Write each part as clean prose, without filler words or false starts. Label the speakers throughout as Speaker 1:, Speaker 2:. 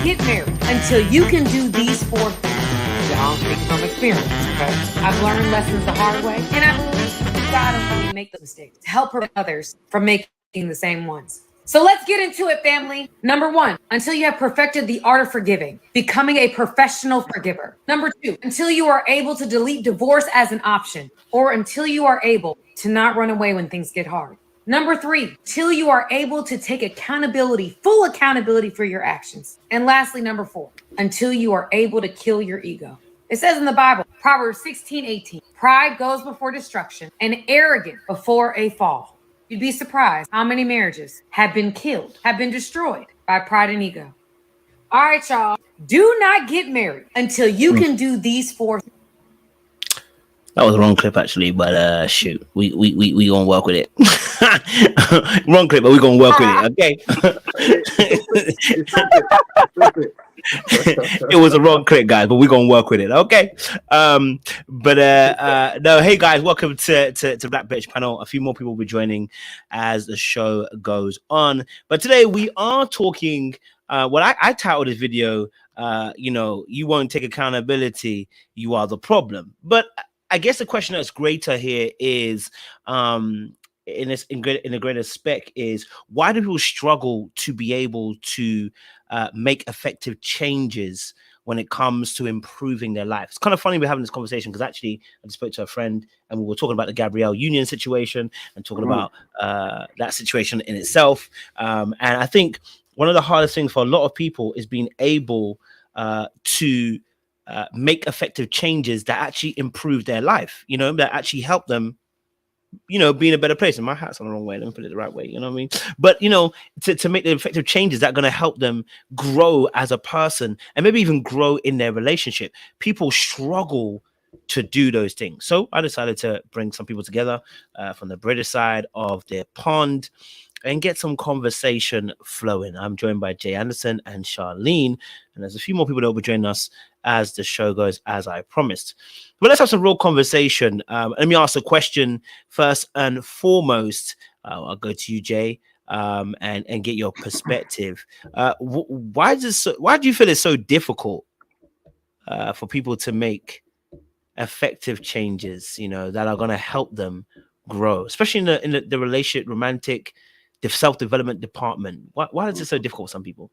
Speaker 1: get married until you can do these 4 things. Y'all speaking from experience, okay? I've learned lessons the hard way, and I believe you gotta really make those mistakes to help prevent others from making the same ones. So let's get into it, family. Number 1, until you have perfected the art of forgiving, becoming a professional forgiver. Number 2, until you are able to delete divorce as an option, or until you are able to not run away when things get hard. Number 3, till you are able to take accountability, full accountability for your actions. And lastly, number 4, until you are able to kill your ego. It says in the Bible, Proverbs 16:18, pride goes before destruction and arrogance before a fall. You'd be surprised how many marriages have been killed, have been destroyed by pride and ego. All right, y'all. Do not get married until you can do these 4 things.
Speaker 2: That was the wrong clip actually, but shoot, we gonna work with it. Wrong clip, but we gonna work with it, okay? It was a wrong clip, guys, but we're gonna work with it, okay? No, hey guys, welcome to Black Bitch Panel. A few more people will be joining as the show goes on, but today we are talking. What I titled this video, you won't take accountability, you are the problem. But I guess the question that's greater here is, in a greater spec, is why do people struggle to be able to make effective changes when it comes to improving their life? It's kind of funny we're having this conversation because actually I just spoke to a friend and we were talking about the Gabrielle Union situation and talking about that situation in itself. And I think one of the hardest things for a lot of people is being able to make effective changes that actually improve their life, that actually help them, be in a better place. And my hat's on the wrong way. Let me put it the right way. You know what I mean? But, to make the effective changes that are going to help them grow as a person and maybe even grow in their relationship. People struggle to do those things. So I decided to bring some people together from the British side of the pond and get some conversation flowing. I'm joined by Jay Anderson and Charlene, and there's a few more people that will be joining us as the show goes, as I promised. But let's have some real conversation. Let me ask a question first and foremost. I'll go to you, Jay, and get your perspective. Why do you feel it's so difficult for people to make effective changes, that are going to help them grow, especially in the relationship, romantic, the self-development department? Why is it so difficult for some people?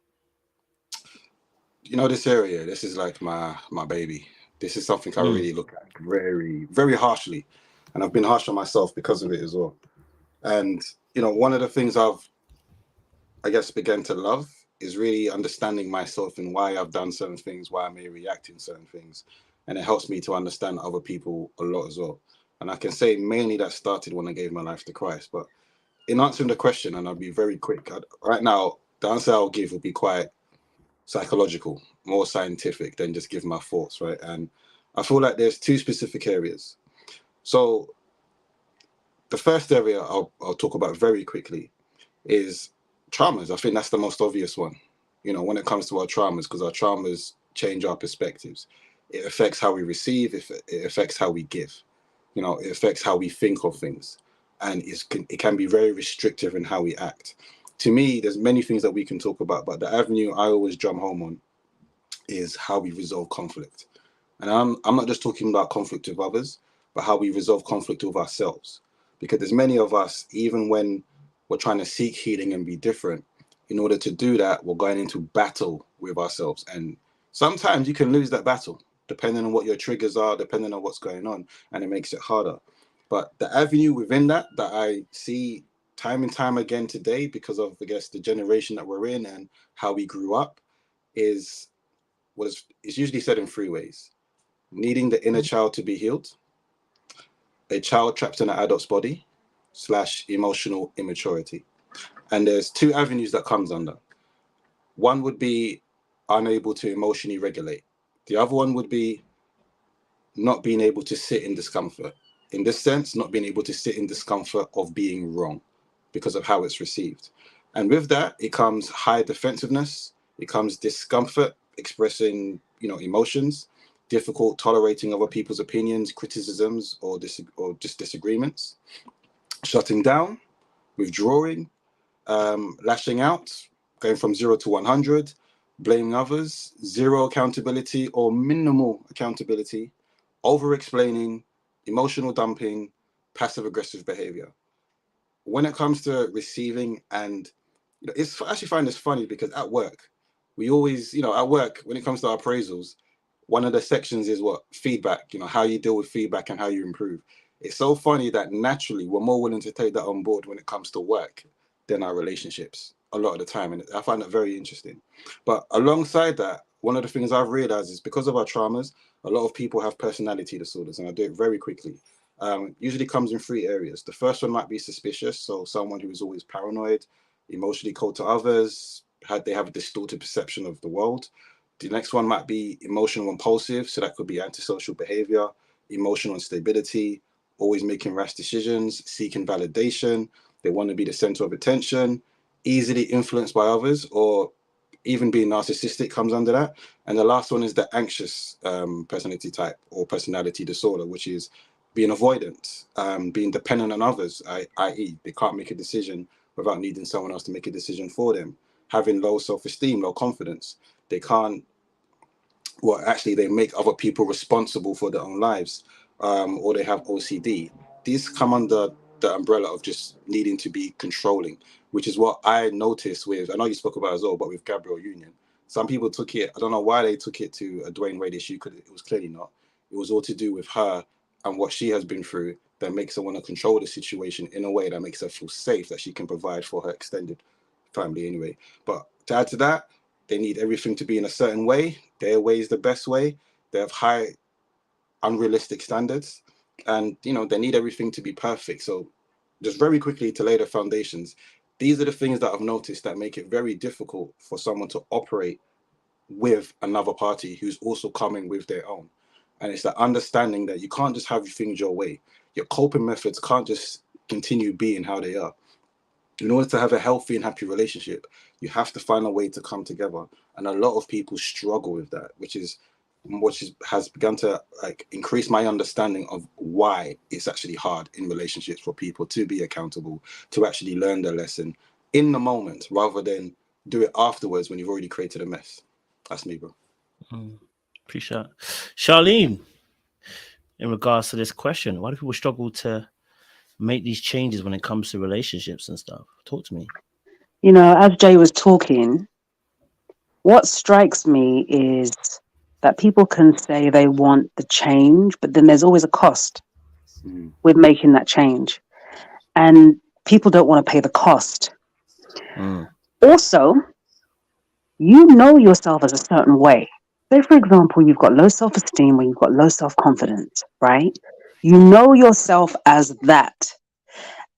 Speaker 3: This area, this is like my baby. This is something I really look at very, very harshly. And I've been harsh on myself because of it as well. And, one of the things I've, began to love is really understanding myself and why I've done certain things, why I may react in certain things. And it helps me to understand other people a lot as well. And I can say mainly that started when I gave my life to Christ. But in answering the question, and I'll be very quick, right now, the answer I'll give will be quite psychological, more scientific than just give my thoughts, right? And I feel like there's 2 specific areas. So the first area I'll talk about very quickly is traumas. I think that's the most obvious one, when it comes to our traumas, because our traumas change our perspectives. It affects how we receive, it affects how we give, it affects how we think of things. And it can be very restrictive in how we act. To me, there's many things that we can talk about, but the avenue I always drum home on is how we resolve conflict. And I'm not just talking about conflict with others, but how we resolve conflict with ourselves. Because there's many of us, even when we're trying to seek healing and be different, in order to do that, we're going into battle with ourselves. And sometimes you can lose that battle, depending on what your triggers are, depending on what's going on, and it makes it harder. But the avenue within that I see time and time again today, because of, the generation that we're in and how we grew up, is what is usually said in 3 ways. Needing the inner child to be healed, a child trapped in an adult's body, / emotional immaturity. And there's 2 avenues that comes under. One would be unable to emotionally regulate. The other one would be not being able to sit in discomfort. In this sense, not being able to sit in discomfort of being wrong because of how it's received. And with that, it comes high defensiveness, it comes discomfort, expressing, emotions, difficult tolerating other people's opinions, criticisms, or just disagreements, shutting down, withdrawing, lashing out, going from 0 to 100, blaming others, zero accountability or minimal accountability, over-explaining, emotional dumping, passive-aggressive behavior. When it comes to receiving, and it's I actually find this funny because at work, we always, at work, when it comes to our appraisals, one of the sections is what? Feedback, how you deal with feedback and how you improve. It's so funny that naturally we're more willing to take that on board when it comes to work than our relationships a lot of the time. And I find that very interesting. But alongside that, one of the things I've realized is because of our traumas, a lot of people have personality disorders, and I do it very quickly. Usually comes in 3 areas. The first one might be suspicious, so someone who is always paranoid, emotionally cold to others, they have a distorted perception of the world. The next one might be emotional impulsive, so that could be antisocial behavior, emotional instability, always making rash decisions, seeking validation. They want to be the center of attention, easily influenced by others, or even being narcissistic comes under that. And the last one is the anxious personality type or personality disorder, which is being avoidant, being dependent on others, i.e. they can't make a decision without needing someone else to make a decision for them, having low self-esteem, low confidence. They can't, they make other people responsible for their own lives, or they have OCD. These come under the umbrella of just needing to be controlling, which is what I noticed with, I know you spoke about it as well, but with Gabrielle Union. Some people took it, I don't know why they took it to a Dwayne Wade issue, because it was clearly not. It was all to do with her and what she has been through that makes her want to control the situation in a way that makes her feel safe, that she can provide for her extended family anyway. But to add to that, they need everything to be in a certain way. Their way is the best way. They have high, unrealistic standards, and they need everything to be perfect. So just very quickly to lay the foundations, these are the things that I've noticed that make it very difficult for someone to operate with another party who's also coming with their own. And it's that understanding that you can't just have things your way. Your coping methods can't just continue being how they are. In order to have a healthy and happy relationship, you have to find a way to come together. And a lot of people struggle with that, which has begun to increase my understanding of why it's actually hard in relationships for people to be accountable, to actually learn their lesson in the moment rather than do it afterwards when you've already created a mess. That's me, bro.
Speaker 2: Appreciate it. Charlene, in regards to this question, why do people struggle to make these changes when it comes to relationships and stuff? Talk to me.
Speaker 4: As Jay was talking, what strikes me is that people can say they want the change, but then there's always a cost with making that change. And people don't want to pay the cost. Also, you know yourself as a certain way. Say, for example, you've got low self-esteem or you've got low self-confidence, right? You know yourself as that.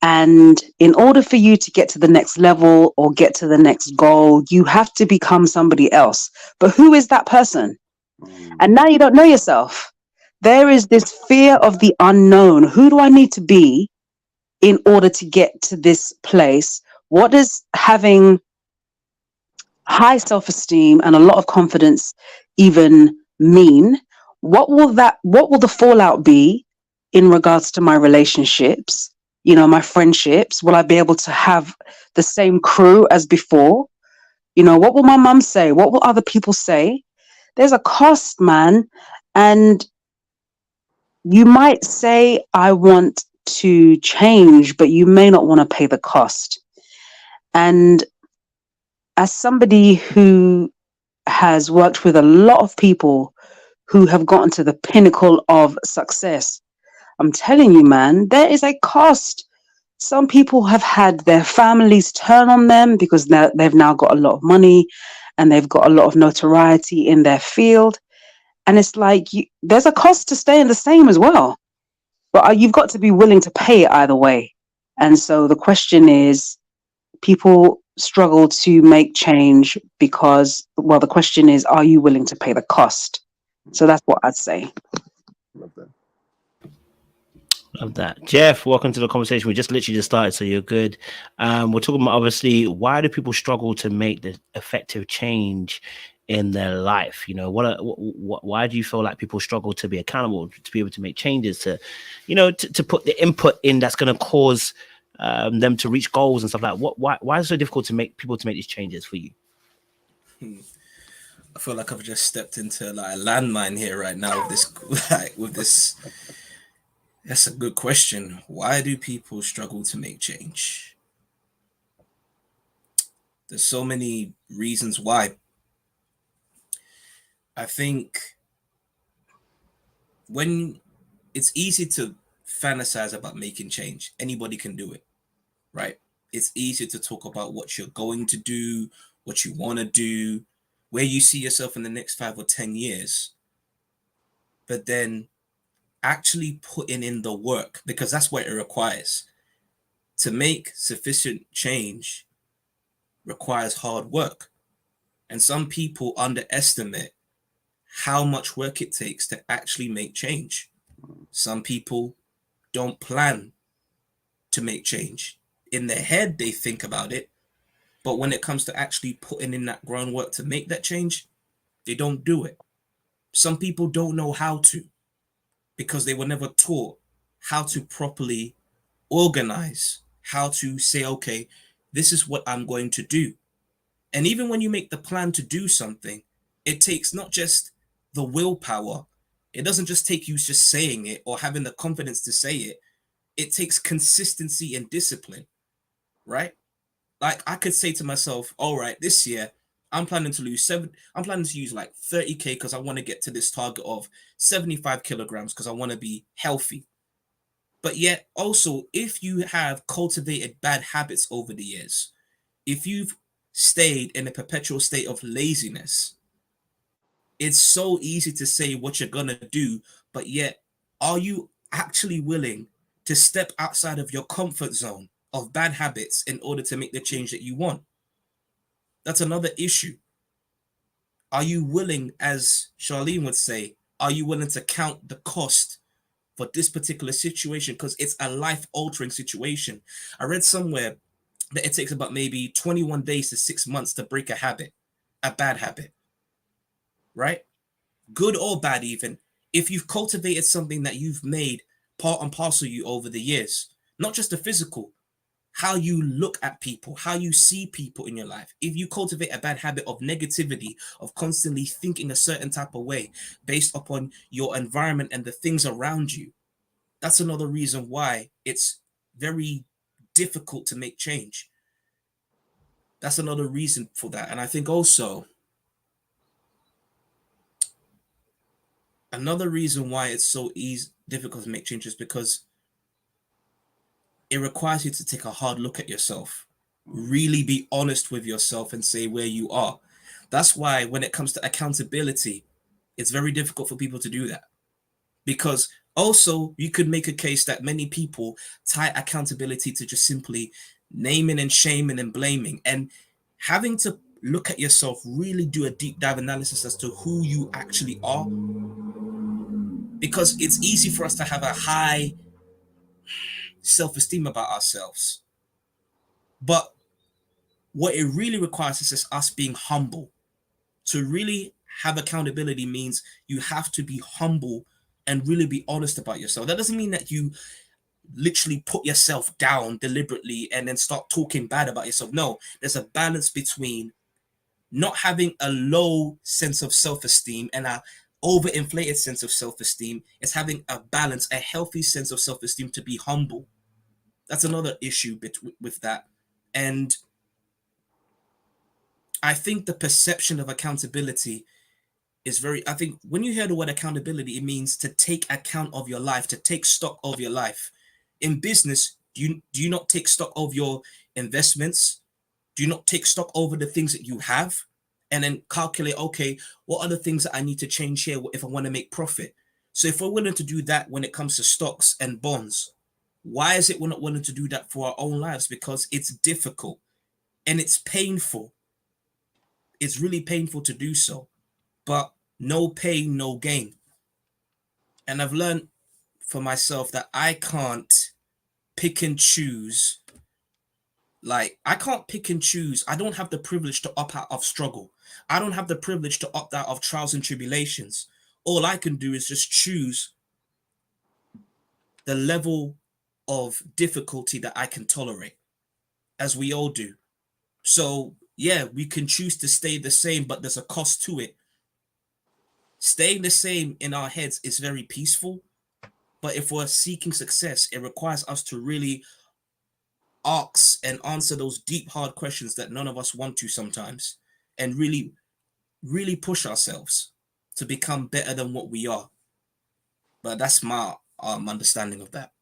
Speaker 4: And in order for you to get to the next level or get to the next goal, you have to become somebody else. But who is that person? And now you don't know yourself. There is this fear of the unknown. Who do I need to be in order to get to this place? What does having high self-esteem and a lot of confidence even mean? What will the fallout be in regards to my relationships? My friendships? Will I be able to have the same crew as before? What will my mum say? What will other people say? There's a cost, man. And you might say, I want to change, but you may not want to pay the cost. And as somebody who has worked with a lot of people who have gotten to the pinnacle of success, I'm telling you, man, there is a cost. Some people have had their families turn on them because they've now got a lot of money and they've got a lot of notoriety in their field. And it's like, there's a cost to staying the same as well. But you've got to be willing to pay it either way. And so the question is, people struggle to make change because, the question is, are you willing to pay the cost? So that's what I'd say.
Speaker 3: Love that.
Speaker 2: Love that. Jeff, welcome to the conversation. We just literally started, so you're good. We're talking about, obviously, why do people struggle to make the effective change in their life? Why do you feel like people struggle to be accountable, to be able to make changes, to put the input in that's going to cause them to reach goals and stuff like that? Why is it so difficult to make these changes for you?
Speaker 5: I feel like I've just stepped into like a landmine here right now with this, like with this. That's a good question. Why do people struggle to make change? There's so many reasons why. I think when it's easy to fantasize about making change, anybody can do it, right? It's easy to talk about what you're going to do, what you want to do, where you see yourself in the next 5 or 10 years. But then actually putting in the work, because that's what it requires. To make sufficient change requires hard work. And some people underestimate how much work it takes to actually make change. Some people don't plan to make change. In their head, they think about it. But when it comes to actually putting in that groundwork to make that change, they don't do it. Some people don't know how to because they were never taught how to properly organize, how to say, okay, this is what I'm going to do. And even when you make the plan to do something, it takes not just the willpower. It doesn't just take you just saying it or having the confidence to say it. It takes consistency and discipline, right? Like I could say to myself, all right, this year I'm planning to use like 30K because I want to get to this target of 75 kilograms because I want to be healthy. But yet also, if you have cultivated bad habits over the years, if you've stayed in a perpetual state of laziness, it's so easy to say what you're going to do, but yet are you actually willing to step outside of your comfort zone of bad habits in order to make the change that you want? That's another issue. Are you willing, as Charlene would say, are you willing to count the cost for this particular situation? Because it's a life-altering situation. I read somewhere that it takes about maybe 21 days to 6 months to break a habit, a bad habit, right? Good or bad even. If you've cultivated something that you've made part and parcel of you over the years, not just the physical, how you look at people, how you see people in your life. If you cultivate a bad habit of negativity, of constantly thinking a certain type of way based upon your environment and the things around you, that's another reason why it's very difficult to make change. That's another reason for that. And I think also another reason why it's so difficult to make changes because it requires you to take a hard look at yourself, really be honest with yourself and say where you are. That's why when it comes to accountability, it's very difficult for people to do that. Because also you could make a case that many people tie accountability to just simply naming and shaming and blaming, and having to look at yourself, really do a deep dive analysis as to who you actually are. Because it's easy for us to have a high self-esteem about ourselves. But what it really requires is us being humble. To really have accountability means you have to be humble and really be honest about yourself. That doesn't mean that you literally put yourself down deliberately and then start talking bad about yourself. No, there's a balance between not having a low sense of self-esteem and a overinflated sense of self-esteem. It's having a balance, a healthy sense of self-esteem, to be humble. That's another issue with that. And I think the perception of accountability is I think when you hear the word accountability, it means to take account of your life, to take stock of your life. In business, do you not take stock of your investments? Do you not take stock over the things that you have and then calculate, okay, what are the things that I need to change here if I want to make profit? So if we're willing to do that when it comes to stocks and bonds, why is it we're not willing to do that for our own lives? Because it's difficult and it's painful. It's really painful to do so, but no pain, no gain. And I've learned for myself that I can't pick and choose. Like, I can't pick and choose. I don't have the privilege to opt out of struggle. I don't have the privilege to opt out of trials and tribulations. All I can do is just choose the level of difficulty that I can tolerate, as we all do. So, yeah, we can choose to stay the same, but there's a cost to it. staying the same in our heads is very peaceful. But if we're seeking success, it requires us to really ask and answer those deep, hard questions that none of us want to sometimes, and really, really push ourselves to become better than what we are. But that's my understanding of that.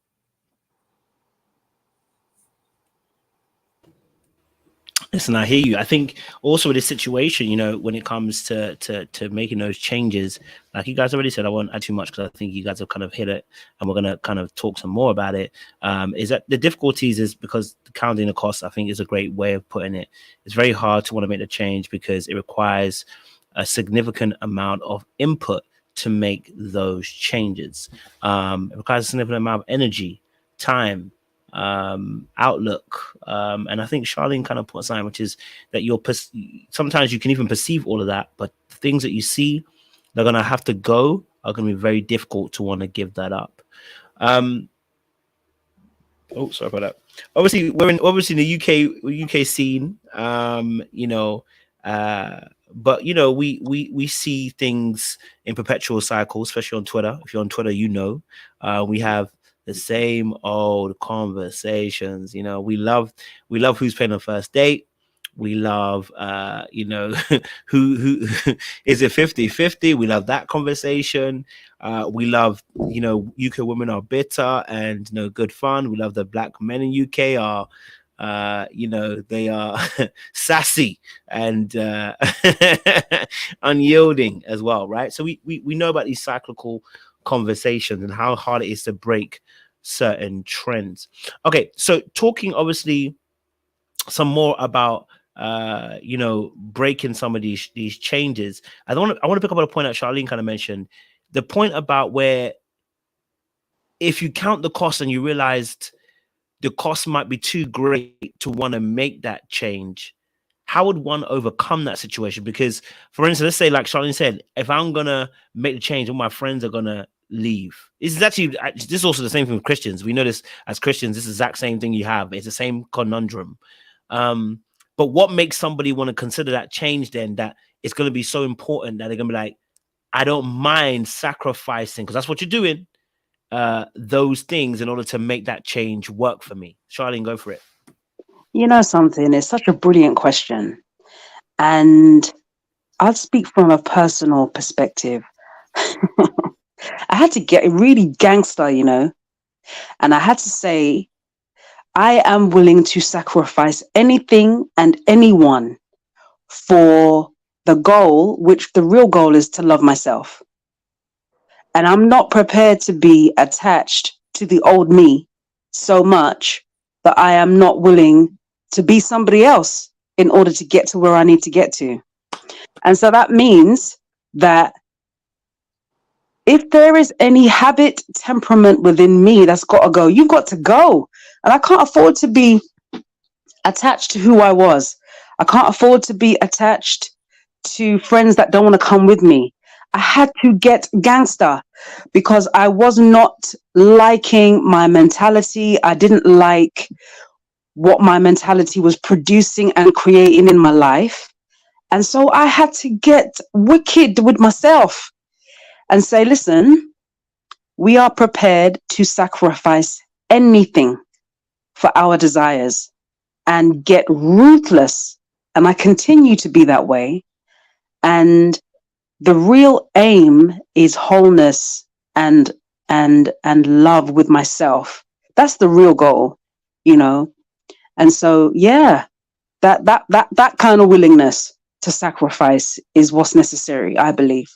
Speaker 2: Listen, I hear you. I think also with this situation, you know, when it comes to making those changes, like you guys already said, I won't add too much because I think you guys have kind of hit it, and we're gonna kind of talk some more about it. Is that the difficulties is because counting the costs, I think, is a great way of putting it. It's very hard to want to make the change because it requires a significant amount of input to make those changes. It requires a significant amount of energy, time, outlook, and I think Charlene kind of put something, which is that sometimes you can even perceive all of that, but the things that you see they're gonna have to go are gonna be very difficult to want to give that up. Oh, sorry about that. Obviously, we're in the UK scene, you know, but you know, we see things in perpetual cycles, especially on Twitter. If you're on Twitter, you know, we have the same old conversations. You know, we love who's playing on first date. We love, you know, who is it 50-50? We love that conversation. We love, you know, UK women are bitter and, you know, good fun. We love the black men in UK are, you know, they are sassy and unyielding as well, right? So we know about these cyclical conversations and how hard it is to break certain trends. Okay, so talking obviously some more about you know, breaking some of these changes. I want to pick up on a point that Charlene kind of mentioned, the point about where if you count the cost and you realized the cost might be too great to want to make that change, how would one overcome that situation? Because, for instance, let's say, like Charlene said, if I'm gonna make the change, all my friends are gonna leave. This is also the same thing with Christians. We know this as Christians. This is the exact same thing you have. It's the same conundrum. But what makes somebody want to consider that change then, that it's going to be so important that they're going to be like, I don't mind sacrificing, because that's what you're doing, those things in order to make that change work for me? Charlene, go for it.
Speaker 4: You know something? It's such a brilliant question. And I'll speak from a personal perspective. I had to get really gangster, you know, and I had to say, I am willing to sacrifice anything and anyone for the goal, which the real goal is to love myself. And I'm not prepared to be attached to the old me so much that I am not willing to be somebody else in order to get to where I need to get to. And so that means that if there is any habit, temperament within me that's got to go, you've got to go. And I can't afford to be attached to who I was. I can't afford to be attached to friends that don't want to come with me. I had to get gangster because I was not liking my mentality. I didn't like what my mentality was producing and creating in my life. And so I had to get wicked with myself and say, listen, we are prepared to sacrifice anything for our desires and get ruthless. And I continue to be that way. And the real aim is wholeness and love with myself. That's the real goal, you know. And so, yeah, that kind of willingness to sacrifice is what's necessary, I believe.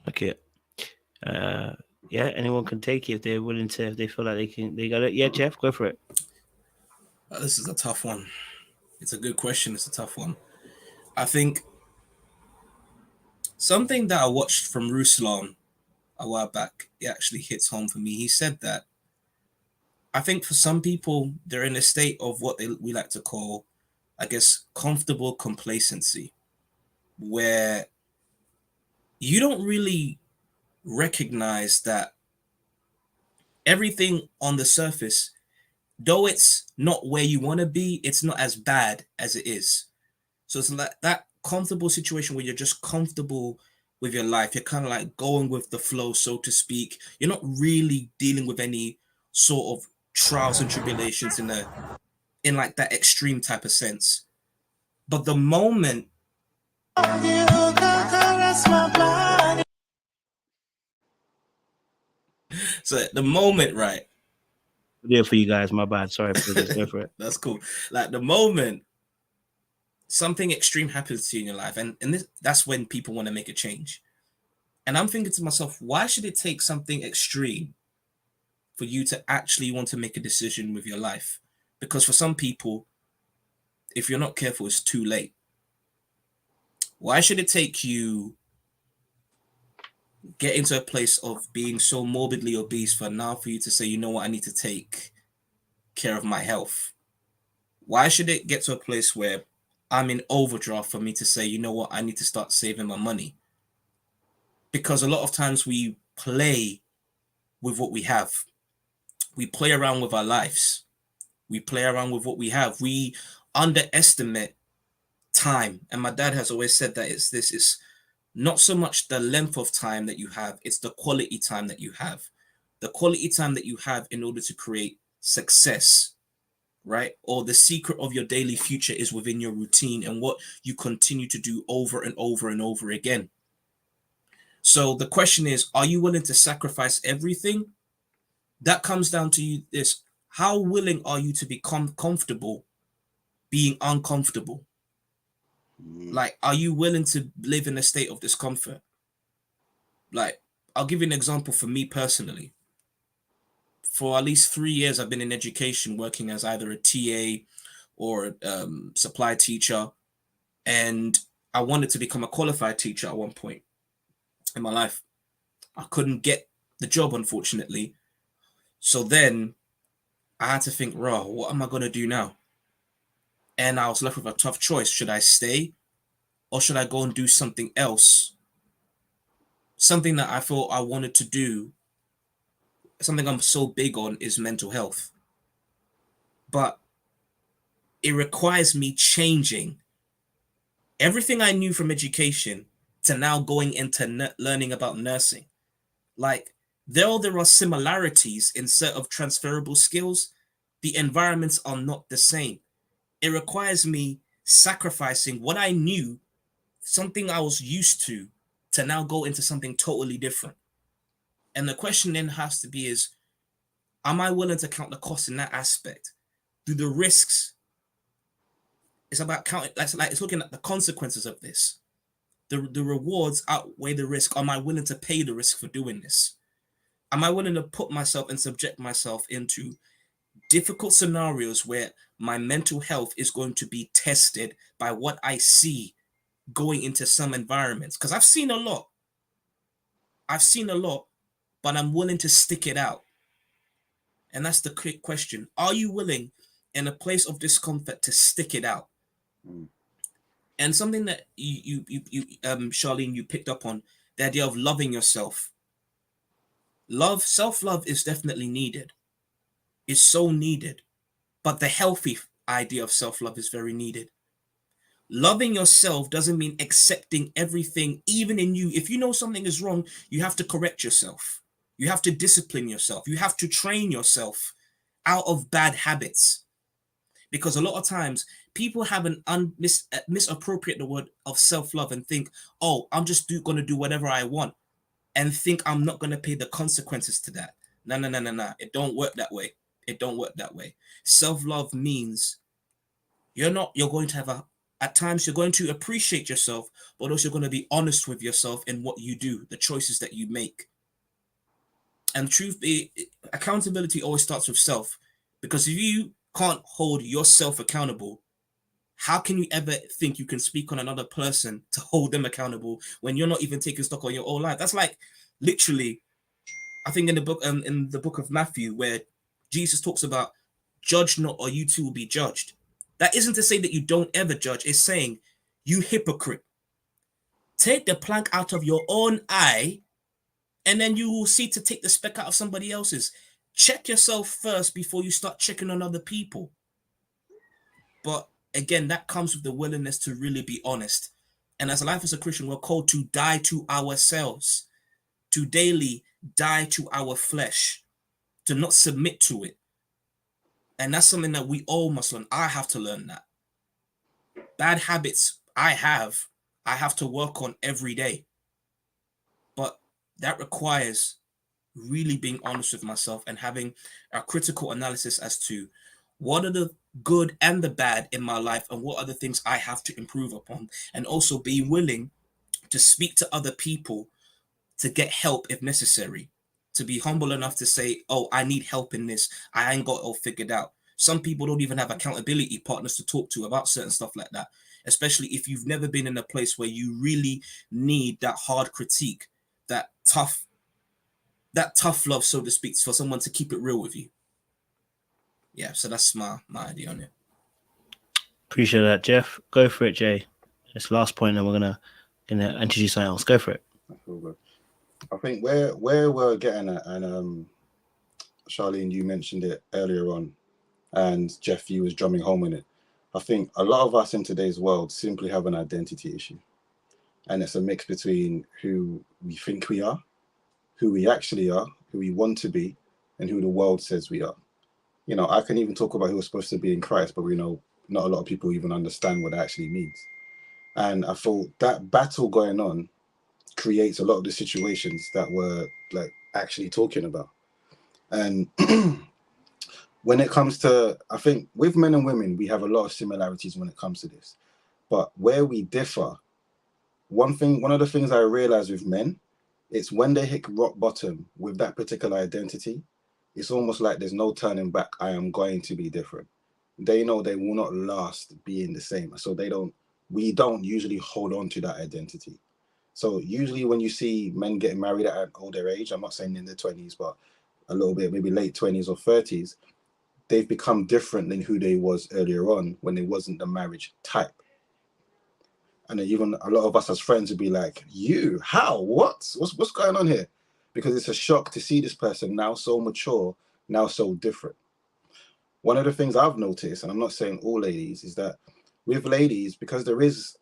Speaker 2: Okay. Yeah, anyone can take it if they're willing to, if they feel like they got it. Yeah, Jeff, go for it.
Speaker 5: This is a tough one. It's a good question. It's a tough one. I think something that I watched from Ruslan a while back, it actually hits home for me. He said that I think for some people, they're in a state of what we like to call, I guess, comfortable complacency, where you don't really recognize that everything on the surface though it's not where you want to be, it's not as bad as it is. So it's like that comfortable situation where you're just comfortable with your life. You're kind of like going with the flow, so to speak. You're not really dealing with any sort of trials and tribulations in like that extreme type of sense. But the moment right?
Speaker 2: Yeah, for you guys, my bad. Sorry for this. Go for it.
Speaker 5: That's cool. Like the moment something extreme happens to you in your life, and that's when people want to make a change. And I'm thinking to myself, why should it take something extreme for you to actually want to make a decision with your life? Because for some people, if you're not careful, it's too late. Why should it take you get into a place of being so morbidly obese for you to say, you know what, I need to take care of my health? Why should it get to a place where I'm in overdraft for me to say, you know what, I need to start saving my money? Because a lot of times we play with what we have. We play around with our lives. We play around with what we have. We underestimate time. And my dad has always said that it's not so much the length of time that you have, it's the quality time that you have. The quality time that you have in order to create success, right? Or the secret of your daily future is within your routine and what you continue to do over and over and over again. So the question is, are you willing to sacrifice everything? That comes down to this. How willing are you to become comfortable being uncomfortable? Like, are you willing to live in a state of discomfort? Like, I'll give you an example for me personally. For at least 3 years, I've been in education, working as either a TA or a supply teacher. And I wanted to become a qualified teacher at one point in my life. I couldn't get the job, unfortunately. So then I had to think, what am I going to do now? And I was left with a tough choice. Should I stay or should I go and do something else? Something that I thought I wanted to do, something I'm so big on is mental health. But it requires me changing everything I knew from education to now going into learning about nursing. Like, there are similarities in set of transferable skills, the environments are not the same. It requires me sacrificing what I knew, something I was used to now go into something totally different. And the question then has to be is, am I willing to count the cost in that aspect? Do the risks? It's about counting, like it's looking at the consequences of this. The rewards outweigh the risk. Am I willing to pay the risk for doing this? Am I willing to put myself and subject myself into difficult scenarios where my mental health is going to be tested by what I see going into some environments? Because I've seen a lot, but I'm willing to stick it out. And that's the quick question. Are you willing in a place of discomfort to stick it out? And something that you Charlene, you picked up on, the idea of loving yourself. Self-love is definitely needed. It's so needed. But the healthy idea of self-love is very needed. Loving yourself doesn't mean accepting everything, even in you. If you know something is wrong, you have to correct yourself. You have to discipline yourself. You have to train yourself out of bad habits. Because a lot of times people have an misappropriate the word of self-love and think, oh, I'm just going to do whatever I want, and think I'm not going to pay the consequences to that. No. It don't work that way. It don't work that way. Self-love means you're going to have at times you're going to appreciate yourself, but also you're going to be honest with yourself in what you do, the choices that you make. And truth be, accountability always starts with self, because if you can't hold yourself accountable, how can you ever think you can speak on another person to hold them accountable when you're not even taking stock on your own life? That's like literally, I think in the book of Matthew, where Jesus talks about judge not or you too will be judged. That isn't to say that you don't ever judge. It's saying, you hypocrite, take the plank out of your own eye and then you will see to take the speck out of somebody else's. check yourself first before you start checking on other people. But again, that comes with the willingness to really be honest. And as a Christian, we're called to die to ourselves, to daily die to our flesh, to not submit to it. And that's something that we all must learn. I have to learn that. Bad habits I have to work on every day. But that requires really being honest with myself and having a critical analysis as to what are the good and the bad in my life and what are the things I have to improve upon, and also being willing to speak to other people to get help if necessary, to be humble enough to say, oh, I need help in this. I ain't got it all figured out. Some people don't even have accountability partners to talk to about certain stuff like that, especially if you've never been in a place where you really need that hard critique, that tough love, so to speak, for someone to keep it real with you. Yeah, so that's my idea on it.
Speaker 2: Appreciate that, Jeff. Go for it, Jay. This last point, and we're gonna introduce something else. Go for it.
Speaker 3: I feel good. I think where we're getting at, and Charlene, you mentioned it earlier on, and Jeff, you was drumming home in it. I think a lot of us in today's world simply have an identity issue, and it's a mix between who we think we are, who we actually are, who we want to be, and who the world says we are. You know, I can even talk about who we're supposed to be in Christ, but we know not a lot of people even understand what that actually means. And I thought that battle going on creates a lot of the situations that we're like actually talking about. And when it comes to, I think with men and women, we have a lot of similarities when it comes to this. But where we differ, one of the things I realize with men, it's when they hit rock bottom with that particular identity, it's almost like there's no turning back. I am going to be different. They know they will not last being the same. So we don't usually hold on to that identity. So usually when you see men getting married at an older age, I'm not saying in their 20s, but a little bit, maybe late 20s or 30s, they've become different than who they was earlier on when they wasn't the marriage type. And even a lot of us as friends would be like, you, how, what's going on here? Because it's a shock to see this person now so mature, now so different. One of the things I've noticed, and I'm not saying all ladies, is that with ladies, because there is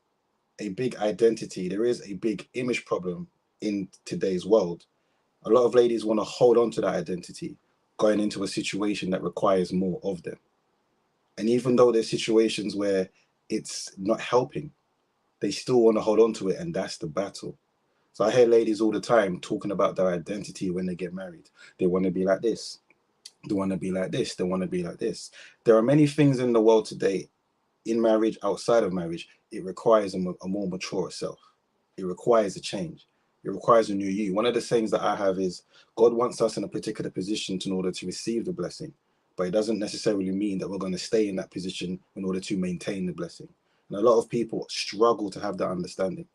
Speaker 3: a big identity, there is a big image problem in today's world, a lot of ladies want to hold on to that identity going into a situation that requires more of them. And even though there's situations where it's not helping, they still want to hold on to it, and that's the battle. So I hear ladies all the time talking about their identity when they get married. They want to be like this. They want to be like this. They want to be like this. There are many things in the world today, in marriage, outside of marriage, it requires a more mature self. It requires a change. It requires a new you. One of the sayings that I have is God wants us in a particular position in order to receive the blessing, but it doesn't necessarily mean that we're going to stay in that position in order to maintain the blessing. And a lot of people struggle to have that understanding,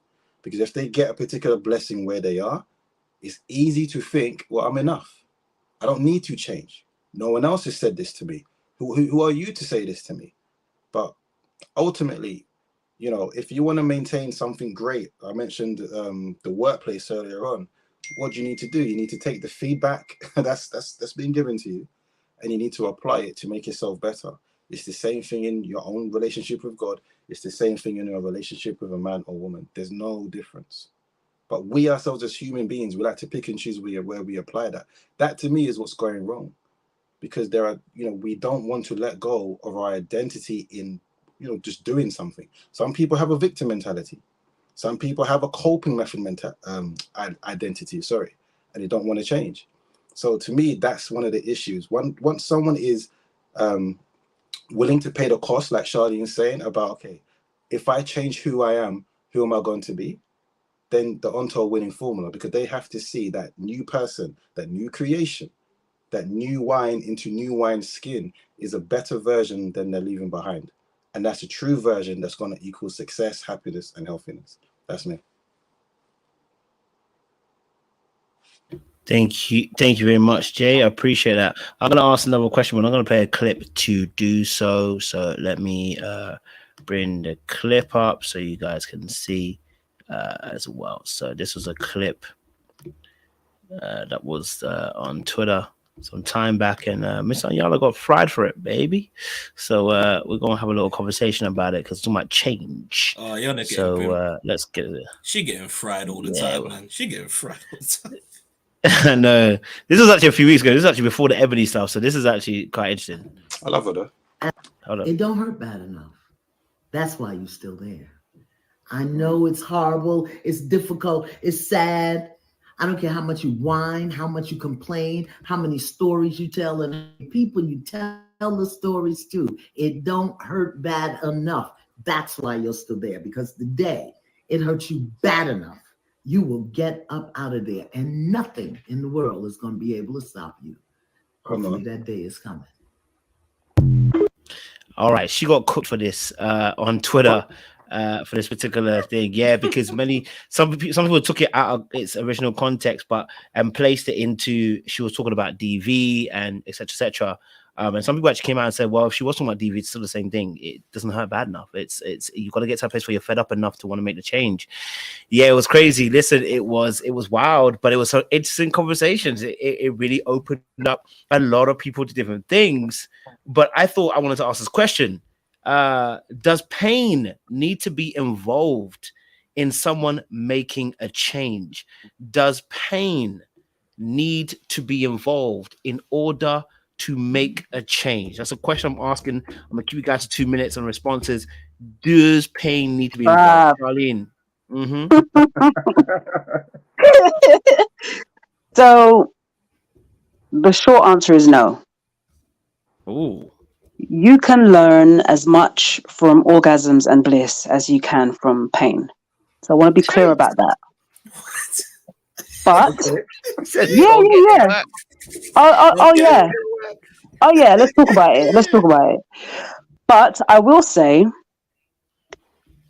Speaker 3: because if they get a particular blessing where they are, it's easy to think, well, I'm enough. I don't need to change. No one else has said this to me. Who are you to say this to me? But ultimately, you know, if you want to maintain something great, I mentioned the workplace earlier on. What do you need to do? You need to take the feedback that's being given to you, and you need to apply it to make yourself better. It's the same thing in your own relationship with God. It's the same thing in your relationship with a man or woman. There's no difference. But we ourselves as human beings, we like to pick and choose where we apply that. That to me is what's going wrong, because there are, you know, we don't want to let go of our identity in, you know, just doing something. Some people have a victim mentality. Some people have a coping method identity, and they don't want to change. So to me, that's one of the issues. Once someone is willing to pay the cost, like Charlene is saying about, okay, if I change who I am, who am I going to be? Then they're onto a winning formula, because they have to see that new person, that new creation, that new wine into new wine skin is a better version than they're leaving behind. And that's a true version that's going to equal success, happiness, and healthiness. That's me.
Speaker 2: Thank you very much, Jay. I appreciate that. I'm going to ask another question, but I'm going to play a clip to do so. So let me bring the clip up so you guys can see as well. So this was a clip that was on Twitter. some time back, and Miss Anyala got fried for it, baby. So we're gonna have a little conversation about it because it's might change.
Speaker 5: Oh, you're not
Speaker 2: So
Speaker 5: getting
Speaker 2: let's get it.
Speaker 5: she getting fried all the
Speaker 2: Yeah.
Speaker 5: time, man. She getting fried all the time.
Speaker 2: No, this was actually a few weeks ago. This is actually before the Ebony stuff, so this is actually quite interesting.
Speaker 3: I love her though.
Speaker 2: Hold on.
Speaker 6: It don't hurt bad enough. That's why you're still there. I know it's horrible, it's difficult, it's sad. I don't care how much you whine, how much you complain, how many stories you tell, and people you tell the stories to. It don't hurt bad enough. That's why you're still there, because the day it hurts you bad enough, you will get up out of there, and nothing in the world is going to be able to stop you. Hopefully that day is coming.
Speaker 2: All right, she got cooked for this on Twitter for this particular thing. Yeah, because some people took it out of its original context, and placed it into, she was talking about DV and etc. etc. And some people actually came out and said, well, if she was talking about DV, it's still the same thing. It doesn't hurt bad enough. It's you've got to get to a place where you're fed up enough to want to make the change. Yeah, it was crazy. Listen, it was wild, but it was so interesting conversations. It really opened up a lot of people to different things. But I thought I wanted to ask this question. Does pain need to be involved in someone making a change? Does pain need to be involved in order to make a change? That's a question I'm asking. I'm gonna give you guys 2 minutes on responses. Does pain need to be involved? Charlene.
Speaker 4: So the short answer is no.
Speaker 2: Oh.
Speaker 4: You can learn as much from orgasms and bliss as you can from pain. So I want to be clear about that. But yeah. Oh yeah. Oh yeah, let's talk about it. But I will say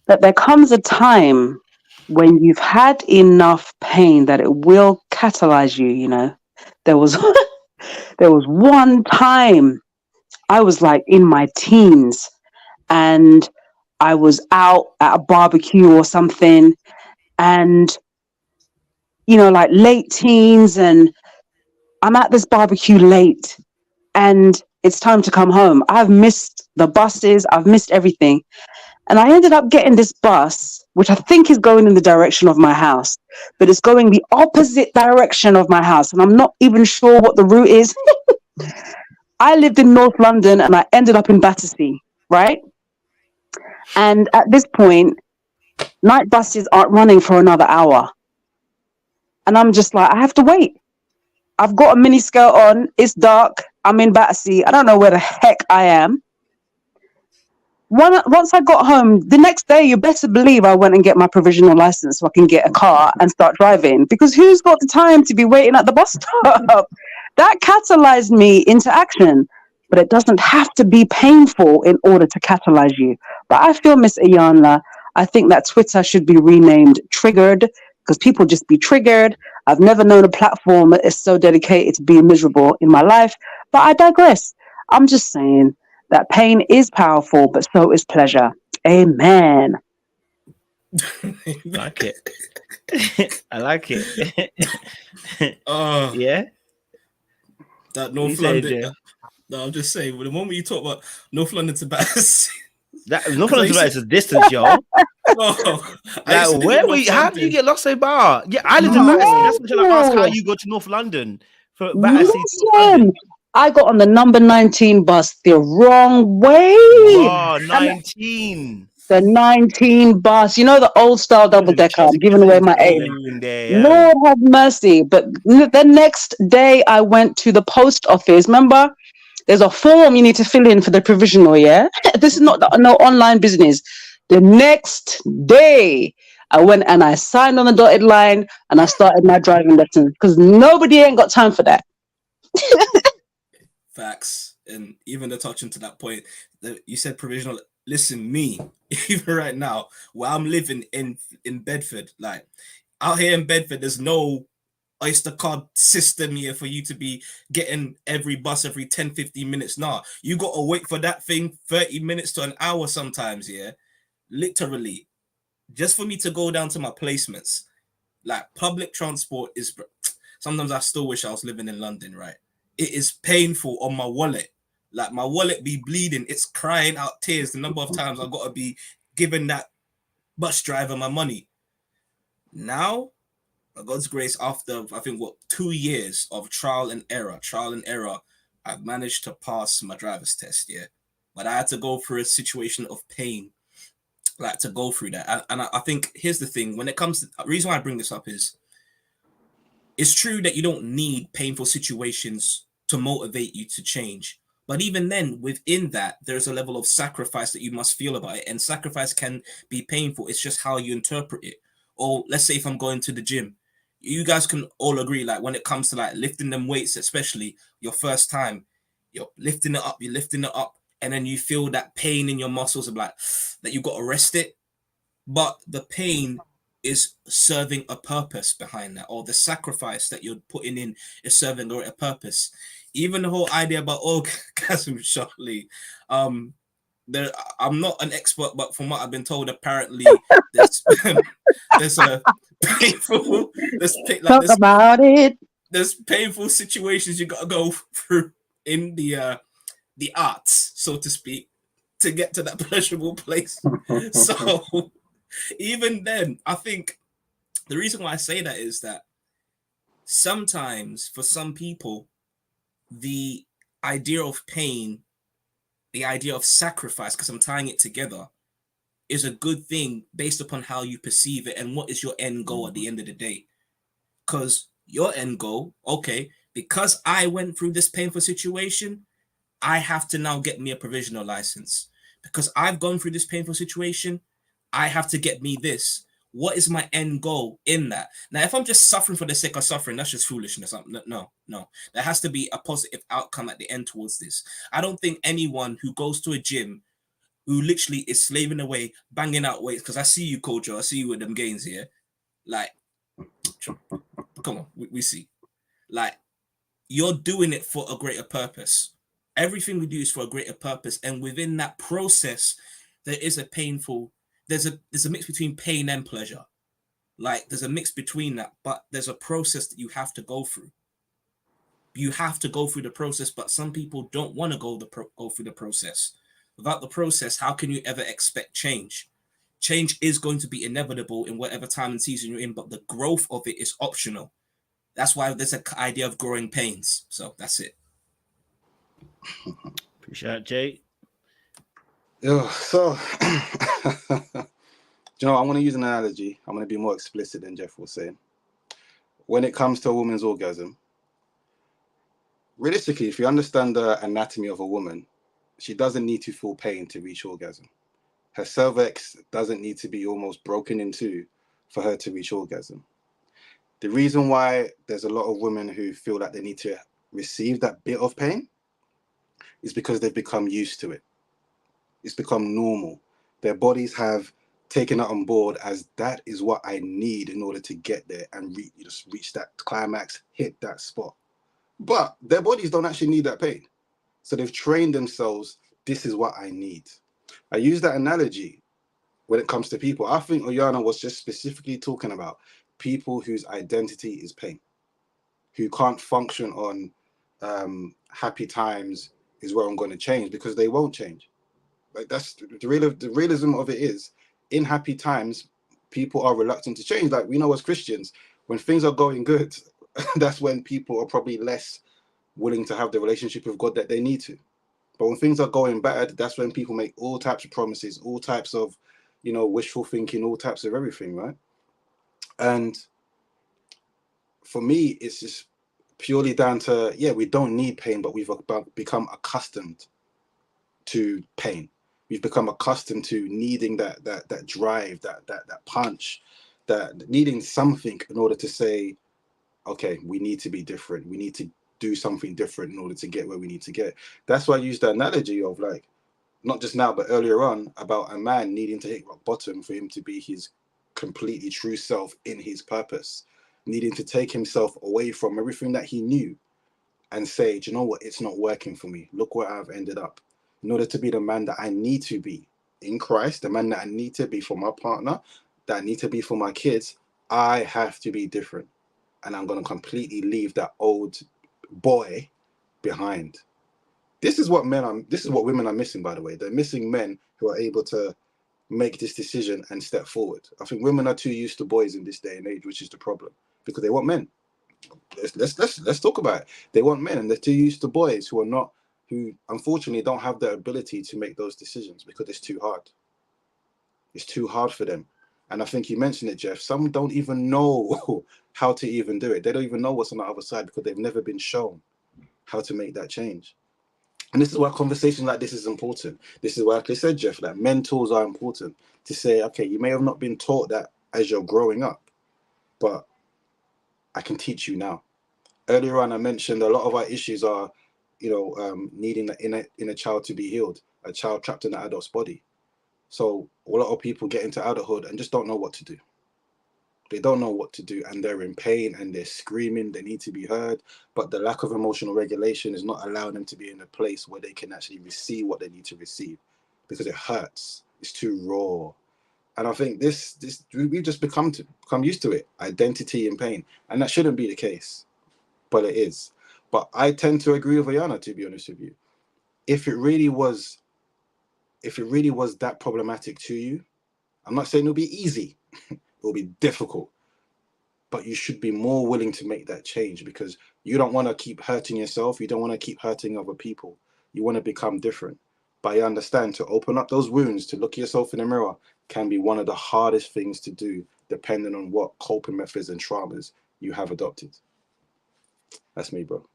Speaker 4: that there comes a time when you've had enough pain that it will catalyze you, you know. There was one time I was like in my teens and I was out at a barbecue or something, and you know, like late teens, and I'm at this barbecue late and it's time to come home. I've missed the buses, I've missed everything. And I ended up getting this bus, which I think is going in the direction of my house, but it's going the opposite direction of my house. And I'm not even sure what the route is. I lived in North London and I ended up in Battersea, right? And at this point, night buses aren't running for another hour. And I'm just like, I have to wait. I've got a mini skirt on. It's dark. I'm in Battersea. I don't know where the heck I am. Once I got home, the next day, you better believe I went and get my provisional license so I can get a car and start driving. Because who's got the time to be waiting at the bus stop? That catalyzed me into action. But it doesn't have to be painful in order to catalyze you. But I feel, Miss Iyanla, I think that Twitter should be renamed Triggered, because people just be triggered. I've never known a platform that is so dedicated to being miserable in my life. But I digress. I'm just saying that pain is powerful, but so is pleasure. Amen.
Speaker 2: Like it. I like it. Yeah.
Speaker 5: That North London. No, I'm just saying. The moment you talk about North London to Battersea,
Speaker 2: that North London to Battersea is a distance, yo. Like, where were you? How did you get lost so far? Yeah, I lived in Battersea. That's what I asked how you go to North London for Battersea to North London.
Speaker 4: I got on the number 19 bus the wrong way.
Speaker 2: Oh, 19.
Speaker 4: The 19 bus. You know, the old style double decker. I'm giving away my age. Lord have mercy. But the next day I went to the post office. Remember, there's a form you need to fill in for the provisional, yeah? This is not no online business. The next day I went and I signed on the dotted line and I started my driving lessons because nobody ain't got time for that.
Speaker 5: Facts. And even to touch into that point, you said provisional. Listen, me, even right now, where I'm living in Bedford, like out here in Bedford, there's no Oyster card system here for you to be getting every bus every 10-15 minutes. Nah, you got to wait for that thing 30 minutes to an hour sometimes, yeah? Literally. Just for me to go down to my placements. Like, public transport is... Sometimes I still wish I was living in London, right? it is painful on my wallet. Like my wallet be bleeding, it's crying out tears the number of times I've got to be giving that bus driver my money. Now, by God's grace, after I think 2 years of trial and error, I've managed to pass my driver's test. Yeah, but I had to go through a situation of pain, like to go through that. And I think here's the thing: when it comes to the reason why I bring this up is, it's true that you don't need painful situations to motivate you to change. But even then, within that, there's a level of sacrifice that you must feel about it. And sacrifice can be painful. It's just how you interpret it. Or let's say if I'm going to the gym, you guys can all agree, like when it comes to like lifting them weights, especially your first time, you're lifting it up, and then you feel that pain in your muscles of like that you got to rest it. But the pain is serving a purpose behind that, or the sacrifice that you're putting in is serving a purpose. Even the whole idea about orgasm, Charlie, I'm not an expert, but from what I've been told, apparently there's a painful
Speaker 4: Talk about it.
Speaker 5: there's painful situations you got to go through in the arts, so to speak, to get to that pleasurable place. So even then, I think the reason why I say that is that sometimes for some people, the idea of pain, the idea of sacrifice, because I'm tying it together, is a good thing based upon how you perceive it and what is your end goal at the end of the day. Because your end goal, okay, because I went through this painful situation, I have to now get me a provisional license. Because I've gone through this painful situation, I have to get me this. What is my end goal in that? Now, if I'm just suffering for the sake of suffering, that's just foolishness. No. There has to be a positive outcome at the end towards this. I don't think anyone who goes to a gym who literally is slaving away, banging out weights, because I see you, Kojo, I see you with them gains here. Like, come on, we see. Like, you're doing it for a greater purpose. Everything we do is for a greater purpose. And within that process, there is a painful... There's a mix between pain and pleasure. Like there's a mix between that, but there's a process that you have to go through. You have to go through the process, but some people don't want to go through the process. Without the process, how can you ever expect change? Change is going to be inevitable in whatever time and season you're in, but the growth of it is optional. That's why there's an idea of growing pains. So that's it.
Speaker 2: Appreciate it, Jay.
Speaker 3: Yeah, so do you know, I'm going to use an analogy. I'm going to be more explicit than Jeff was saying. When it comes to a woman's orgasm, realistically, if you understand the anatomy of a woman, she doesn't need to feel pain to reach orgasm. Her cervix doesn't need to be almost broken in two for her to reach orgasm. The reason why there's a lot of women who feel like they need to receive that bit of pain is because they've become used to it. It's become normal. Their bodies have taken it on board as that is what I need in order to get there and reach that climax, hit that spot. But their bodies don't actually need that pain. So they've trained themselves, this is what I need. I use that analogy when it comes to people. I think Oyana was just specifically talking about people whose identity is pain, who can't function on happy times is where I'm going to change, because they won't change. Like that's the realism of it is, in happy times, people are reluctant to change. Like we know as Christians, when things are going good, that's when people are probably less willing to have the relationship with God that they need to. But when things are going bad, that's when people make all types of promises, all types of, wishful thinking, all types of everything, right? And for me, it's just purely down to, we don't need pain, but we've become accustomed to pain. We've become accustomed to needing that drive, that punch, that needing something in order to say, okay, we need to be different. We need to do something different in order to get where we need to get. That's why I use the analogy of, like, not just now, but earlier on, about a man needing to hit rock bottom for him to be his completely true self in his purpose, needing to take himself away from everything that he knew and say, do you know what? It's not working for me. Look where I've ended up. In order to be the man that I need to be in Christ, the man that I need to be for my partner, that I need to be for my kids, I have to be different. And I'm going to completely leave that old boy behind. This is what women are missing, by the way. They're missing men who are able to make this decision and step forward. I think women are too used to boys in this day and age, which is the problem, because they want men. Let's talk about it. They want men, and they're too used to boys who unfortunately don't have the ability to make those decisions because it's too hard. It's too hard for them. And I think you mentioned it, Jeff. Some don't even know how to even do it. They don't even know what's on the other side because they've never been shown how to make that change. And this is why conversations like this is important. This is why, like I said, Jeff, that mentors are important to say, okay, you may have not been taught that as you're growing up, but I can teach you now. Earlier on, I mentioned a lot of our issues are, needing the inner child to be healed, a child trapped in an adult's body. So a lot of people get into adulthood and just don't know what to do. They don't know what to do, and they're in pain and they're screaming. They need to be heard, but the lack of emotional regulation is not allowing them to be in a place where they can actually receive what they need to receive, because it hurts. It's too raw. And I think we just become used to it, identity and pain, and that shouldn't be the case, but it is. But I tend to agree with Ayana, to be honest with you. If it really was that problematic to you, I'm not saying it'll be easy. It'll be difficult, but you should be more willing to make that change, because you don't want to keep hurting yourself. You don't want to keep hurting other people. You want to become different. But I understand, to open up those wounds, to look at yourself in the mirror, can be one of the hardest things to do, depending on what coping methods and traumas you have adopted. That's me, bro.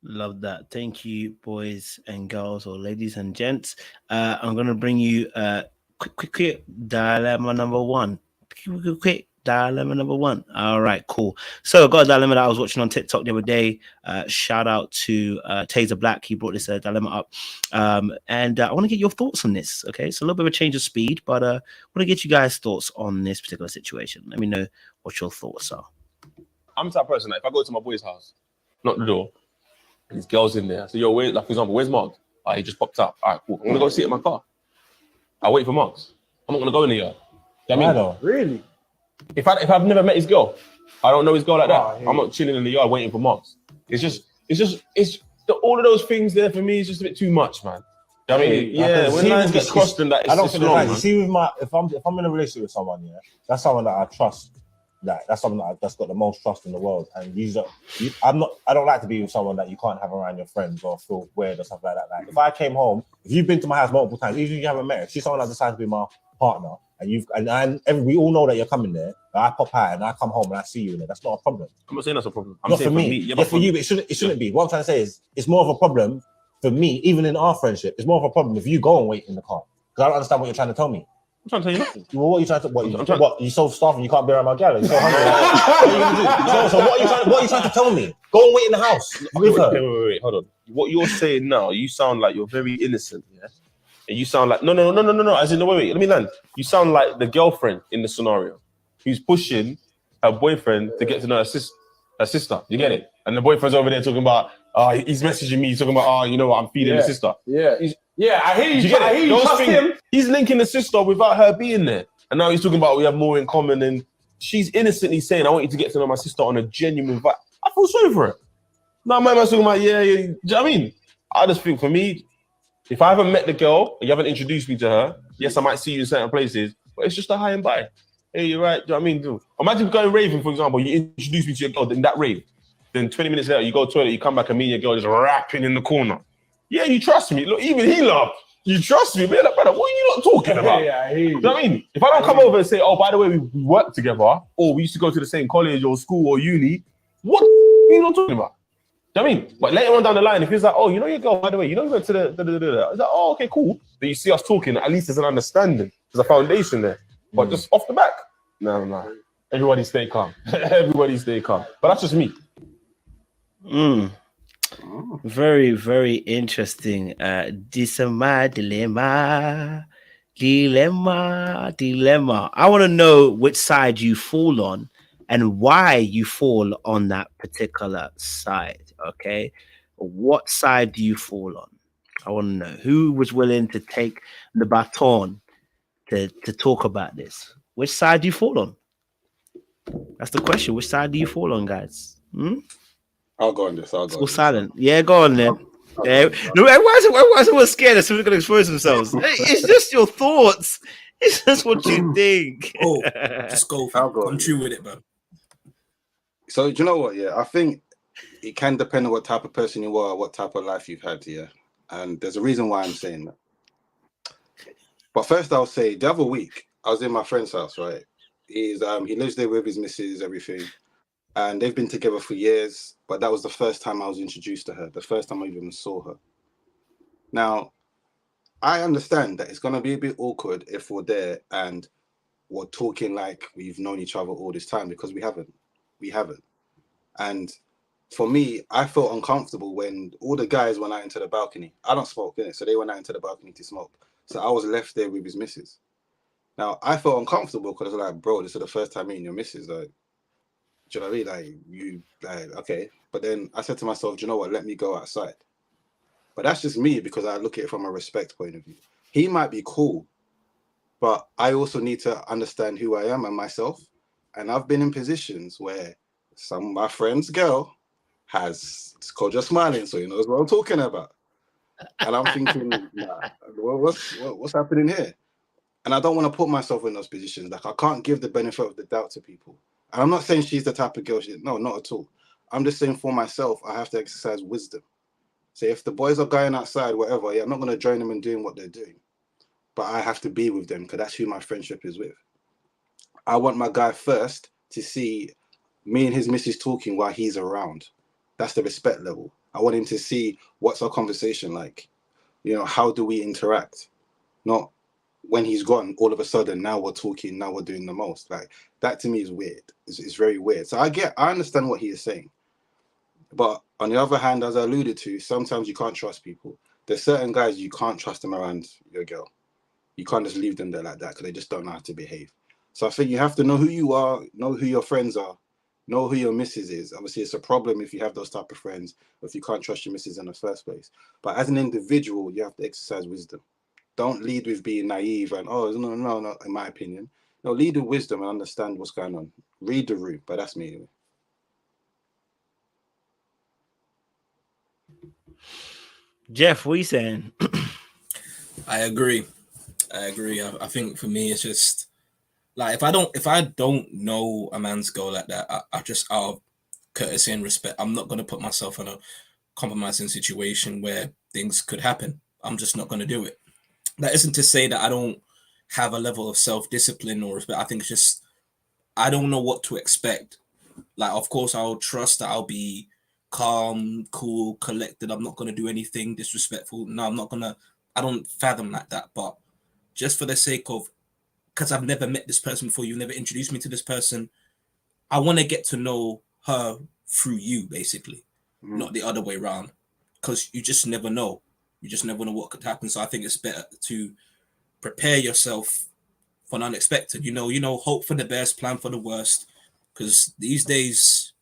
Speaker 2: Love that. Thank you, boys and girls, or ladies and gents. I'm going to bring you quick dilemma number one. Quick dilemma number one. All right, cool. So I got a dilemma that I was watching on TikTok the other day. Shout out to Taser Black. He brought this dilemma up. And I want to get your thoughts on this. Okay, so a little bit of a change of speed, but I want to get you guys' thoughts on this particular situation. Let me know what your thoughts are.
Speaker 7: I'm the type of person that if I go to my boy's house, knock the door, and his girl's in there, I say, yo, for example, where's Mark? He just popped up. All right, cool. I'm going to go sit in my car. I wait for Marks. I'm not going to go in the yard. You know what I mean?
Speaker 8: Really?
Speaker 7: If I've never met his girl, I don't know his girl like that. I'm not chilling in the yard waiting for Marks. All of those things there for me is just a bit too much, man. You know what I mean? Yeah, when lines get crossed and that, it's just long, man.
Speaker 8: See, if I'm in a relationship with someone, that's someone that I trust. That's someone that's got the most trust in the world. And I don't like to be with someone that you can't have around your friends or feel weird or stuff like that. Like, if I came home, if you've been to my house multiple times, even if you haven't met her, she's someone that decides to be my partner, and we all know that you're coming there. I pop out and I come home and I see you in there. That's not a problem.
Speaker 7: I'm not saying that's a problem. I'm
Speaker 8: not
Speaker 7: saying
Speaker 8: for me. Yeah, for you, but it shouldn't be. What I'm trying to say is, it's more of a problem for me, even in our friendship. It's more of a problem if you go and wait in the car, because I don't understand what you're trying to tell me.
Speaker 7: I'm trying to tell you nothing.
Speaker 8: Well, what are you trying to? What you so starving you can't be around my gal? You're so hungry. What are you gonna do? So what are you trying to tell me? Go and wait in the house with her.
Speaker 7: Wait, hold on. What you're saying now, you sound like you're very innocent, yeah? And you sound like no. As in, no, wait, let me land. You sound like the girlfriend in the scenario who's pushing her boyfriend to get to know her sister. You get it? And the boyfriend's over there talking about, he's messaging me, he's talking about, you know what, I'm feeding the sister.
Speaker 8: Yeah, I hear you.
Speaker 7: I hear you. Trust him. He's linking the sister without her being there. And now he's talking about we have more in common. And she's innocently saying, I want you to get to know my sister on a genuine vibe. I feel sorry for her. Now my man's talking about, yeah. Do you know what I mean? I just think for me, if I haven't met the girl, and you haven't introduced me to her, yes, I might see you in certain places, but it's just a high and by. Hey, you're right. Do you know what I mean? Dude, imagine going raving, for example, you introduce me to your girl in that rave. Then 20 minutes later, you go to the toilet, you come back and me and your girl just rapping in the corner. Yeah, you trust me. Look, even he laughed. You trust me, man. Like, brother, what are you not talking about?
Speaker 8: Yeah, I hear you.
Speaker 7: You know what I mean? If I don't come over and say, oh, by the way, we work together, or we used to go to the same college or school or uni, what are you not talking about? You know what I mean? But later on down the line, if it's like, oh, you know your girl, by the way, you know you went to the it's like, oh, okay, cool. Then you see us talking, at least there's an understanding. There's a foundation there. But just off the back, no. Everybody stay calm. Everybody stay calm. But that's just me.
Speaker 2: Very, very interesting. This is my dilemma. I want to know which side you fall on and why you fall on that particular side. Okay, what side do you fall on? I want to know who was willing to take the baton to talk about this. Which side do you fall on? That's the question. Which side do you fall on, guys?
Speaker 3: I'll go on this. I'll
Speaker 2: It's
Speaker 3: go
Speaker 2: all
Speaker 3: on this.
Speaker 2: silent. Yeah, go on then.
Speaker 3: I'll go
Speaker 2: Yeah.
Speaker 3: on this.
Speaker 2: No, everyone's everyone's scared that someone's going to expose themselves. It's just your thoughts. It's just what you think.
Speaker 5: Oh, just go.
Speaker 3: I'll go
Speaker 5: I'm
Speaker 3: on
Speaker 5: true
Speaker 3: this.
Speaker 5: with it, bro.
Speaker 3: So do you know what? Yeah, I think it can depend on what type of person you are, what type of life you've had. Yeah, and there's a reason why I'm saying that. But first, I'll say the other week I was in my friend's house. Right, he lives there with his missus, everything, and they've been together for years. But that was the first time I was introduced to her. The first time I even saw her. Now, I understand that it's gonna be a bit awkward if we're there and we're talking like we've known each other all this time, because we haven't. We haven't. And for me, I felt uncomfortable when all the guys went out into the balcony. I don't smoke, innit? So they went out into the balcony to smoke. So I was left there with his missus. Now, I felt uncomfortable because I was like, bro, this is the first time meeting your missus. Like, do you know what I mean? Like, okay. But then I said to myself, do you know what? Let me go outside. But that's just me, because I look at it from a respect point of view. He might be cool, but I also need to understand who I am and myself. And I've been in positions where some of my friend's girl has Koja smiling, so he knows what I'm talking about. And I'm thinking, nah, what's happening here? And I don't want to put myself in those positions. Like, I can't give the benefit of the doubt to people. And I'm not saying she's the type of girl. No, not at all. I'm just saying for myself, I have to exercise wisdom. So if the boys are going outside, whatever, yeah, I'm not going to join them in doing what they're doing. But I have to be with them, because that's who my friendship is with. I want my guy first to see me and his missus talking while he's around. That's the respect level. I want him to see what's our conversation like. You know, how do we interact? Not when he's gone, all of a sudden, now we're talking, now we're doing the most. Like, that to me is weird. It's very weird. So I understand what he is saying. But on the other hand, as I alluded to, sometimes you can't trust people. There's certain guys, you can't trust them around your girl. You can't just leave them there like that, because they just don't know how to behave. So I think you have to know who you are, know who your friends are, know who your missus is. Obviously, it's a problem if you have those type of friends, or if you can't trust your missus in the first place. But as an individual, you have to exercise wisdom. Don't lead with being naive and, oh, no, in my opinion. No, lead with wisdom and understand what's going on. Read the room, but that's me anyway.
Speaker 2: Jeff, what are you saying?
Speaker 5: I agree. I think for me, it's just like, if I don't know a man's goal like that, I just, out of courtesy and respect, I'm not going to put myself in a compromising situation where things could happen. I'm just not going to do it. That isn't to say that I don't have a level of self-discipline or respect. I think it's just, I don't know what to expect. Like, of course, I'll trust that I'll be calm, cool, collected. I'm not going to do anything disrespectful. No, I don't fathom like that. But just for the sake of, because I've never met this person before, you've never introduced me to this person, I want to get to know her through you, basically, not the other way around, because you just never know. You just never know what could happen. So I think it's better to prepare yourself for the unexpected. You know, hope for the best, plan for the worst, because these days,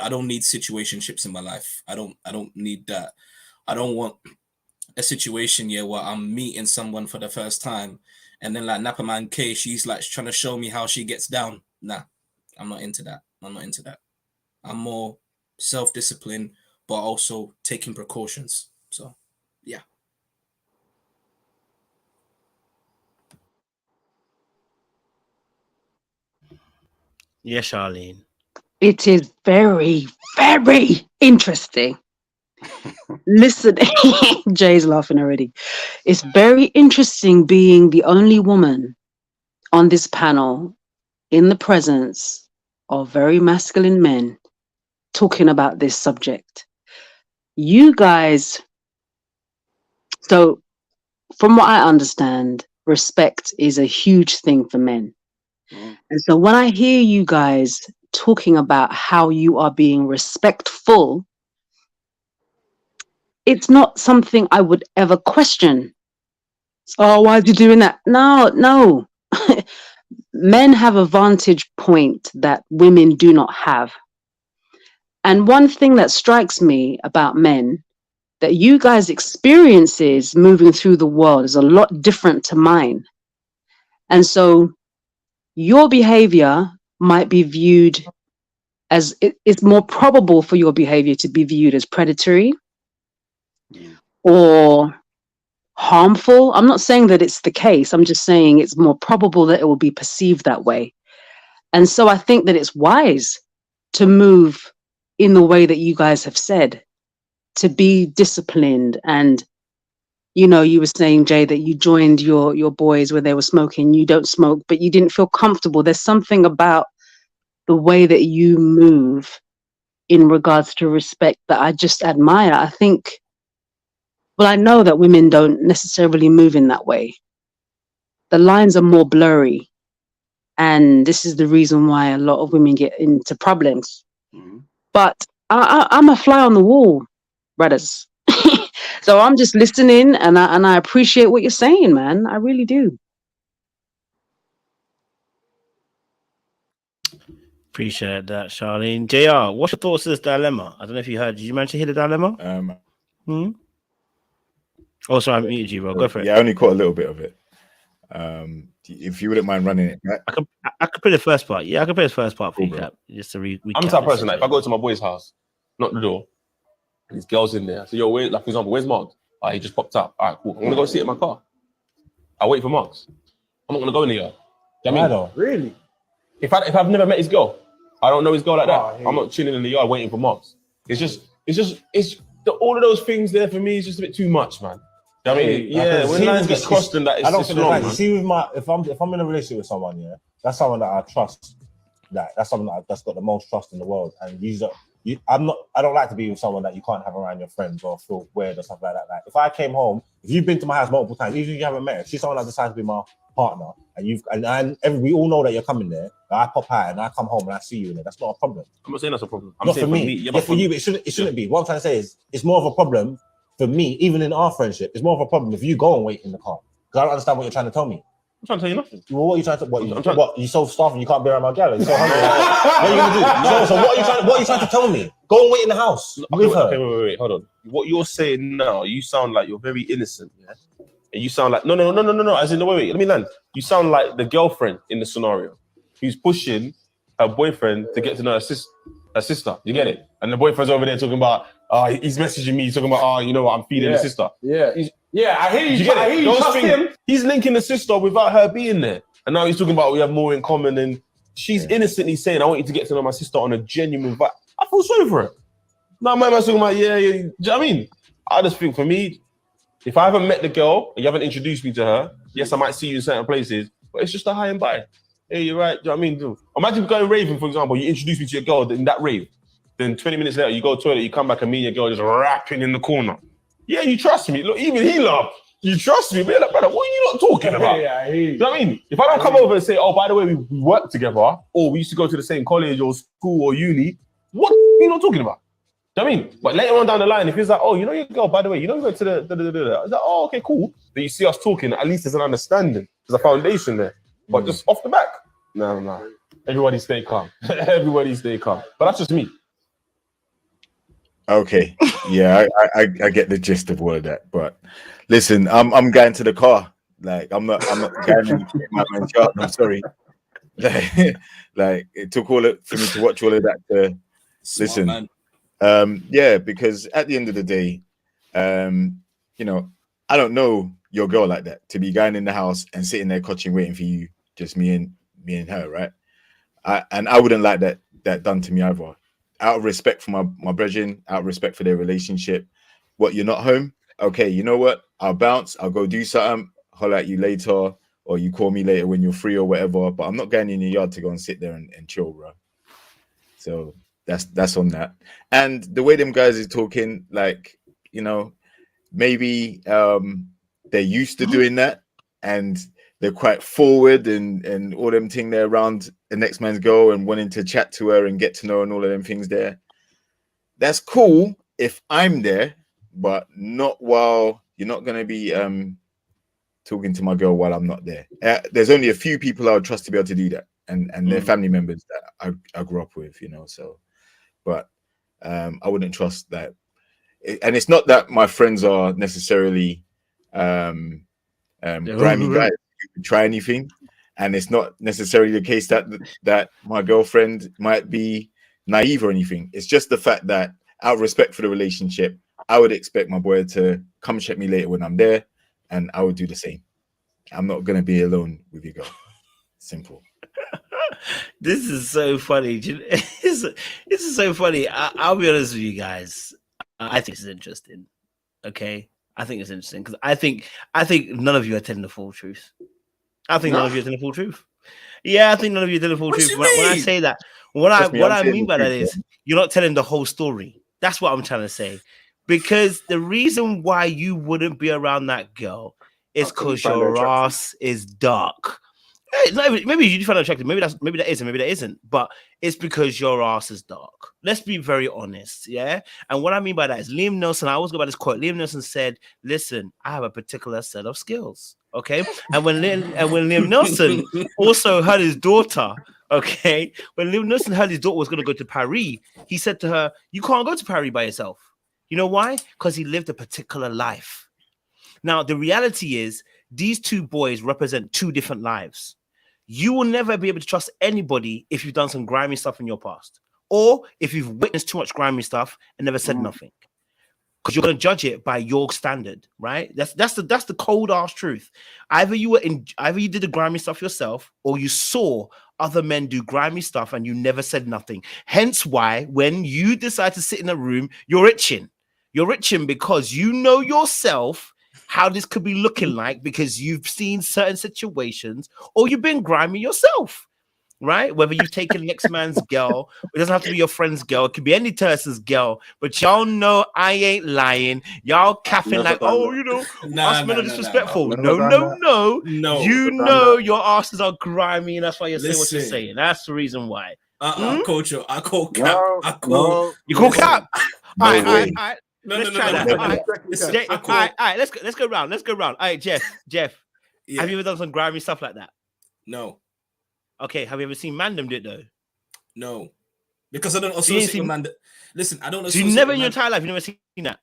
Speaker 5: I don't need situationships in my life. I don't need that. I don't want a situation where I'm meeting someone for the first time, and then like Napaman K, she's like trying to show me how she gets down. Nah, I'm not into that. I'm more self-disciplined, but also taking precautions. So, yeah.
Speaker 2: Yeah, Charlene.
Speaker 4: It is very, very interesting. Listen, Jay's laughing already. It's very interesting being the only woman on this panel in the presence of very masculine men talking about this subject. You guys, so from what I understand, respect is a huge thing for men. And so when I hear you guys talking about how you are being respectful, it's not something I would ever question. Oh, why are you doing that? No. Men have a vantage point that women do not have. And one thing that strikes me about men, that you guys' experiences moving through the world is a lot different to mine. And so your behavior might be viewed as it's more probable for your behavior to be viewed as predatory or harmful. I'm not saying that it's the case. I'm just saying it's more probable that it will be perceived that way. And so I think that it's wise to move in the way that you guys have said, to be disciplined. And, you know, you were saying, Jay, that you joined your boys where they were smoking. You don't smoke, but you didn't feel comfortable. There's something about the way that you move in regards to respect that I just admire. I think, well, I know that women don't necessarily move in that way. The lines are more blurry. And this is the reason why a lot of women get into problems. But I'm a fly on the wall, brothers. So I'm just listening, and I appreciate what you're saying, man. I really do.
Speaker 2: Appreciate that, Charlene. JR, what's your thoughts on this dilemma? I don't know if you heard. Did you manage to hear the dilemma? Oh, sorry, I muted you, bro. Go for it.
Speaker 9: Yeah, I only caught a little bit of it. If you wouldn't mind running it, right?
Speaker 2: I could play the first part. Yeah, I can play the first part for you,
Speaker 9: Cool,
Speaker 2: Cap. Just to recap.
Speaker 7: I'm the type of person that if I go to my boy's house, knock the door, and his girl's in there. So yo, where, like for example, where's Mark? He just popped up. All right, cool. I'm gonna go sit in my car. I wait for Marks. I'm not gonna go in the yard. You know what I mean?
Speaker 8: Really?
Speaker 7: If I've never met his girl, I don't know his girl like that. I'm not chilling in the yard waiting for Marks. It's all of those things there for me is just a bit too much, man. You know what I mean? Yeah, when lines get crossed and that,
Speaker 8: I don't
Speaker 7: it's
Speaker 8: think
Speaker 7: long,
Speaker 8: like,
Speaker 7: man.
Speaker 8: see with my if I'm in a relationship with someone, yeah, that's someone that I trust. That's someone that's got the most trust in the world. And I don't like to be with someone that you can't have around your friends or feel weird or stuff like that. Like if I came home, if you've been to my house multiple times, even if you haven't met her, if she's someone that decides to be my partner, and we all know that you're coming there, I pop out and I come home and I see you in there. That's not a problem.
Speaker 7: I'm not saying that's a problem. I'm
Speaker 8: Not
Speaker 7: saying
Speaker 8: for me. Yeah, for you, it shouldn't be. What I'm trying to say is, it's more of a problem for me, even in our friendship. It's more of a problem if you go and wait in the car, because I don't understand what you're trying to tell me.
Speaker 7: I'm trying to tell you nothing.
Speaker 8: Well, what are you trying to? What you're so starving you can't be around my gal? You're so hungry. What are you gonna do? So what are you trying to tell me? Go and wait in the house with her.
Speaker 7: Okay, wait, hold on. What you're saying now, you sound like you're very innocent, yeah? And you sound like no. As in, wait, let me land. You sound like the girlfriend in the scenario who's pushing her boyfriend to get to know her sister. You get it? And the boyfriend's over there talking about, he's messaging me, talking about, you know what, I'm feeding the sister.
Speaker 8: Yeah, I hear you.
Speaker 7: You get it?
Speaker 8: I hear you.
Speaker 7: Those
Speaker 8: Trust
Speaker 7: things,
Speaker 8: him.
Speaker 7: he's linking the sister without her being there. And now he's talking about we have more in common. And she's innocently saying, I want you to get to know my sister on a genuine vibe. I feel sorry for her. Now my man's talking about, do you know what I mean? I just think for me, if I haven't met the girl and you haven't introduced me to her, yes, I might see you in certain places, but it's just a high and by. Hey, you're right. Do you know what I mean? Imagine going raving, for example, you introduce me to your girl in that rave. Then 20 minutes later, you go to the toilet, you come back and me and your girl just rapping in the corner. Yeah, you trust me. Look, even he laughed. You trust me. But like, brother, what are you not talking about?
Speaker 8: Yeah, I hear you.
Speaker 7: Do you know what I mean? If I don't come over and say, oh, by the way, we work together, or we used to go to the same college or school or uni, what are you not talking about? Do you know what I mean? But later on down the line, if it's like, oh, you know your girl, by the way, you know we went to the I was like, oh, okay, cool. Then you see us talking, at least there's an understanding. There's a foundation there. But just off the back, no. Everybody stay calm. Everybody stay calm. But that's just me.
Speaker 9: Okay, yeah, I get the gist of all of that. But listen, I'm going to the car. Like I'm not going to my man's yard. I'm sorry. Like it took all it for me to watch all of that to listen. Man. Yeah, because at the end of the day, you know, I don't know your girl like that to be going in the house and sitting there coaching, waiting for you, just me and her, right? I wouldn't like that done to me either. Out of respect for my brethren, out of respect for their relationship. What, you're not home? Okay, you know what? I'll bounce. I'll go do something. Holler at you later, or you call me later when you're free or whatever. But I'm not going in your yard to go and sit there and chill, bro. So that's on that. And the way them guys is talking, like, you know, maybe they're used to doing that, and they're quite forward and all them thing there around the next man's girl and wanting to chat to her and get to know her and all of them things there. That's cool if I'm there, but not while you're not going to be talking to my girl while I'm not there. There's only a few people I would trust to be able to do that, and they're family members that I grew up with, you know. So, but I wouldn't trust that. And it's not that my friends are necessarily grimy guys who can try anything, and it's not necessarily the case that my girlfriend might be naive or anything. It's just the fact that out of respect for the relationship, I would expect my boy to come check me later when I'm there, and I would do the same. I'm not gonna be alone with you, girl. Simple.
Speaker 2: This is so funny. This is so funny. I'll be honest with you guys. I think this is interesting. Okay, I think it's interesting because I think none of you are telling the full truth. I think none of you are telling the full truth. Yeah, I think none of you are telling the full truth. When I say that, what I mean by that is you're not telling the whole story. That's what I'm trying to say. Because the reason why you wouldn't be around that girl is because your ass is dark. Maybe you find her attractive. Maybe that is, and maybe that isn't. But it's because your ass is dark. Let's be very honest, yeah. And what I mean by that is Liam Neeson. I always go by this quote. Liam Neeson said, "Listen, I have a particular set of skills." Okay, and when Liam Neeson also heard his daughter, okay, when Liam Neeson heard his daughter was going to go to Paris, he said to her, "You can't go to Paris by yourself." You know why? Because he lived a particular life. Now the reality is, these two boys represent two different lives. You will never be able to trust anybody if you've done some grimy stuff in your past, or if you've witnessed too much grimy stuff and never said nothing, because you're going to judge it by your standard, right? That's the cold ass truth. Either you did the grimy stuff yourself, or you saw other men do grimy stuff and you never said nothing. Hence why when you decide to sit in a room, you're itching. You're itching because you know yourself how this could be looking like, because you've seen certain situations or you've been grimy yourself, right? Whether you've taken next man's girl, it doesn't have to be your friend's girl, it could be any person's girl, but y'all know I ain't lying. Y'all capping like, oh, you know, us men are disrespectful. No. You know your asses are grimy, and that's why you're saying what you're saying. That's the reason why.
Speaker 5: Coach, I call cap.
Speaker 2: You call cap? All right.
Speaker 5: No.
Speaker 2: Let's go round. All right, Jeff. Yeah. Have you ever done some grimy stuff like that?
Speaker 5: No.
Speaker 2: Okay. Have you ever seen Mandem do it though?
Speaker 5: No. Because I don't associate with Mandem. Listen, I don't associate.
Speaker 2: So you never in your entire life, you never seen that?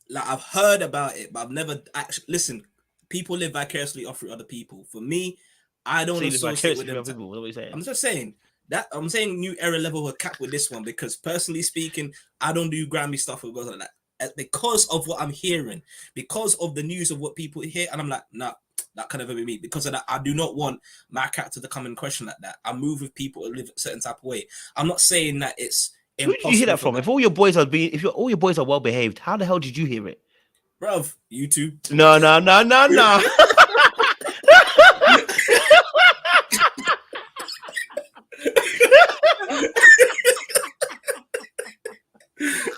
Speaker 5: Like, I've heard about it, but I've never actually. Listen, people live vicariously off through other people. For me, I don't associate with them.
Speaker 2: People. What are you saying?
Speaker 5: I'm just saying that I'm saying new era level of cap with this one, because personally speaking, I don't do grimy stuff with girls like that. Because of what I'm hearing, because of the news of what people hear, and I'm like, nah, that can never be me. Because of that, I do not want my character to come in question like that. I move with people who live a certain type of way. I'm not saying that it's impossible.
Speaker 2: Who did you hear that from? If all your boys are well behaved, how the hell did you hear it?
Speaker 5: Bruv, YouTube.
Speaker 2: No.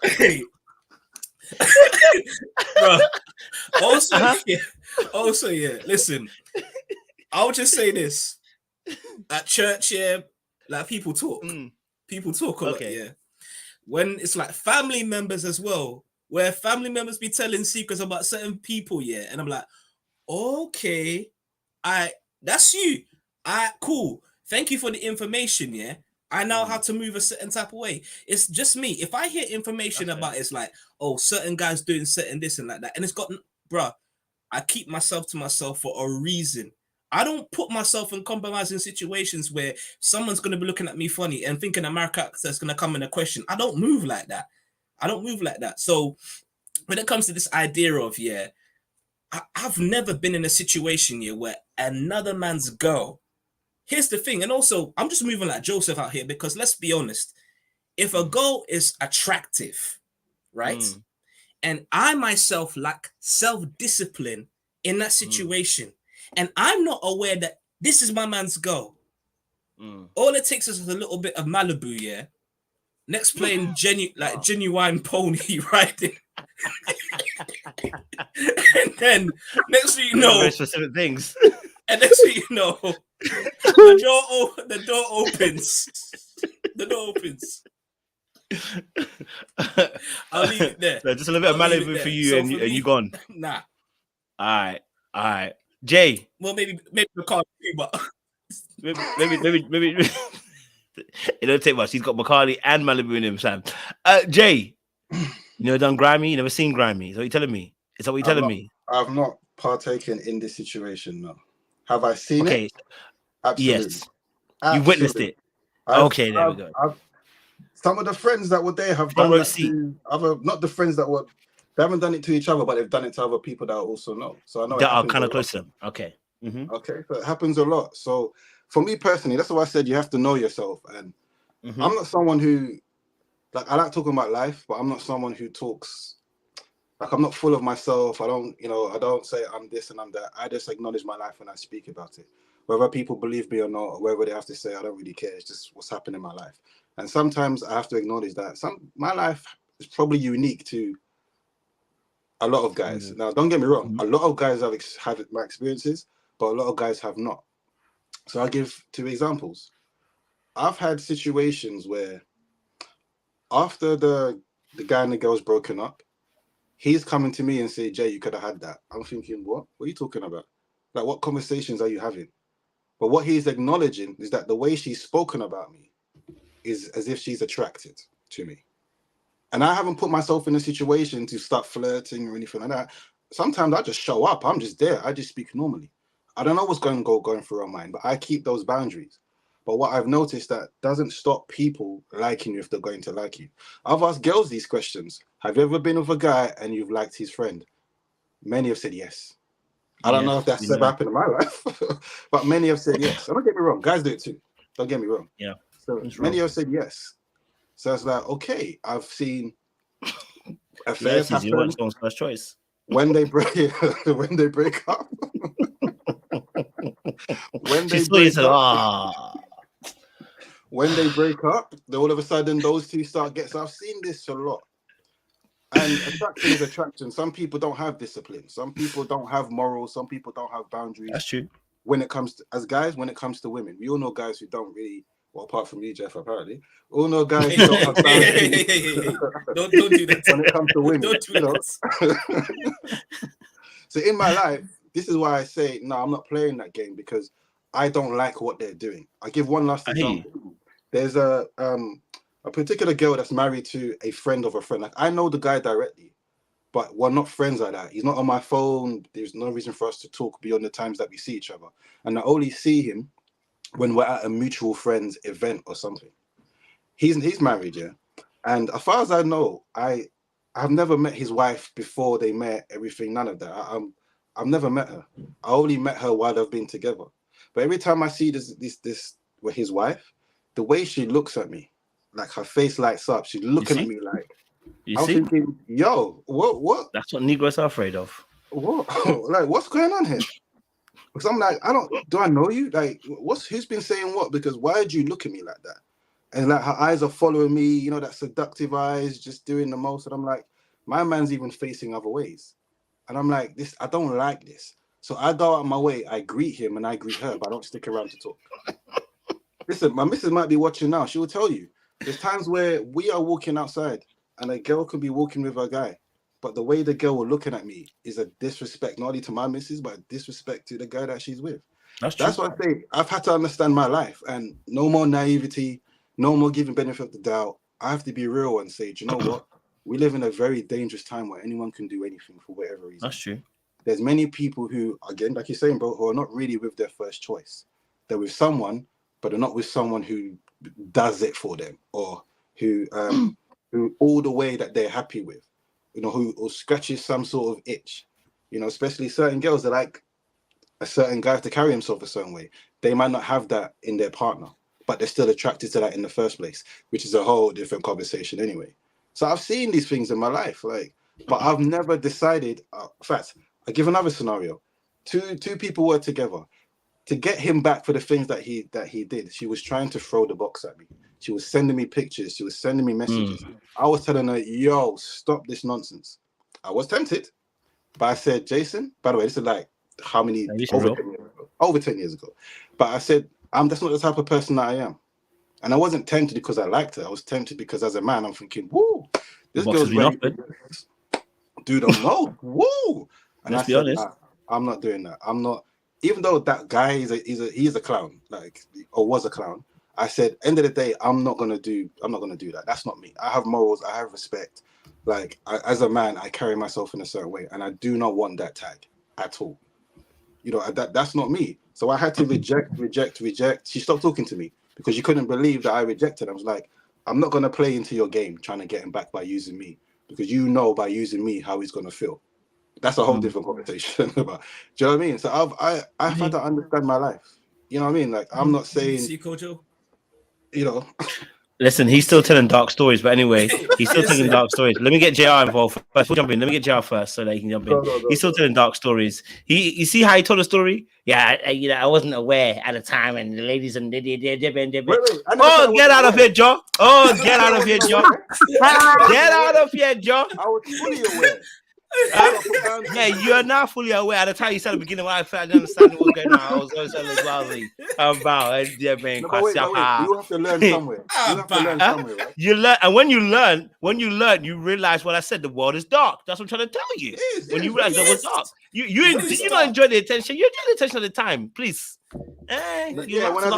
Speaker 5: Hey. Bro. Also, listen, I'll just say this. At church, like people talk. People talk a lot, When it's like family members as well, where family members be telling secrets about certain people, and I'm like, okay, that's you. Cool. Thank you for the information, I know how to move a certain type of way. It's just me. If I hear information about it's like, oh, certain guys doing certain this and like that, and it's got, bruh, I keep myself to myself for a reason. I don't put myself in compromising situations where someone's going to be looking at me funny and thinking America that's going to come in a question. I don't move like that. So when it comes to this idea of, I've never been in a situation where another man's girl. Here's the thing, and also I'm just moving like Joseph out here, because let's be honest, if a girl is attractive, right, and I myself lack self-discipline in that situation, and I'm not aware that this is my man's girl, all it takes is a little bit of Malibu, next playing genuine pony riding, and then next thing you know,
Speaker 2: very specific things.
Speaker 5: And next thing you know, the door opens. The door opens. I'll leave it there.
Speaker 2: So just a little bit of Malibu for you, and you gone.
Speaker 5: Nah.
Speaker 2: All right. Jay.
Speaker 5: Well, maybe McCarthy, but
Speaker 2: maybe. It don't take much. He's got McCarthy and Malibu in him, Sam. Jay, you never done grimy? You never seen grimy? Is that what you're telling me? Is that what you're telling me?
Speaker 3: I've not partaken in this situation, no. Have I seen it?
Speaker 2: Absolutely. Yes.
Speaker 3: Absolutely.
Speaker 2: You witnessed it. Okay, there we go.
Speaker 3: some of the friends that were there have
Speaker 2: Front
Speaker 3: done
Speaker 2: row
Speaker 3: that
Speaker 2: seat.
Speaker 3: to other, not the friends that were, they haven't done it to each other, but they've done it to other people that I also know. So I know it
Speaker 2: That are
Speaker 3: happens
Speaker 2: kind
Speaker 3: a
Speaker 2: of
Speaker 3: lot.
Speaker 2: close to them. Okay.
Speaker 3: Okay, so it happens a lot. So for me personally, that's why I said you have to know yourself. And I'm not someone who, like, I like talking about life, but I'm not someone who talks, like, I'm not full of myself. I don't, you know, I don't say I'm this and I'm that. I just acknowledge my life when I speak about it. Whether people believe me or not, or whatever they have to say, I don't really care. It's just what's happening in my life. And sometimes I have to acknowledge that my life is probably unique to a lot of guys. Now, don't get me wrong. A lot of guys have had my experiences, but a lot of guys have not. So I'll give 2 examples. I've had situations where after the guy and the girl's broken up, he's coming to me and say, Jay, you could have had that. I'm thinking, what? What are you talking about? Like, what conversations are you having? But what he's acknowledging is that the way she's spoken about me is as if she's attracted to me. And I haven't put myself in a situation to start flirting or anything like that. Sometimes I just show up. I'm just there. I just speak normally. I don't know what's going through her mind, but I keep those boundaries. But what I've noticed that doesn't stop people liking you if they're going to like you. I've asked girls these questions. Have you ever been with a guy and you've liked his friend? Many have said yes. I don't know if that's ever happened in my life, but many have said yes. And don't get me wrong, guys do it too. Don't get me wrong.
Speaker 2: Yeah.
Speaker 3: So many have said yes. So it's like, okay, I've seen affairs happen.
Speaker 2: You weren't someone's first choice.
Speaker 3: When they break when they break up. When they break up. When they break up, then all of a sudden those two start getting. So I've seen this a lot. And attraction is attraction. Some people don't have discipline. Some people don't have morals. Some people don't have boundaries.
Speaker 2: That's true.
Speaker 3: When it comes to, as guys, when it comes to women, we all know guys who don't really, well, apart from you, Jeff, apparently, we all know guys who don't have boundaries.
Speaker 5: Don't do that.
Speaker 3: When it comes to women,
Speaker 5: Don't do that.
Speaker 3: So in my life, this is why I say, no, I'm not playing that game because I don't like what they're doing. I give one last example. There's a particular girl that's married to a friend of a friend. Like, I know the guy directly, but we're not friends like that. He's not on my phone. There's no reason for us to talk beyond the times that we see each other. And I only see him when we're at a mutual friends event or something. He's married, yeah. And as far as I know, I've never met his wife before they met, everything, none of that. I've never met her. I only met her while they've been together. But every time I see this with his wife, the way she looks at me, like her face lights up. She's looking at me like, I'm thinking, yo, what?
Speaker 2: That's what Negroes are afraid of.
Speaker 3: What? Like, what's going on here? Because I'm like, do I know you? Like, who's been saying what? Because why did you look at me like that? And like, her eyes are following me, you know, that seductive eyes, just doing the most. And I'm like, my man's even facing other ways. And I'm like, I don't like this. So I go out of my way, I greet him and I greet her, but I don't stick around to talk. Listen, my missus might be watching now. She will tell you. There's times where we are walking outside and a girl could be walking with a guy, but the way the girl was looking at me is a disrespect, not only to my missus, but a disrespect to the guy that she's with. That's what I say. I've had to understand my life and no more naivety, no more giving benefit of the doubt. I have to be real and say, do you know what? We live in a very dangerous time where anyone can do anything for whatever reason.
Speaker 2: That's true.
Speaker 3: There's many people who, again, like you're saying, bro, who are not really with their first choice. They're with someone, but they're not with someone who does it for them or who all the way that they're happy with, you know, who scratches some sort of itch, you know, especially certain girls that like a certain guy to carry himself a certain way. They might not have that in their partner, but they're still attracted to that in the first place, which is a whole different conversation anyway. So I've seen these things in my life, like, but I've never decided. In fact, I give another scenario. Two people were together. To get him back for the things that he did, she was trying to throw the box at me. She was sending me pictures. She was sending me messages. I was telling her, yo, stop this nonsense. I was tempted, but I said, Jason, by the way, this is like how many? Over 10 years ago. But I said, that's not the type of person that I am. And I wasn't tempted because I liked her. I was tempted because as a man, I'm thinking, woo, this girl's ready. Dude, I'm low. Woo. And
Speaker 2: Let's be honest.
Speaker 3: I'm not doing that. I'm not. Even though that guy he's a clown, like, or was a clown, I said, end of the day, I'm not gonna do that. That's not me. I have morals. I have respect. Like, as a man, I carry myself in a certain way, and I do not want that tag at all. You know, that's not me. So I had to reject. She stopped talking to me because she couldn't believe that I rejected. I was like, I'm not gonna play into your game trying to get him back by using me, because you know by using me how he's gonna feel. That's a whole different conversation about. Do you know what I mean? So I've had to understand my life. You know what I mean? Like, I'm not saying,
Speaker 5: See, Kojo?
Speaker 3: you know.
Speaker 2: Listen, he's still telling dark stories, but anyway, he's still telling
Speaker 5: Listen.
Speaker 2: dark stories. Let me get JR involved first. We'll jump in. Let me get JR first so that he can jump in. He's still telling dark stories. You see how he told a story? Yeah, I wasn't aware at the time, and the ladies and
Speaker 3: Wait,
Speaker 2: get
Speaker 3: out
Speaker 2: out of here, Joe. Oh, get out of here, Joe. Get out of here, Joe.
Speaker 3: I was fully aware.
Speaker 2: Yeah, you are now fully aware. At the time you said at the beginning, when I didn't understand what was going on, I was going so lousy about yeah, man.
Speaker 3: No, but wait, you have to learn somewhere. You have to learn somewhere, right?
Speaker 2: You learn, and when you learn, you realize what I said. The world is dark. That's what I'm trying to tell you. When you realize that was dark, you not enjoy the attention. You enjoy the attention at the time, please.
Speaker 3: Yeah, when I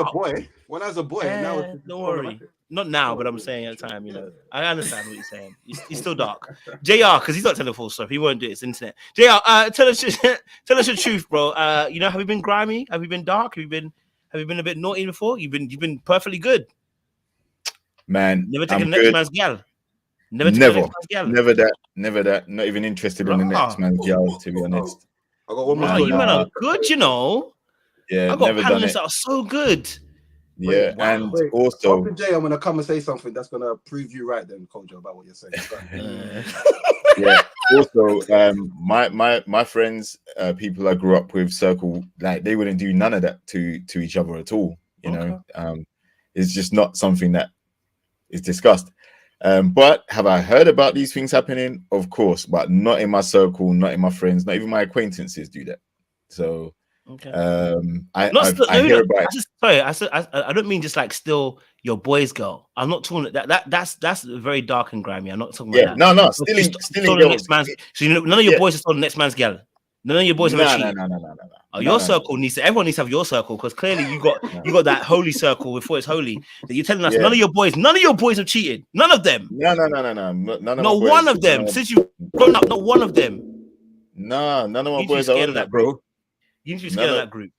Speaker 3: was a boy, now it's
Speaker 2: don't worry. Not now, but I'm saying at the time, I understand what you're saying. He's still dark. JR, because he's not telling the full stuff. He won't do it. It's internet. JR, tell us the truth, bro. Have you been grimy? Have you been dark? Have you been a bit naughty before? You've been perfectly good.
Speaker 9: Man,
Speaker 2: Never taken
Speaker 9: I'm
Speaker 2: the next
Speaker 9: good.
Speaker 2: man's gal.
Speaker 9: Never that. Not even interested in the next man's gal, to be honest.
Speaker 3: I got one more.
Speaker 2: You men are good,
Speaker 9: Yeah,
Speaker 2: I got
Speaker 9: never done
Speaker 2: panelists
Speaker 9: it.
Speaker 2: that are so good.
Speaker 9: Yeah, and also,
Speaker 3: Jay, I'm gonna come and say something that's gonna prove you right, then, Kojo, about what you're saying.
Speaker 9: yeah. Also, my friends, people I grew up with, circle, like they wouldn't do none of that to each other at all. You know, it's just not something that is discussed. But have I heard about these things happening? Of course, but not in my circle, not in my friends, not even my acquaintances do that. So. I hear about it.
Speaker 2: I don't mean just like still your boy's girl. I'm not talking that's very dark and grimy. I'm not talking about that.
Speaker 9: No, stealing
Speaker 2: the next man's. So none of your boys are still the next man's girl. None of your boys ever cheated. No. Your circle needs to. Everyone needs to have your circle, because clearly you got that holy circle before it's holy. That you're telling us none of your boys have cheated. None of them.
Speaker 9: No. None of
Speaker 2: not one of them. Since you've grown up, not one of them.
Speaker 9: No, none of my boys are on that, bro.
Speaker 2: You need to be scared of that group,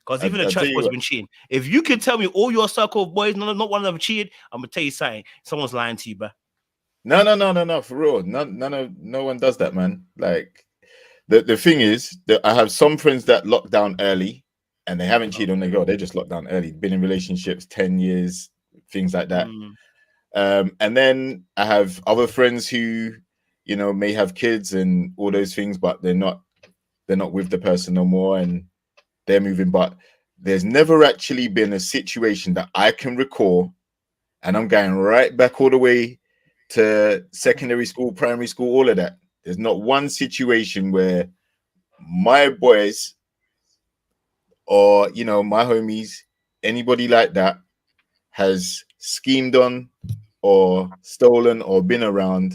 Speaker 2: because even the church boys have been cheating. If you can tell me all your circle of boys, not one of them cheated, I'm gonna tell you something. Someone's lying to you, bro.
Speaker 9: No, for real. No one does that, man. Like the thing is that I have some friends that locked down early, and they haven't cheated on their girl. They just locked down early. Been in relationships 10 years, things like that. And then I have other friends who, may have kids and all those things, but they're not with the person no more, and they're moving. But there's never actually been a situation that I can recall, and I'm going right back all the way to secondary school, primary school, all of that. There's not one situation where my boys or my homies, anybody like that, has schemed on or stolen or been around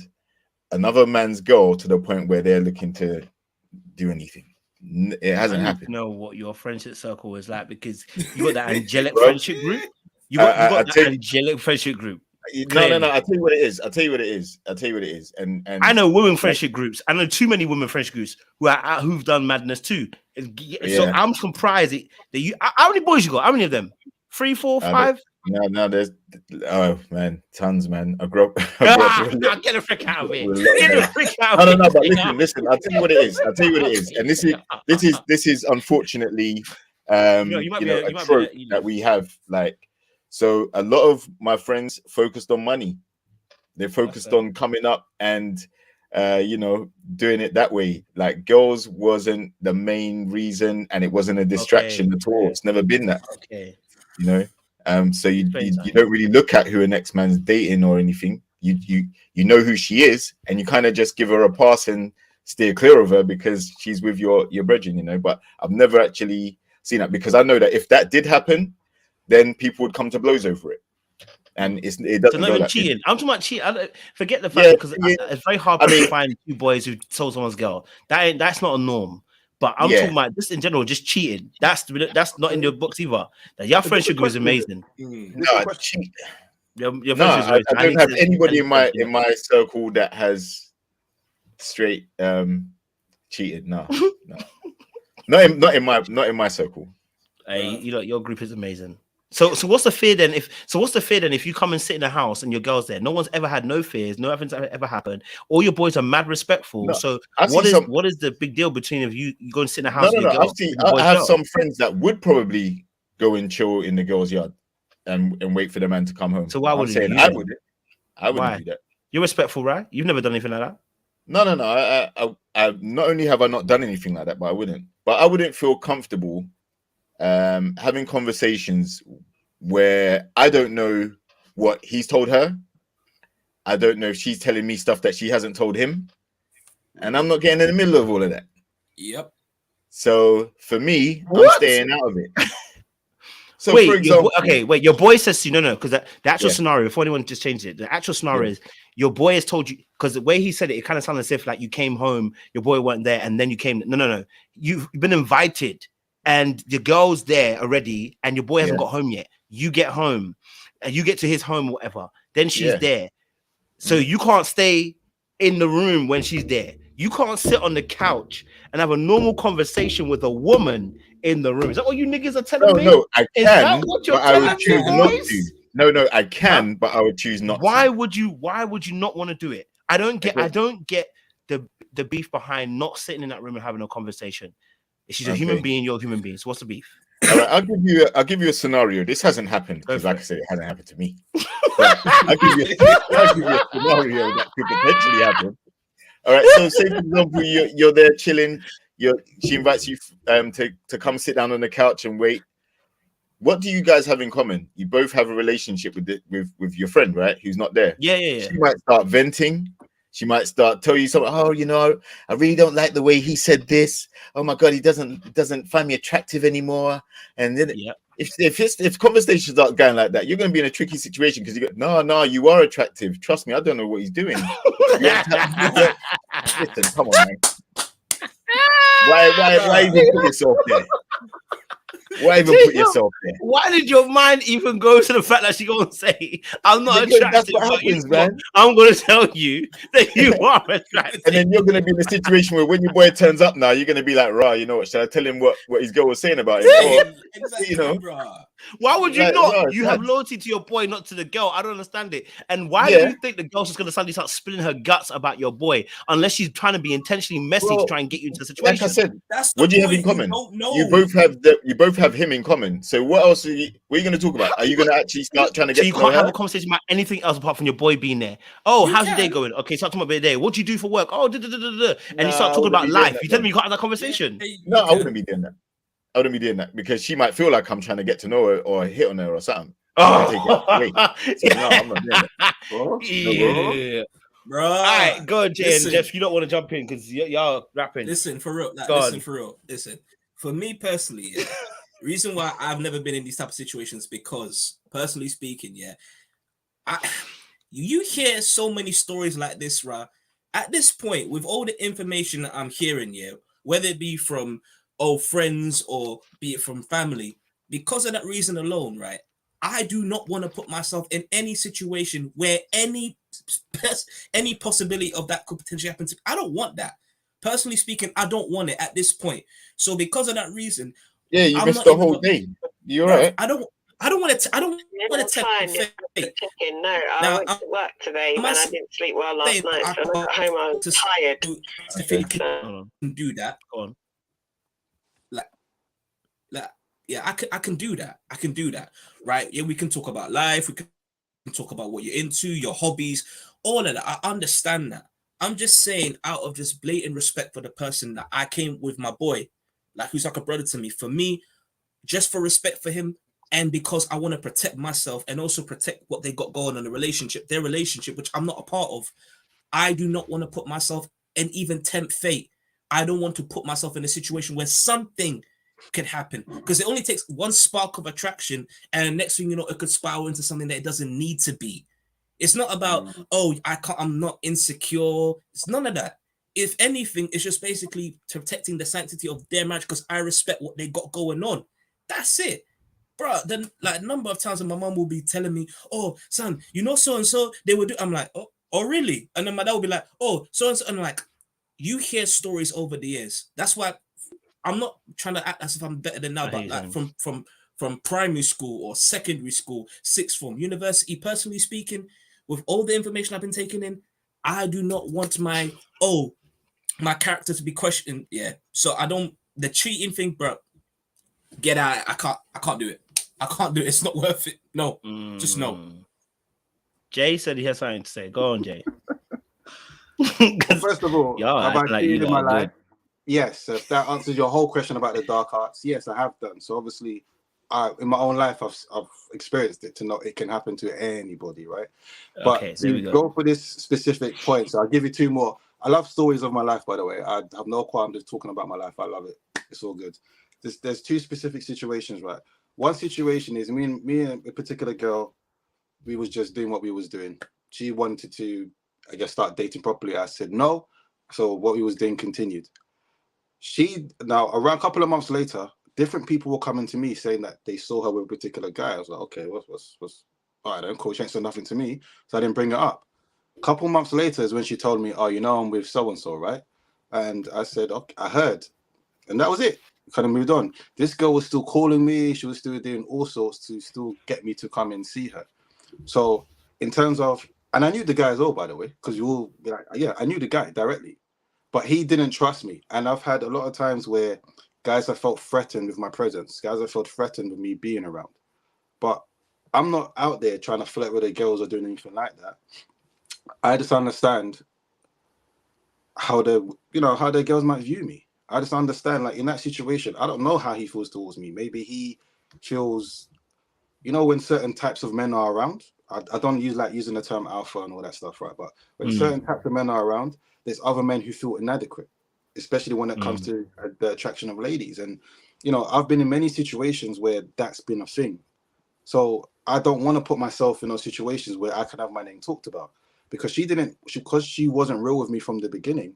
Speaker 9: another man's girl to the point where they're looking to do anything. It hasn't happened.
Speaker 2: Know what your friendship circle is like, because you got that angelic friendship group. You got that angelic friendship group.
Speaker 9: No. I'll tell you what it is. And
Speaker 2: I know women friendship groups. I know too many women friendship groups who've done madness too. So I'm surprised that you. How many boys you got? How many of them? 3, 4, 5?
Speaker 9: No, there's tons, man. I grew up.
Speaker 2: Get the frick out of here. Get the frick out of here.
Speaker 9: No, but listen. I'll tell you what it is. And this is unfortunately a trope that we have. Like, so a lot of my friends focused on money. They focused on coming up and doing it that way. Like, girls wasn't the main reason, and it wasn't a distraction at all. It's never been that.
Speaker 2: Okay.
Speaker 9: So you don't really look at who a next man's dating or anything. You know who she is, and you kind of just give her a pass and steer clear of her because she's with your brethren, But I've never actually seen that, because I know that if that did happen, then people would come to blows over it, and it doesn't.
Speaker 2: So not even cheating. I'm talking about cheating. Forget the fact, because it's very hard to find 2 boys who sold someone's girl. That's not a norm. But I'm talking about just in general, just cheating. That's not in your books either. Your friendship group is amazing.
Speaker 9: No, your I don't have anybody in my circle that has straight cheated. No. Not in my circle.
Speaker 2: Hey, your group is amazing. So what's the fear then? If you come and sit in a house and your girl's there, no one's ever had no fears, nothing's ever happened. All your boys are mad respectful.
Speaker 9: No,
Speaker 2: So
Speaker 9: I've
Speaker 2: what
Speaker 9: seen
Speaker 2: is
Speaker 9: some.
Speaker 2: what is the big deal between if you go and sit in a
Speaker 9: No,
Speaker 2: house
Speaker 9: no,
Speaker 2: with your
Speaker 9: no.
Speaker 2: girl, with your boy's
Speaker 9: I have
Speaker 2: girl?
Speaker 9: some friends that would probably go and chill in the girl's yard and wait for the man to come home.
Speaker 2: So why
Speaker 9: I'm
Speaker 2: wouldn't
Speaker 9: saying
Speaker 2: you
Speaker 9: I
Speaker 2: then?
Speaker 9: wouldn't. I wouldn't
Speaker 2: Why?
Speaker 9: do that.
Speaker 2: You're respectful, right? You've never done anything like that.
Speaker 9: No. I not only have I not done anything like that, but I wouldn't. But I wouldn't feel comfortable having conversations where I don't know what he's told her. I don't know if she's telling me stuff that she hasn't told him, and I'm not getting in the middle of all of that.
Speaker 5: Yep.
Speaker 9: So for me, I'm
Speaker 2: What?
Speaker 9: staying out of it. So
Speaker 2: Wait,
Speaker 9: for example,
Speaker 2: wait. Your boy says to you, no, because the actual
Speaker 9: Yeah.
Speaker 2: scenario, before anyone just changed it, the actual scenario
Speaker 9: Yeah.
Speaker 2: is your boy has told you, because the way he said it kind of sounded as if like you came home, your boy weren't there, and then you came. No. You've been invited, and the girl's there already, and your boy hasn't
Speaker 9: Yeah.
Speaker 2: got home yet. You get home, and you get to his home, whatever. Then she's
Speaker 9: Yeah.
Speaker 2: there, so you can't stay in the room when she's there. You can't sit on the couch and have a normal conversation with a woman in the room. Is that what you niggas are telling me?
Speaker 9: No, I
Speaker 2: Is that
Speaker 9: can,
Speaker 2: what you're
Speaker 9: but I would
Speaker 2: telling
Speaker 9: choose
Speaker 2: me,
Speaker 9: not
Speaker 2: boys?
Speaker 9: to. No, I can, but I would choose not
Speaker 2: Why
Speaker 9: to.
Speaker 2: would you not want to do it? I don't get the beef behind not sitting in that room and having a conversation. If she's a human
Speaker 9: Okay.
Speaker 2: being, you're a human being. So what's the beef?
Speaker 9: All right, I'll give you a scenario. This hasn't happened because,
Speaker 2: Go for
Speaker 9: like
Speaker 2: it.
Speaker 9: I said, it hasn't happened to me. But I'll give you a scenario that could potentially happen. All right, so say for example you're there chilling. She invites you to come sit down on the couch and wait. What do you guys have in common? You both have a relationship with your friend, right? Who's not there.
Speaker 2: Yeah.
Speaker 9: She might start venting. She might start tell you something. Oh, I really don't like the way he said this. Oh my god, he doesn't find me attractive anymore. And then if conversations start going like that, you're going to be in a tricky situation because you go, no, you are attractive. Trust me, I don't know what he's doing. Listen, come on, man. Why even put yourself there? Why even put yourself there?
Speaker 2: Why did your mind even go to the fact that she gonna say, I'm not
Speaker 9: Because
Speaker 2: attractive?
Speaker 9: that's what
Speaker 2: but
Speaker 9: happens,
Speaker 2: you know what?
Speaker 9: man.
Speaker 2: I'm gonna tell you that you are attractive.
Speaker 9: And then you're going to be in a situation where when your boy turns up now, you're going to be like, rah, you know what? Should I tell him what his girl was saying about him? Or,
Speaker 5: Exactly, bro.
Speaker 2: Why would you
Speaker 9: Like,
Speaker 2: not?
Speaker 9: no, it's
Speaker 2: You have
Speaker 9: mad.
Speaker 2: loyalty to your boy, not to the girl. I don't understand it. And why
Speaker 9: Yeah.
Speaker 2: do you think the girl's just gonna suddenly start spilling her guts about your boy unless she's trying to be intentionally messy
Speaker 9: Well,
Speaker 2: to try and get you into the situation?
Speaker 9: Like I said,
Speaker 5: That's the
Speaker 9: what do you have in
Speaker 5: point,
Speaker 9: common?
Speaker 5: don't know.
Speaker 9: You both have him in common. So what else what are you going to talk about? Are you going to actually start trying to
Speaker 2: So
Speaker 9: get
Speaker 2: you
Speaker 9: to know
Speaker 2: can't have
Speaker 9: her?
Speaker 2: a conversation about anything else apart from your boy being there. Oh,
Speaker 5: You
Speaker 2: how's your day
Speaker 5: can.
Speaker 2: going? Okay, start talking about your day. What do you do for work? Oh, and you
Speaker 9: Nah,
Speaker 2: start
Speaker 9: I
Speaker 2: talking
Speaker 9: wouldn't
Speaker 2: about
Speaker 9: be doing
Speaker 2: life.
Speaker 9: that,
Speaker 2: You tell
Speaker 9: man.
Speaker 2: me you can't have that conversation.
Speaker 9: No, I wouldn't be doing that. I wouldn't be doing that because she might feel like I'm trying to get to know her or hit on her or something.
Speaker 2: Oh,
Speaker 9: Take it. So, no, I'm not doing that. No,
Speaker 2: yeah.
Speaker 5: Bro.
Speaker 2: All right, go on, Jay and
Speaker 5: Listen.
Speaker 2: Jeff. You don't want to jump in because y'all rapping.
Speaker 5: Listen, for real.
Speaker 2: Go
Speaker 5: Listen,
Speaker 2: on.
Speaker 5: for real. Listen. For me personally, yeah, reason why I've never been in these type of situations because, personally speaking, yeah, you hear so many stories like this, right? At this point, with all the information that I'm hearing, yeah, whether it be from old friends or be it from family, because of that reason alone, right? I do not want to put myself in any situation where any possibility of that could potentially happen to me. I don't want that. Personally speaking, I don't want it at this point. So because of that reason,
Speaker 9: Yeah, you
Speaker 5: I'm
Speaker 9: missed
Speaker 5: not
Speaker 9: the
Speaker 5: even
Speaker 9: whole
Speaker 5: go-
Speaker 9: day. You're
Speaker 5: Bro,
Speaker 9: right.
Speaker 5: I don't want to. I don't want to
Speaker 10: fine.
Speaker 5: take
Speaker 10: No, I
Speaker 5: Now,
Speaker 10: went to work today
Speaker 5: am
Speaker 10: and
Speaker 5: I
Speaker 10: I didn't sleep well last
Speaker 5: saying
Speaker 10: night.
Speaker 5: I
Speaker 10: So when I got home, I was tired.
Speaker 5: to feel you can do that.
Speaker 2: Go on.
Speaker 5: Like, yeah, I can do that. I can do that. Right? Yeah, we can talk about life. We can talk about what you're into, your hobbies, all of that. I understand that. I'm just saying, out of just blatant respect for the person that I came with, my boy, like who's like a brother to me. For me, just for respect for him, and because I want to protect myself and also protect what they got going on in their relationship, which I'm not a part of. I do not want to put myself and even tempt fate. I don't want to put myself in a situation where something could happen because it only takes one spark of attraction, and the next thing you know, it could spiral into something that it doesn't need to be. It's not about I'm not insecure. It's none of that. If anything, it's just basically protecting the sanctity of their marriage because I respect what they got going on. That's it. Bro, then like a number of times my mom will be telling me, oh, son, you know so and so they would do. I'm like, oh, really? And then my dad will be like, oh, so and so. And I'm like, you hear stories over the years. That's why I'm not trying to act as if I'm better than now, but like from from primary school or secondary school, sixth form, university, personally speaking, with all the information I've been taking in, I do not want my character to be questioned. Yeah. So I don't, the cheating thing, bro, get out. I can't do it. I can't do it. It's not worth it. No, just no.
Speaker 2: Jay said he has something to say. Go on, Jay.
Speaker 3: Well, first of all, have I
Speaker 2: like
Speaker 3: cheated
Speaker 2: you
Speaker 3: in my
Speaker 2: lot are
Speaker 3: life? Yes. If that answers your whole question about the dark arts, yes, I have done. So obviously, in my own life, I've experienced it to know it can happen to anybody, right? But
Speaker 2: Okay, so there we
Speaker 3: to
Speaker 2: go.
Speaker 3: go for this specific point, so I'll give you two more. I love stories of my life, by the way. I have no qualm just talking about my life. I love it. It's all good. There's two specific situations, right? One situation is me and a particular girl, we was just doing what we was doing. She wanted to, I guess, start dating properly. I said no. So what we was doing continued. Now around a couple of months later, different people were coming to me saying that they saw her with a particular guy. I was like, okay, what's all right then, cool. She ain't said nothing to me, so I didn't bring it up. A couple months later is when she told me, oh, I'm with so and so, right? And I said, okay, I heard, and that was it. Kind of moved on. This girl was still calling me. She was still doing all sorts to still get me to come and see her. So in terms of, and I knew the guy as well, by the way, because you all be like, yeah, I knew the guy directly, but he didn't trust me. And I've had a lot of times where guys have felt threatened with my presence. Guys have felt threatened with me being around. But I'm not out there trying to flirt with the girls or doing anything like that. I just understand how the girls might view me. I just understand, like, in that situation, I don't know how he feels towards me. Maybe he feels, when certain types of men are around, I don't using the term alpha and all that stuff, right? But when certain types of men are around, there's other men who feel inadequate, especially when it comes to the attraction of ladies. And, I've been in many situations where that's been a thing. So I don't want to put myself in those situations where I can have my name talked about, because because she wasn't real with me from the beginning.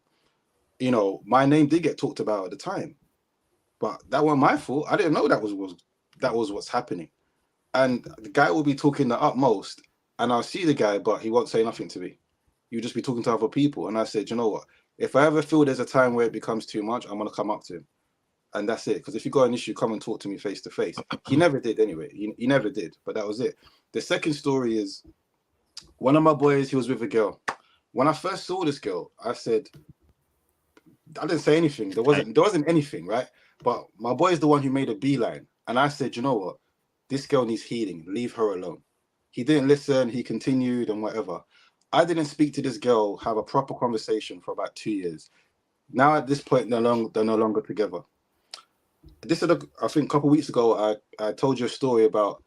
Speaker 3: My name did get talked about at the time, but that wasn't my fault. I didn't know that was what's happening. And the guy will be talking the utmost, and I'll see the guy, but he won't say nothing to me. You'll just be talking to other people. And I said, you know what? If I ever feel there's a time where it becomes too much, I'm going to come up to him. And that's it. Because if you got an issue, come and talk to me face to face. He never did anyway. He never did. But that was it. The second story is one of my boys, he was with a girl. When I first saw this girl, I didn't say anything. There wasn't anything, right? But my boy is the one who made a beeline. And I said, you know what? This girl needs healing. Leave her alone. He didn't listen. He continued and whatever. I didn't speak to this girl, have a proper conversation for about 2 years. Now at this point, they're no longer together. This is, I think, a couple of weeks ago, I told you a story about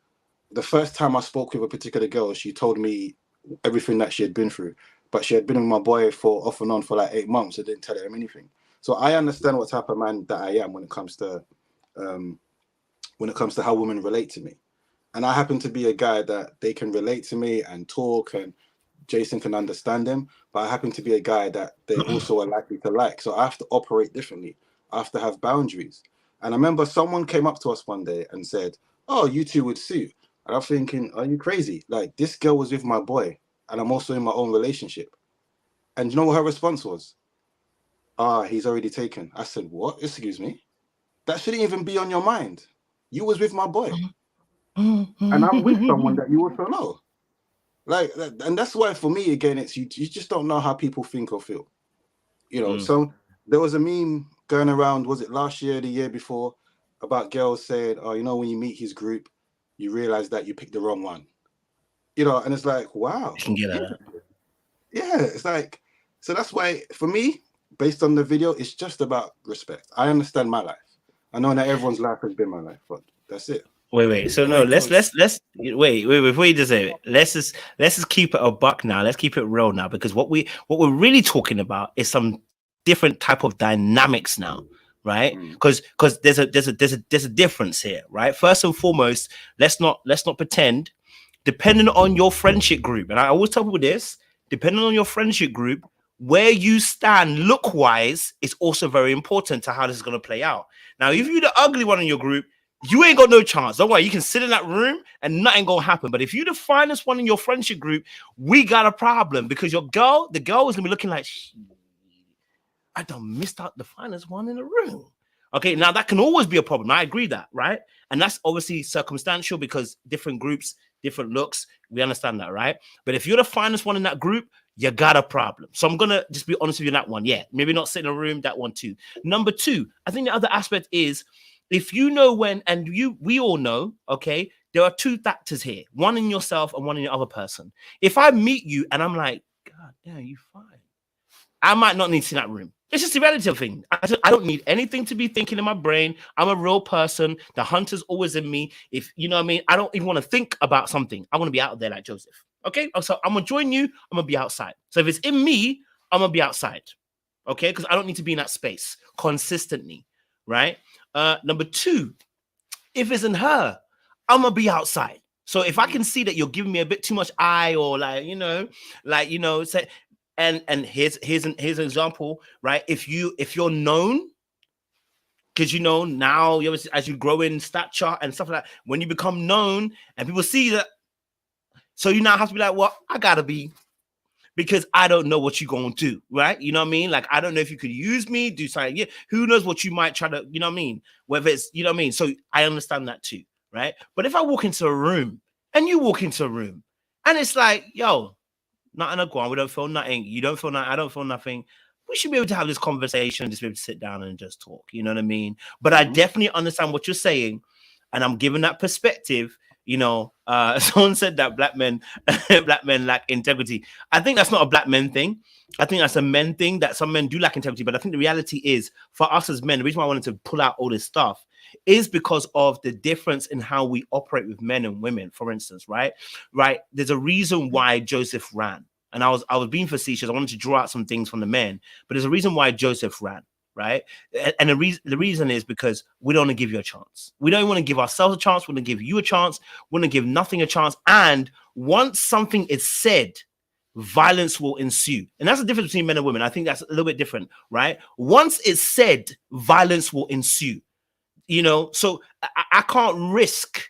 Speaker 3: the first time I spoke with a particular girl. She told me everything that she had been through, but she had been with my boy for off and on for like 8 months. I didn't tell him anything. So I understand what type of man that I am when it comes to how women relate to me. And I happen to be a guy that they can relate to me and talk, and Jason can understand them, but I happen to be a guy that they also are likely to like. So I have to operate differently. I have to have boundaries. And I remember someone came up to us one day and said, oh, you two would suit. And I'm thinking, are you crazy? Like, this girl was with my boy, and I'm also in my own relationship. And you know what her response was? He's already taken. I said, what? Excuse me? That shouldn't even be on your mind. You was with my boy. And I'm with someone that you also know. Like, and that's why for me, again, it's you just don't know how people think or feel. So there was a meme going around, was it last year, the year before, about girls saying, oh, when you meet his group, you realize that you picked the wrong one. And it's like, wow. Yeah, it's like, so that's why for me, based on the video, it's just about respect. I understand my life. I know that everyone's life has been my life, but that's it.
Speaker 2: Wait. So no, let's wait. Before you just say it, let's just keep it a buck now. Let's keep it real now, because what we're really talking about is some different type of dynamics now, right? Because there's a difference here, right? First and foremost, let's not pretend. Depending on your friendship group, and I always tell people this, depending on your friendship group, where you stand look wise is also very important to how this is going to play out. Now, if you're the ugly one in your group, you ain't got no chance. Don't worry, you can sit in that room and nothing gonna happen. But if you're the finest one in your friendship group, we got a problem, because the girl is gonna be looking like, I done missed out the finest one in the room. Okay, now that can always be a problem. I agree that, right? And that's obviously circumstantial because different groups, different looks. We understand that, right? But if you're the finest one in that group, you got a problem. So I'm gonna just be honest with you in that one. Yeah, maybe not sit in a room, that one too. Number two, I think the other aspect is if you know when, and we all know, okay, there are two factors here, one in yourself and one in the other person. If I meet you and I'm like, God damn, you fine, I might not need to see that room. It's just a relative thing. I don't need anything to be thinking in my brain. I'm a real person. The hunter's always in me. If you know what I mean, I don't even want to think about something. I want to be out there like Joseph. Okay, so I'm gonna join you. I'm gonna be outside. So if it's in me, I'm gonna be outside. Okay, because I don't need to be in that space consistently, right? Number two, if it's in her, I'm gonna be outside. So if I can see that you're giving me a bit too much eye, or say, and here's an example, right? If you're known, because now as you grow in stature and stuff like that, when you become known and people see that, so you now have to be like, well, I gotta be, because I don't know what you're gonna do, right? You know what I mean? Like, I don't know if you could use me, do something. Yeah, who knows what you might try to, you know what I mean? Whether it's, you know what I mean? So I understand that too, right? But if I walk into a room and you walk into a room and it's like, yo, nothing a go on, we don't feel nothing, you don't feel nothing, I don't feel nothing, we should be able to have this conversation, just be able to sit down and just talk, you know what I mean? But I definitely understand what you're saying, and I'm giving that perspective. Someone said that black men lack integrity. I think that's not a black men thing. I think that's a men thing, that some men do lack integrity. But I think the reality is, for us as men, the reason why I wanted to pull out all this stuff is because of the difference in how we operate with men and women. For instance, right? There's a reason why Joseph ran. And I was being facetious. I wanted to draw out some things from the men, but there's a reason why Joseph ran. Right. And the reason is because we don't want to give you a chance. We don't want to give ourselves a chance. We want to give you a chance. We want to give nothing a chance. And once something is said, violence will ensue. And that's the difference between men and women. I think that's a little bit different. Right. Once it's said, violence will ensue. So I can't risk,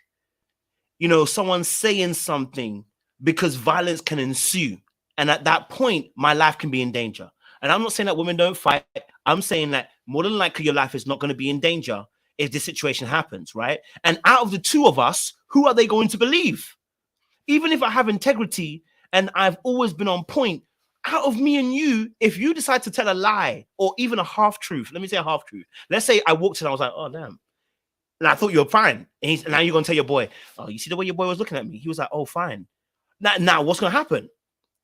Speaker 2: someone saying something, because violence can ensue. And at that point, my life can be in danger. And I'm not saying that women don't fight. I'm saying that more than likely your life is not going to be in danger if this situation happens, right? And out of the two of us, who are they going to believe? Even if I have integrity and I've always been on point, out of me and you, if you decide to tell a lie or even a half-truth, let me say a half-truth. Let's say I walked in and I was like, oh, damn. And I thought you were fine. And now you're going to tell your boy, oh, you see the way your boy was looking at me? He was like, oh, fine. Now what's going to happen?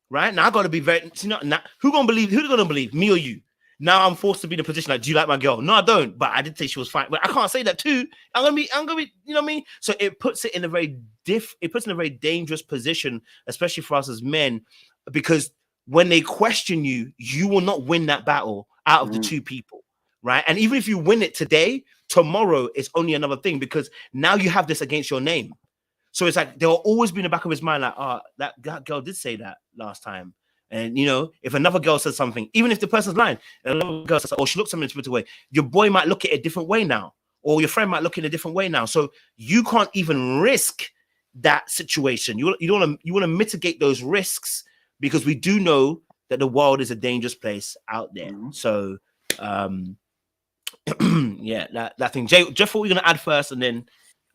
Speaker 2: Right now, I got to be very. Now, who's gonna believe, me or you? Now I'm forced to be in a position like, do you like my girl? No, I don't. But I did say she was fine. But I can't say that too. I'm gonna be. You know what I mean? So it puts it in a very dangerous position, especially for us as men, because when they question you, you will not win that battle out of the two people, right? And even if you win it today, tomorrow is only another thing, because now you have this against your name. So it's like there'll always be in the back of his mind, like, oh, that girl did say that last time. And, if another girl says something, even if the person's lying, and another girl says, or she looks at me in a different way, your boy might look at it a different way now, or your friend might look at it a different way now. So you can't even risk that situation. You want to mitigate those risks, because we do know that the world is a dangerous place out there. So, yeah, that thing. Jay, Jeff, what we're going to add first, and then...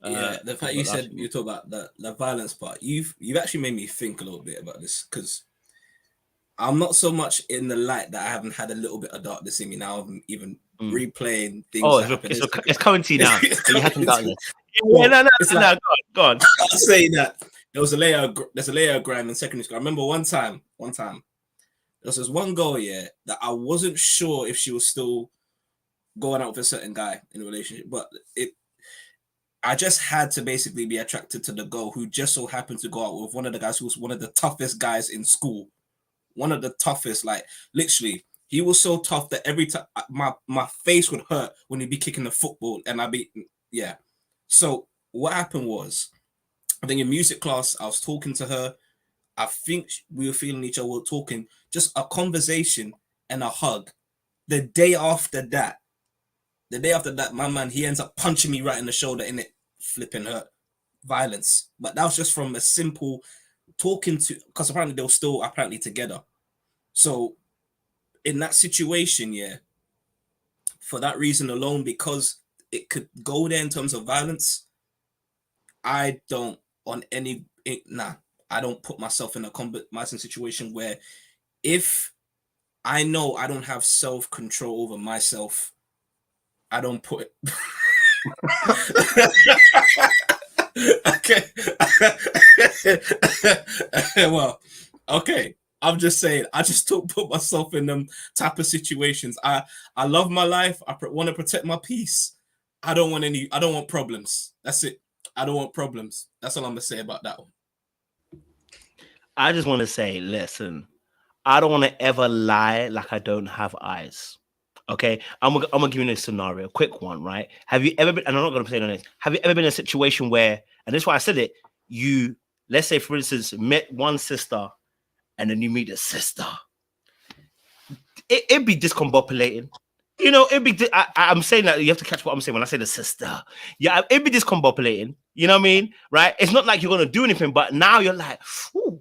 Speaker 5: the fact you said you talk about the violence part, you've actually made me think a little bit about this, because I'm not so much in the light that I haven't had a little bit of darkness in me now. I'm even replaying things.
Speaker 2: Oh, it's coming to you now. You have to darkness. Go on.
Speaker 5: I'll say that there's a layer of grime in secondary school. I remember one time there was this one girl, that I wasn't sure if she was still going out with a certain guy in a relationship, but I just had to basically be attracted to the girl who just so happened to go out with one of the guys who was one of the toughest guys in school. One of the toughest, like literally, he was so tough that every time my face would hurt when he'd be kicking the football, and So what happened was, I think in music class, I was talking to her. I think we were feeling each other, we were talking, just a conversation and a hug. The day after that, my man, he ends up punching me right in the shoulder, and it flipping hurt. Violence. But that was just from a simple talking to, because apparently they were still together. So in that situation, for that reason alone, because it could go there in terms of violence, I don't I don't put myself in a compromising situation where if I know I don't have self-control over myself, I don't put it. Okay. Well, okay. I'm just saying, I just don't put myself in them type of situations. I love my life. I want to protect my peace. I don't want problems. That's it. I don't want problems. That's all I'm gonna say about that one.
Speaker 2: I just want to say, listen, I don't want to ever lie like I don't have eyes. Okay, I'm gonna give you a scenario, a quick one, right? Have you ever been, and I'm not gonna say no names, have you ever been in a situation where, and that's why I said it, let's say, for instance, met one sister and then you meet a sister, it'd be discombobulating. You know, I'm saying that you have to catch what I'm saying when I say the sister. Yeah, it'd be discombobulating. You know what I mean? Right? It's not like you're going to do anything, but now you're like, ooh,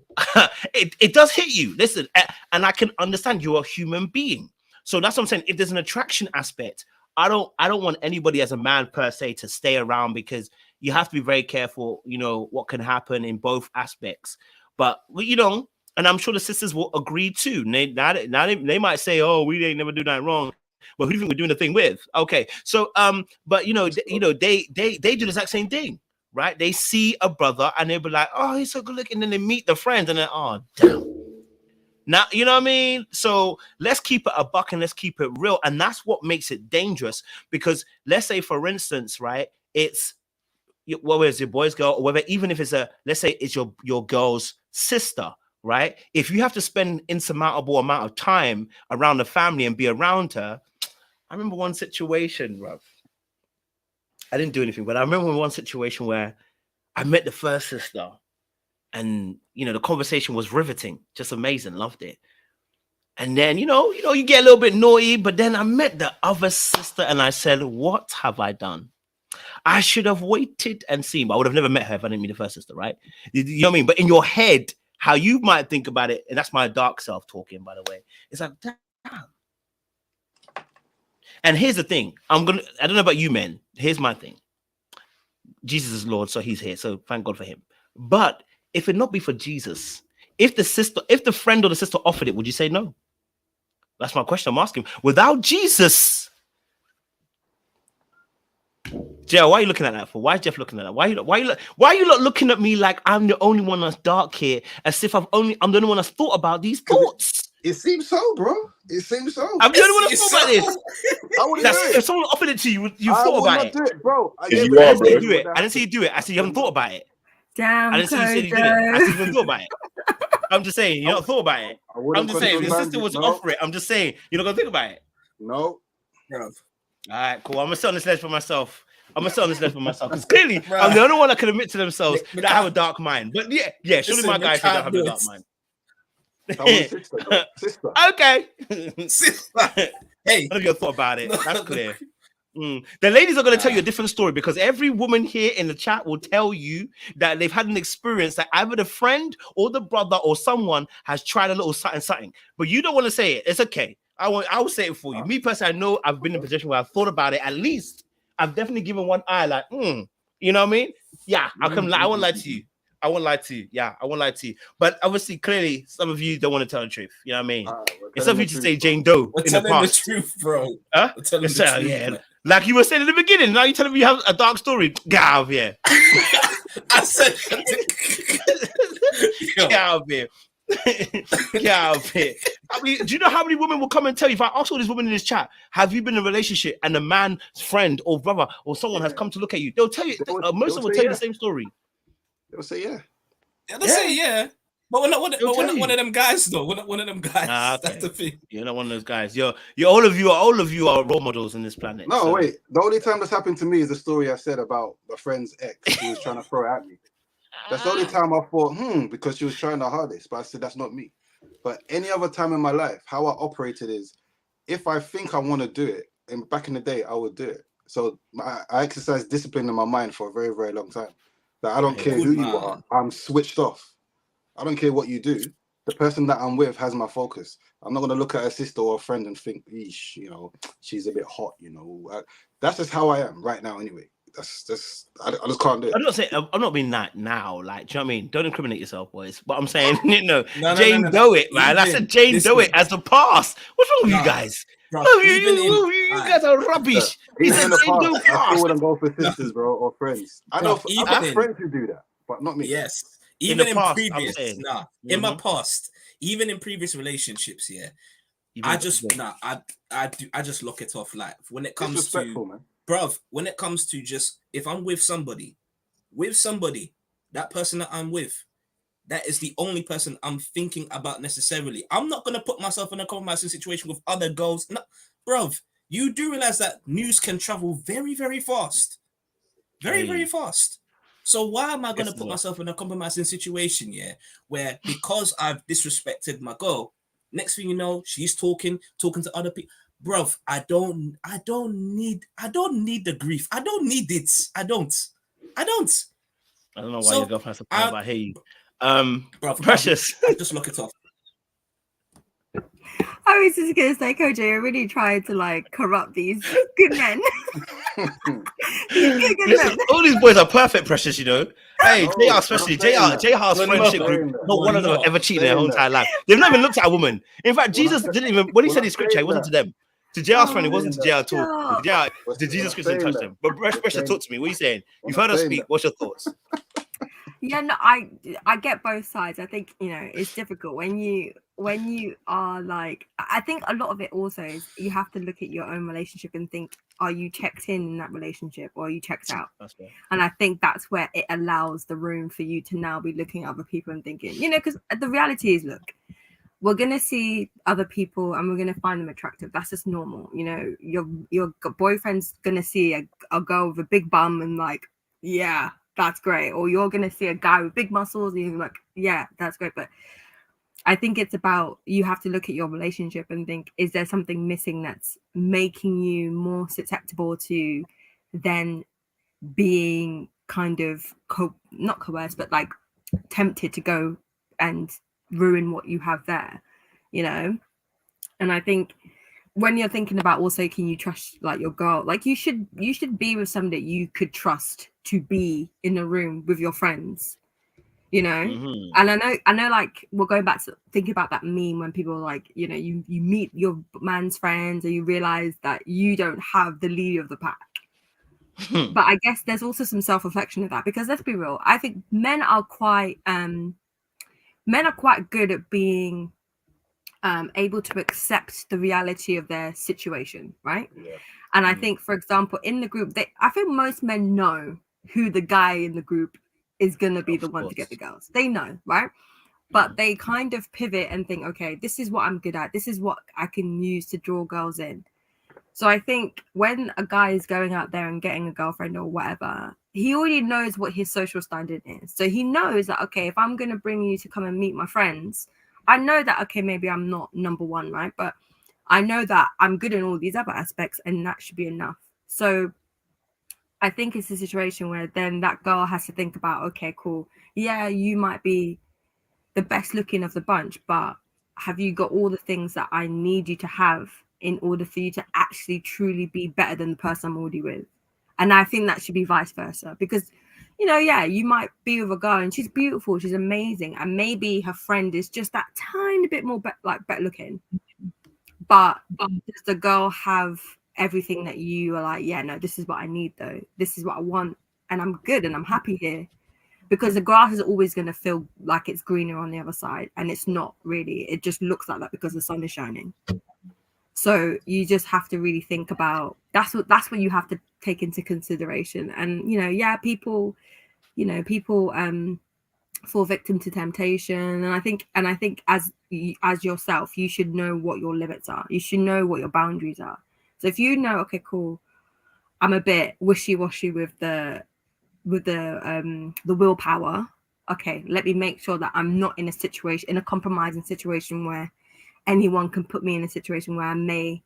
Speaker 2: it does hit you. Listen, and I can understand you're a human being. So that's what I'm saying. If there's an attraction aspect, I don't want anybody as a man per se to stay around, because you have to be very careful, you know, what can happen in both aspects. But, you know, and I'm sure the sisters will agree too. They might say, oh, we ain't never do that wrong. But who do you think we're doing the thing with? Okay. So, but, they do the exact same thing, right? They see a brother and they'll be like, oh, he's so good looking. And then they meet the friends and then, oh, damn. Now, you know what I mean? So let's keep it a buck and let's keep it real. And that's what makes it dangerous, because let's say, for instance, right, it's, whether it's your boy's girl or whether, even if it's let's say it's your girl's sister, right? If you have to spend insurmountable amount of time around the family and be around her. I remember one situation, bro. I didn't do anything, but I remember one situation where I met the first sister. And, the conversation was riveting, just amazing, loved it. And then, you get a little bit naughty, but then I met the other sister and I said, what have I done? I should have waited and seen, but I would have never met her if I didn't meet the first sister, right? You know what I mean? But in your head, how you might think about it, and that's my dark self talking, by the way, it's like, damn. And here's the thing. I don't know about you men. Here's my thing. Jesus is Lord, so he's here. So thank God for him. But if it not be for Jesus, if the friend or the sister offered it, would you say no? That's my question I'm asking. Without Jesus, Jeff, why are you looking at that for? Why is Jeff looking at that? Why are you looking at me like I'm the only one that's dark here, as if I'm the only one that's thought about these thoughts?
Speaker 3: It seems so, bro. It seems so.
Speaker 2: I'm the only one that's thought about this.
Speaker 3: I wouldn't do it.
Speaker 2: If someone offered it to you, you thought about it.
Speaker 3: Do it, bro.
Speaker 2: I didn't say you do it. I didn't say you do it. I said you haven't thought about it.
Speaker 1: Damn,
Speaker 2: I didn't say you said you did it. I said you haven't thought about it. I'm just saying you don't thought about it. I'm just saying if your sister was to offer it, I'm just saying you're not gonna think about it.
Speaker 3: No.
Speaker 2: All right, cool. I'm gonna sit on this ledge for myself. Because clearly I'm the only one that can admit to themselves that I have a dark mind. But yeah, surely my guys don't have a dark mind.
Speaker 3: Sister.
Speaker 2: Okay.
Speaker 5: Sister. Hey,
Speaker 2: none of you thought about it. That's clear. The ladies are going to tell you a different story, because every woman here in the chat will tell you that they've had an experience that either the friend or the brother or someone has tried a little something. But you don't want to say it. It's okay. I will say it for you. Me personally, I know I've been in a position where I've thought about it. At least I've definitely given one eye, like, you know what I mean? Yeah, I won't lie to you. I won't lie to you. Yeah, I won't lie to you. But obviously, clearly, some of you don't want to tell the truth. You know what I mean? It's something to say Jane Doe in the past.
Speaker 5: The truth, bro.
Speaker 2: Huh? Yeah. Like you were saying in the beginning. Now you're telling me you have a dark story. Get out of here.
Speaker 5: I said,
Speaker 2: get out of here. Get out of here. I mean, do you know how many women will come and tell you? If I ask all these women in this chat, have you been in a relationship and a man's friend or brother or someone has come to look at you? They'll tell you. Most of them will tell you the same story.
Speaker 3: They'll say yeah.
Speaker 5: They'll say yeah. But we're not one of them guys, though. We're not one of them guys.
Speaker 2: Okay.
Speaker 5: That's the thing.
Speaker 2: You're not one of those guys. All of you are role models in this planet.
Speaker 3: No, wait. The only time that's happened to me is the story I said about my friend's ex who was trying to throw it at me. That's the only time I thought, because she was trying the hardest. But I said, that's not me. But any other time in my life, how I operated is, if I think I want to do it, and back in the day, I would do it. So I exercised discipline in my mind for a very, very long time. That I don't care who you are. I'm switched off. I don't care what you do. the person that I'm with has my focus. I'm not gonna look at a sister or a friend and think, "Eesh, you know, she's a bit hot." You know, that's just how I am right now. Anyway, that's just I just can't do it.
Speaker 2: I'm not saying I'm not being that now. Like, do you know what I mean? Don't incriminate yourself, boys. But I'm saying,
Speaker 5: No,
Speaker 2: Jane Doe it, man. I said Jane Doe it as the past. What's wrong with you guys?
Speaker 5: Bruv,
Speaker 2: No,
Speaker 5: even in
Speaker 2: you guys are rubbish. He
Speaker 3: Even
Speaker 2: said
Speaker 3: in the
Speaker 2: Jane Doe
Speaker 3: past, I still
Speaker 2: past.
Speaker 3: wouldn't go for sisters, bro, or friends. I know
Speaker 5: Bruv,
Speaker 3: I've got
Speaker 5: even-
Speaker 3: friends who do that, but not me.
Speaker 5: Yes.
Speaker 2: In
Speaker 5: Even
Speaker 2: the
Speaker 5: in,
Speaker 2: past, I'm
Speaker 5: previous,
Speaker 2: saying.
Speaker 5: in my past, even in previous relationships, I just I just lock it off. Like when it comes
Speaker 3: Disrespectful,
Speaker 5: to
Speaker 3: man.
Speaker 5: bruv, when it comes to just if I'm with somebody, that person that I'm with, that is the only person I'm thinking about necessarily. I'm not gonna put myself in a compromising situation with other girls. No, bruv, you do realize that news can travel very, very fast. Very, very fast. So why am I going to put myself in a compromising situation, where because I've disrespected my girl, next thing you know, she's talking to other people. Bruv, I don't need the grief. I don't need it. I don't
Speaker 2: know why
Speaker 5: So,
Speaker 2: your girlfriend has to plan, but I hear you.
Speaker 5: bruv,
Speaker 2: Precious.
Speaker 5: I just lock it off.
Speaker 11: I was just gonna say, Koji, I really tried to like corrupt these good men. These good
Speaker 2: Listen,
Speaker 11: men.
Speaker 2: all these boys are perfect, Precious, you know. Hey,
Speaker 3: No,
Speaker 2: JR especially,
Speaker 3: I'm saying
Speaker 2: JR's
Speaker 3: that.
Speaker 2: friendship
Speaker 3: I'm
Speaker 2: group,
Speaker 3: saying that.
Speaker 2: not one of them have
Speaker 5: Not
Speaker 2: ever cheated in their whole
Speaker 3: saying that.
Speaker 2: entire life. They've never even looked at a woman. In fact,
Speaker 3: When
Speaker 2: Jesus
Speaker 3: I'm
Speaker 2: didn't even, when he said
Speaker 3: when
Speaker 2: his
Speaker 3: I'm
Speaker 2: scripture, it
Speaker 3: saying
Speaker 2: wasn't to
Speaker 3: that.
Speaker 2: them. To JR's friend, it
Speaker 3: I'm
Speaker 2: wasn't to
Speaker 3: saying
Speaker 2: JR at all.
Speaker 11: Stop.
Speaker 2: The Jesus
Speaker 3: I'm
Speaker 2: Christ didn't
Speaker 3: saying
Speaker 2: touch
Speaker 3: that.
Speaker 2: them. But Precious,
Speaker 3: saying-
Speaker 2: talk to me. What are you saying?
Speaker 3: when
Speaker 2: You've
Speaker 3: I'm
Speaker 2: heard us
Speaker 3: saying
Speaker 2: speak.
Speaker 3: that.
Speaker 2: What's your thoughts?
Speaker 11: Yeah, no, I get both sides. I think, you know, it's difficult when you are like, I think a lot of it also is you have to look at your own relationship and think, are you checked in that relationship or are you checked out?
Speaker 2: That's fair.
Speaker 11: And I think that's where it allows the room for you to now be looking at other people and thinking, you know, because the reality is, look, we're gonna see other people and we're gonna find them attractive. That's just normal. You know, your boyfriend's gonna see a girl with a big bum and like, yeah, that's great. Or you're gonna see a guy with big muscles and you're like, yeah, that's great. But I think it's about, you have to look at your relationship and think, is there something missing that's making you more susceptible to then being kind of not coerced, but like tempted to go and ruin what you have there, you know? And I think when you're thinking about also, can you trust like your girl, like you should be with somebody that you could trust to be in a room with your friends, you know?
Speaker 2: Mhm.
Speaker 11: And I know like we're going back to thinking about that meme when people are like, you know, you meet your man's friends and you realize that you don't have the leader of the pack. But I guess there's also some self-reflection of that, because let's be real, I think men are quite good at being able to accept the reality of their situation, right?
Speaker 3: Yeah.
Speaker 11: And I think, for example, in the group, I think most men know who the guy in the group is going to be the one to get the girls. They know, right? But they kind of pivot and think, okay, this is what I'm good at. This is what I can use to draw girls in. So I think when a guy is going out there and getting a girlfriend or whatever, he already knows what his social standard is. So he knows that, okay, if I'm going to bring you to come and meet my friends, I know that, okay, maybe I'm not number one, right? But I know that I'm good in all these other aspects and that should be enough. So I think it's a situation where then that girl has to think about, okay, cool. Yeah, you might be the best looking of the bunch, but have you got all the things that I need you to have in order for you to actually truly be better than the person I'm already with? And I think that should be vice versa, because, you know, yeah, you might be with a girl and she's beautiful, she's amazing, and maybe her friend is just that tiny bit more better looking, but does the girl have everything that you are like, yeah, no, this is what I need though, this is what I want, and I'm good and I'm happy here? Because the grass is always going to feel like it's greener on the other side, and it's not really. It just looks like that because the sun is shining. So you just have to really think about, that's what you have to take into consideration. And, you know, yeah, people fall victim to temptation, and I think as yourself, you should know what your limits are. You should know what your boundaries are. So if you know, okay, cool, I'm a bit wishy-washy with the willpower, okay, let me make sure that I'm not in a compromising situation where anyone can put me in a situation where I may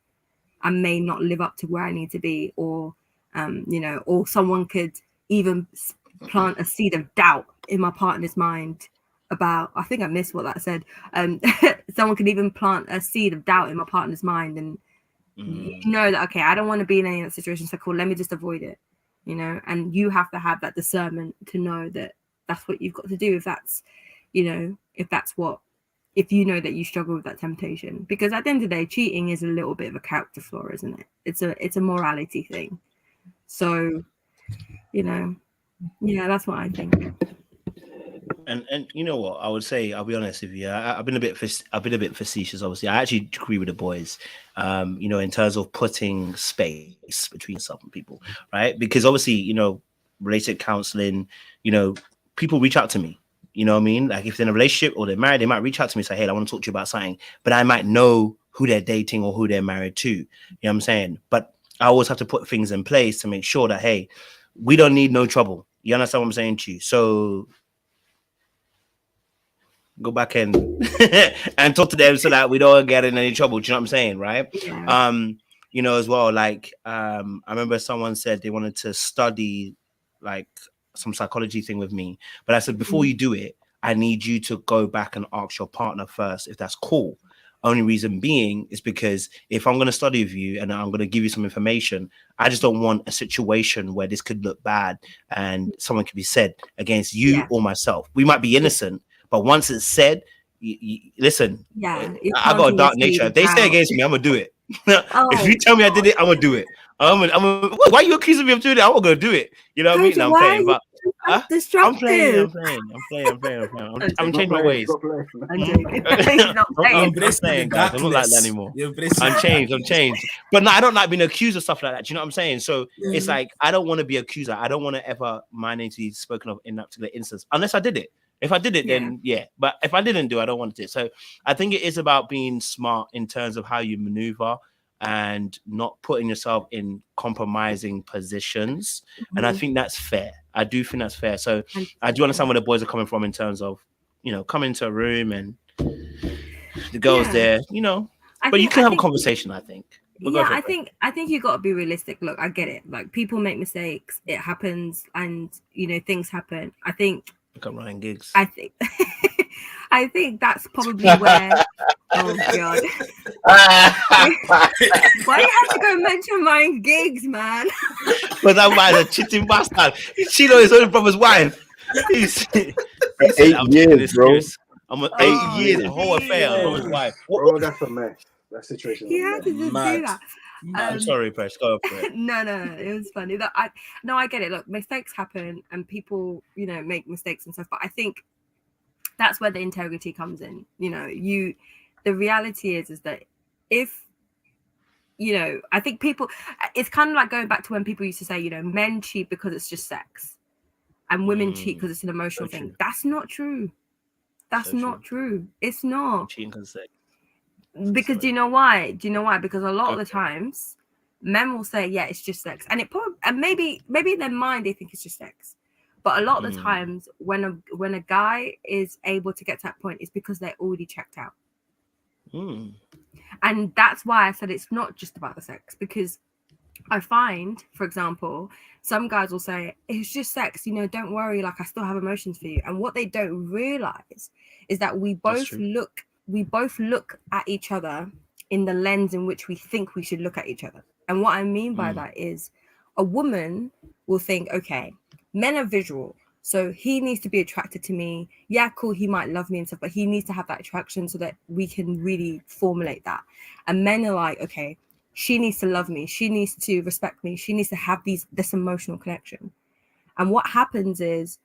Speaker 11: not live up to where I need to be, or you know, or someone could even plant a seed of doubt in my partner's mind about, I think I missed what that said. Someone can even plant a seed of doubt in my partner's mind, and you know that, okay, I don't want to be in any of that situation, so cool, let me just avoid it, you know. And you have to have that discernment to know that that's what you've got to do, if that's, you know, if you know that you struggle with that temptation. Because at the end of the day, cheating is a little bit of a character flaw, isn't it? It's a morality thing. So, you know, yeah, that's what I think.
Speaker 2: And you know what I would say, I'll be honest with you, I've been a bit facetious. Obviously, I actually agree with the boys, you know, in terms of putting space between yourself and people, right? Because obviously, you know, relationship counseling, you know, people reach out to me, you know what I mean? Like if they're in a relationship or they're married, they might reach out to me and say, hey, I want to talk to you about something, but I might know who they're dating or who they're married to, you know what I'm saying? But I always have to put things in place to make sure that, hey, we don't need no trouble. You understand what I'm saying to you? So go back and and talk to them so that we don't get in any trouble. Do you know what I'm saying? Right.
Speaker 11: Yeah.
Speaker 2: You know, as well, like I remember someone said they wanted to study like some psychology thing with me, but I said, before you do it, I need you to go back and ask your partner first if that's cool. Only reason being is because if I'm going to study with you and I'm going to give you some information, I just don't want a situation where this could look bad and someone could be said against you or myself. We might be innocent, but once it's said, listen, I got a dark nature. If they say against me, I'm gonna do it. If you tell me I did it, I'm gonna do it. Why are you accusing me of doing it? I'm gonna do it. You know what I mean? No, I'm playing, but I'm playing. I'm changing my ways. I'm playing, guys. I'm not like that anymore. I'm changed. But no, I don't like being accused of stuff like that. Do you know what I'm saying? So it's like I don't want to be accused. I don't want to ever my name to be spoken of in that particular instance, unless I did it. If I did it, then yeah. But if I didn't do, I don't want it. So I think it is about being smart in terms of how you maneuver and not putting yourself in compromising positions. And I think that's fair. I do think that's fair. So I do understand where the boys are coming from in terms of, you know, coming into a room and the girls there, you know. But you can have a conversation, I think.
Speaker 11: Yeah, I think you got to be realistic. Look, I get it. Like people make mistakes. It happens, and you know things happen. I think.
Speaker 2: Look at Ryan Giggs.
Speaker 11: I think that's probably where. Oh God! Why you have to go mention Ryan Giggs, man?
Speaker 2: But that man's a cheating bastard. He cheated on his own brother's wife. He's
Speaker 9: 8 years, bro.
Speaker 2: I'm 8 years, a whole affair on his wife.
Speaker 3: Bro, that's a mess. That situation.
Speaker 11: He had to just do that.
Speaker 2: I'm sorry, Presh. Go for it.
Speaker 11: No, it was funny. Look, I get it. Look, mistakes happen, and people, you know, make mistakes and stuff. But I think that's where the integrity comes in. You know, the reality is that if, you know, I think people, it's kind of like going back to when people used to say, you know, men cheat because it's just sex, and women cheat because it's an emotional thing. True. That's not true. That's not true. It's not.
Speaker 2: Cheating because sex.
Speaker 11: Because do you know why? Because a lot of the times men will say, yeah, it's just sex. And maybe in their mind they think it's just sex. But a lot of the times when a guy is able to get to that point, it's because they're already checked out. And that's why I said it's not just about the sex, because I find, for example, some guys will say, it's just sex, you know, don't worry, like I still have emotions for you. And what they don't realize is that we both look at each other in the lens in which we think we should look at each other. And what I mean by that is a woman will think, okay, men are visual. So he needs to be attracted to me. Yeah, cool, he might love me and stuff, but he needs to have that attraction so that we can really formulate that. And men are like, okay, she needs to love me. She needs to respect me. She needs to have this emotional connection. And what happens is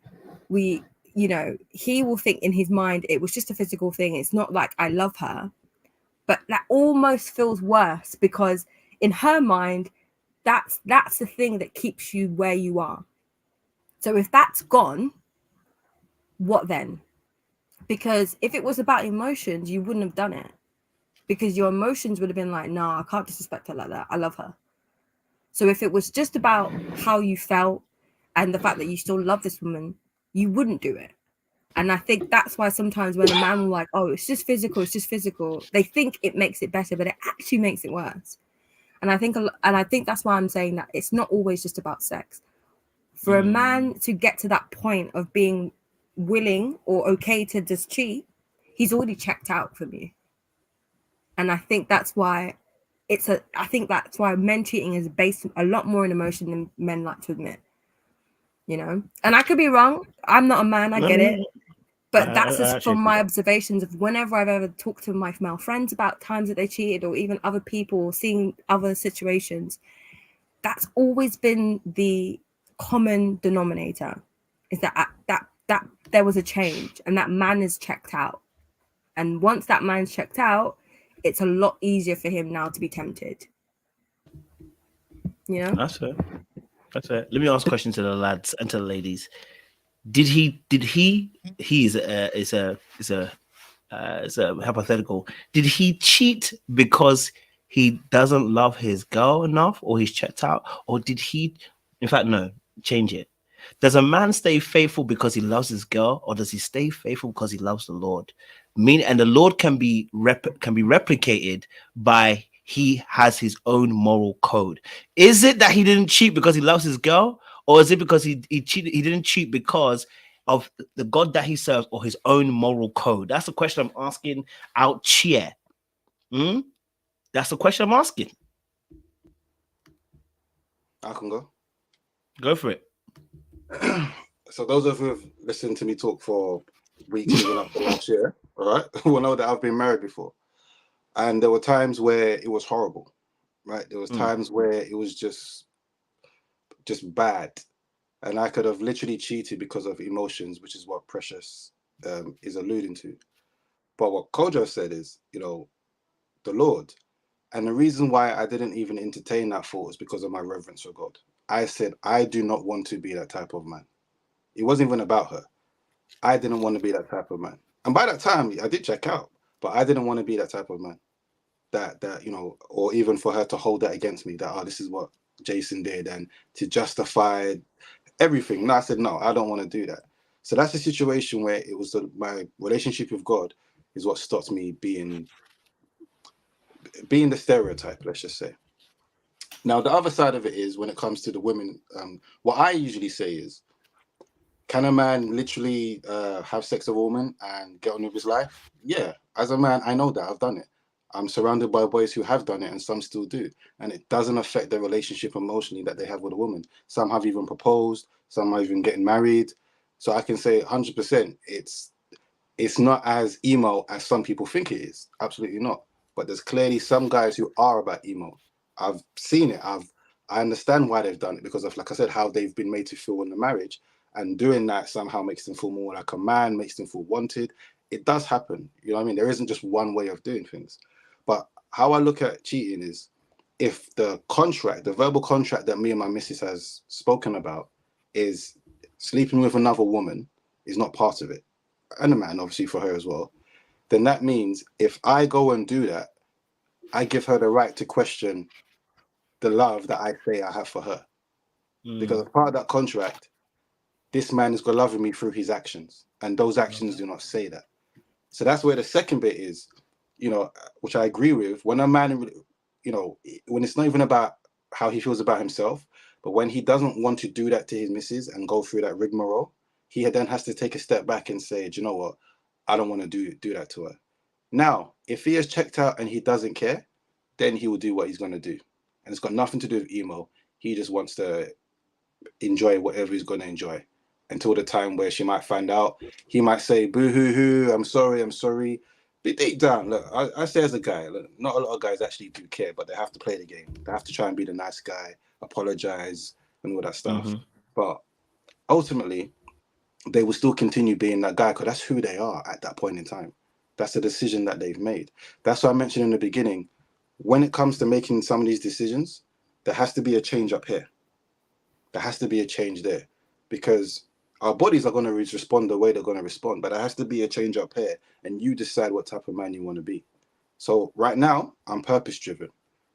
Speaker 11: you know, he will think in his mind, it was just a physical thing. It's not like I love her, but that almost feels worse because in her mind, that's the thing that keeps you where you are. So if that's gone, what then? Because if it was about emotions, you wouldn't have done it, because your emotions would have been like, nah, I can't disrespect her like that. I love her. So if it was just about how you felt and the fact that you still love this woman, you wouldn't do it. And I think that's why sometimes when a man will like, oh, it's just physical, they think it makes it better, but it actually makes it worse. And I think that's why I'm saying that it's not always just about sex. For a man to get to that point of being willing or okay to just cheat, he's already checked out for me. And I think that's why men cheating is based a lot more in emotion than men like to admit. You know, and I could be wrong. I'm not a man, I get it. But that's just from my observations of whenever I've ever talked to my male friends about times that they cheated, or even other people seeing other situations. That's always been the common denominator, is that there was a change and that man is checked out. And once that man's checked out, it's a lot easier for him now to be tempted. You know?
Speaker 2: That's it. That's it. Let me ask a question to the lads and to the ladies. He is a hypothetical. Did he cheat because he doesn't love his girl enough, or he's checked out, or did he? In fact, no. Change it. Does a man stay faithful because he loves his girl, or does he stay faithful because he loves the Lord? And the Lord can be replicated by he has his own moral code. Is it that he didn't cheat because he loves his girl, or is it because he cheated? He didn't cheat because of the God that he serves, or his own moral code? That's the question I'm asking out here. That's the question I'm asking.
Speaker 3: I can go.
Speaker 2: Go for it.
Speaker 3: So those of you who've listened to me talk for weeks leading up to last year, all right, will know that I've been married before. And there were times where it was horrible, right? There was times where it was just bad. And I could have literally cheated because of emotions, which is what Precious is alluding to. But what Kojo said is, the Lord. And the reason why I didn't even entertain that thought is because of my reverence for God. I said, I do not want to be that type of man. It wasn't even about her. I didn't want to be that type of man. And by that time, I did check out, but I didn't want to be that type of man. That or even for her to hold that against me, that, this is what Jason did, and to justify everything. No, I said, no, I don't want to do that. So that's a situation where it was my relationship with God is what stopped me being the stereotype, let's just say. Now, the other side of it is when it comes to the women, what I usually say is, can a man literally have sex with a woman and get on with his life? Yeah. As a man, I know that. I've done it. I'm surrounded by boys who have done it, and some still do. And it doesn't affect their relationship emotionally that they have with a woman. Some have even proposed. Some are even getting married. So I can say 100% it's not as emo as some people think it is. Absolutely not. But there's clearly some guys who are about emo. I've seen it. I understand why they've done it, because of, like I said, how they've been made to feel in the marriage. And doing that somehow makes them feel more like a man, makes them feel wanted. It does happen. You know what I mean? There isn't just one way of doing things. But how I look at cheating is, if the verbal contract that me and my missus has spoken about is sleeping with another woman is not part of it, and a man obviously for her as well, then that means if I go and do that, I give her the right to question the love that I say I have for her. Because as part of that contract, this man is going to love me through his actions, and those actions do not say that. So that's where the second bit is, which I agree with. When a man, when it's not even about how he feels about himself, but when he doesn't want to do that to his missus and go through that rigmarole, he then has to take a step back and say, do you know what? I don't want to do that to her. Now, if he has checked out and he doesn't care, then he will do what he's going to do. And it's got nothing to do with emo. He just wants to enjoy whatever he's going to enjoy until the time where she might find out. He might say, boo-hoo-hoo, I'm sorry. But deep down, look, I say as a guy, look, not a lot of guys actually do care, but they have to play the game. They have to try and be the nice guy, apologize, and all that stuff. But ultimately, they will still continue being that guy because that's who they are at that point in time. That's a decision that they've made. That's what I mentioned in the beginning. When it comes to making some of these decisions, there has to be a change up here. There has to be a change there, because our bodies are going to respond the way they're going to respond, but there has to be a change up here, and you decide what type of man you want to be. So right now, I'm purpose driven.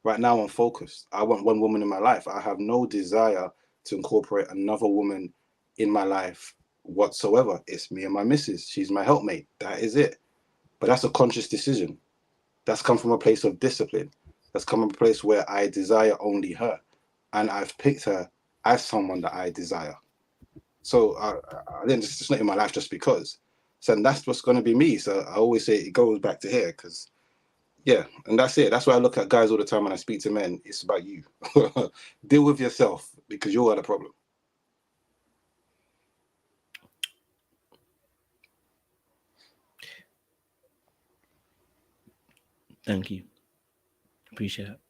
Speaker 3: Right now, I'm focused. I want one woman in my life. I have no desire to incorporate another woman in my life whatsoever. It's me and my missus. She's my helpmate. That is it. But that's a conscious decision. That's come from a place of discipline. That's come from a place where I desire only her, and I've picked her as someone that I desire. So then it's just not in my life just because. So and that's what's going to be me. So I always say it goes back to here because, yeah, and that's it. That's why I look at guys all the time when I speak to men. It's about you. Deal with yourself because you are the problem.
Speaker 2: Thank you. Appreciate it.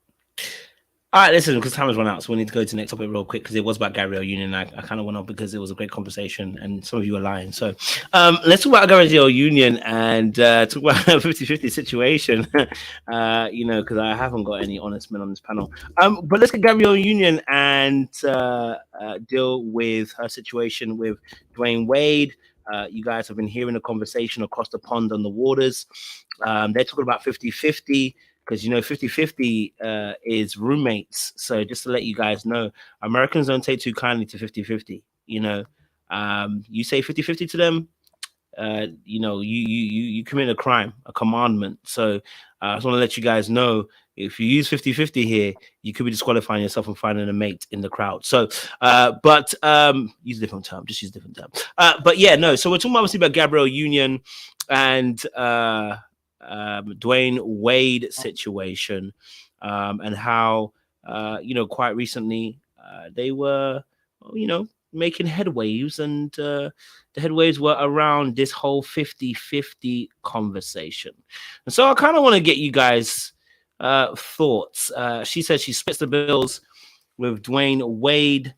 Speaker 2: All right, listen, because time has run out, so we need to go to the next topic real quick because it was about Gabrielle Union. I kind of went on because it was a great conversation and some of you are lying. So let's talk about Gabrielle Union and talk about a 50-50 situation, you know, because I haven't got any honest men on this panel. But let's get Gabrielle Union and deal with her situation with Dwayne Wade. You guys have been hearing the conversation across the pond on the waters. They're talking about 50-50. Because, you know, 50-50 is roommates. So just to let you guys know, Americans don't take too kindly to 50-50. You know, you say 50-50 to them, you know, you commit a crime, a commandment. So I just want to let you guys know, if you use 50-50 here, you could be disqualifying yourself from finding a mate in the crowd. So, but use a different term, just use a different term. But yeah, no. So we're talking obviously about Gabrielle Union and Dwayne Wade situation, and how you know, quite recently they were, you know, making headwaves, and the headwaves were around this whole 50-50 conversation. And so I kind of want to get you guys thoughts. She says she splits the bills with Dwayne Wade.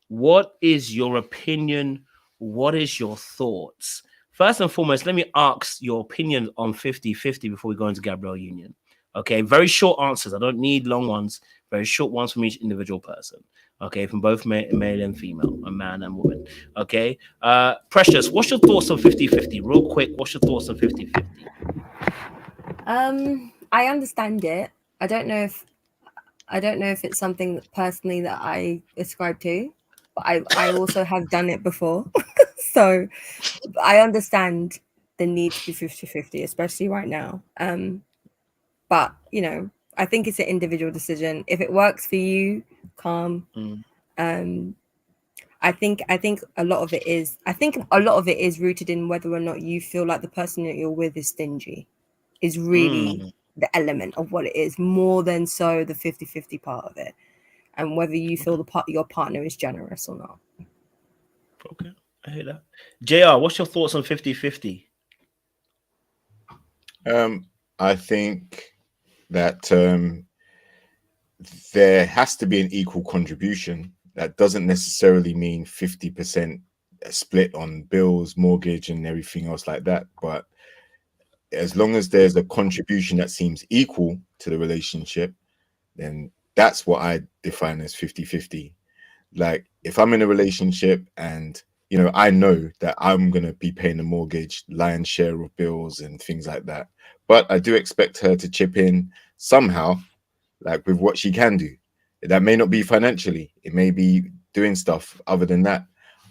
Speaker 2: What is your opinion? What is your thoughts? First and foremost, let me ask your opinion on 50-50 before we go into Gabrielle Union. Okay, very short answers. I don't need long ones. Very short ones from each individual person. Okay, from both male and female, a man and woman. Okay, Precious, what's your thoughts on 50-50? Real quick, what's your thoughts on 50-50?
Speaker 11: I understand it. I don't know if it's something that personally that I ascribe to, but I also have done it before. So I understand the need to be 50-50, especially right now. But you know, I think it's an individual decision. If it works for you, calm. I think a lot of it is rooted in whether or not you feel like the person that you're with is stingy, is really the element of what it is, more than so the 50-50 part of it, and whether you feel your partner is generous or not.
Speaker 2: Okay, I hear that. JR, what's your thoughts on 50-50?
Speaker 9: I think that there has to be an equal contribution. That doesn't necessarily mean 50% split on bills, mortgage, and everything else like that. But as long as there's a contribution that seems equal to the relationship, then that's what I define as 50-50. Like, if I'm in a relationship and, you know, I know that I'm going to be paying the mortgage, lion's share of bills and things like that, but I do expect her to chip in somehow, like with what she can do. That may not be financially, it may be doing stuff other than that.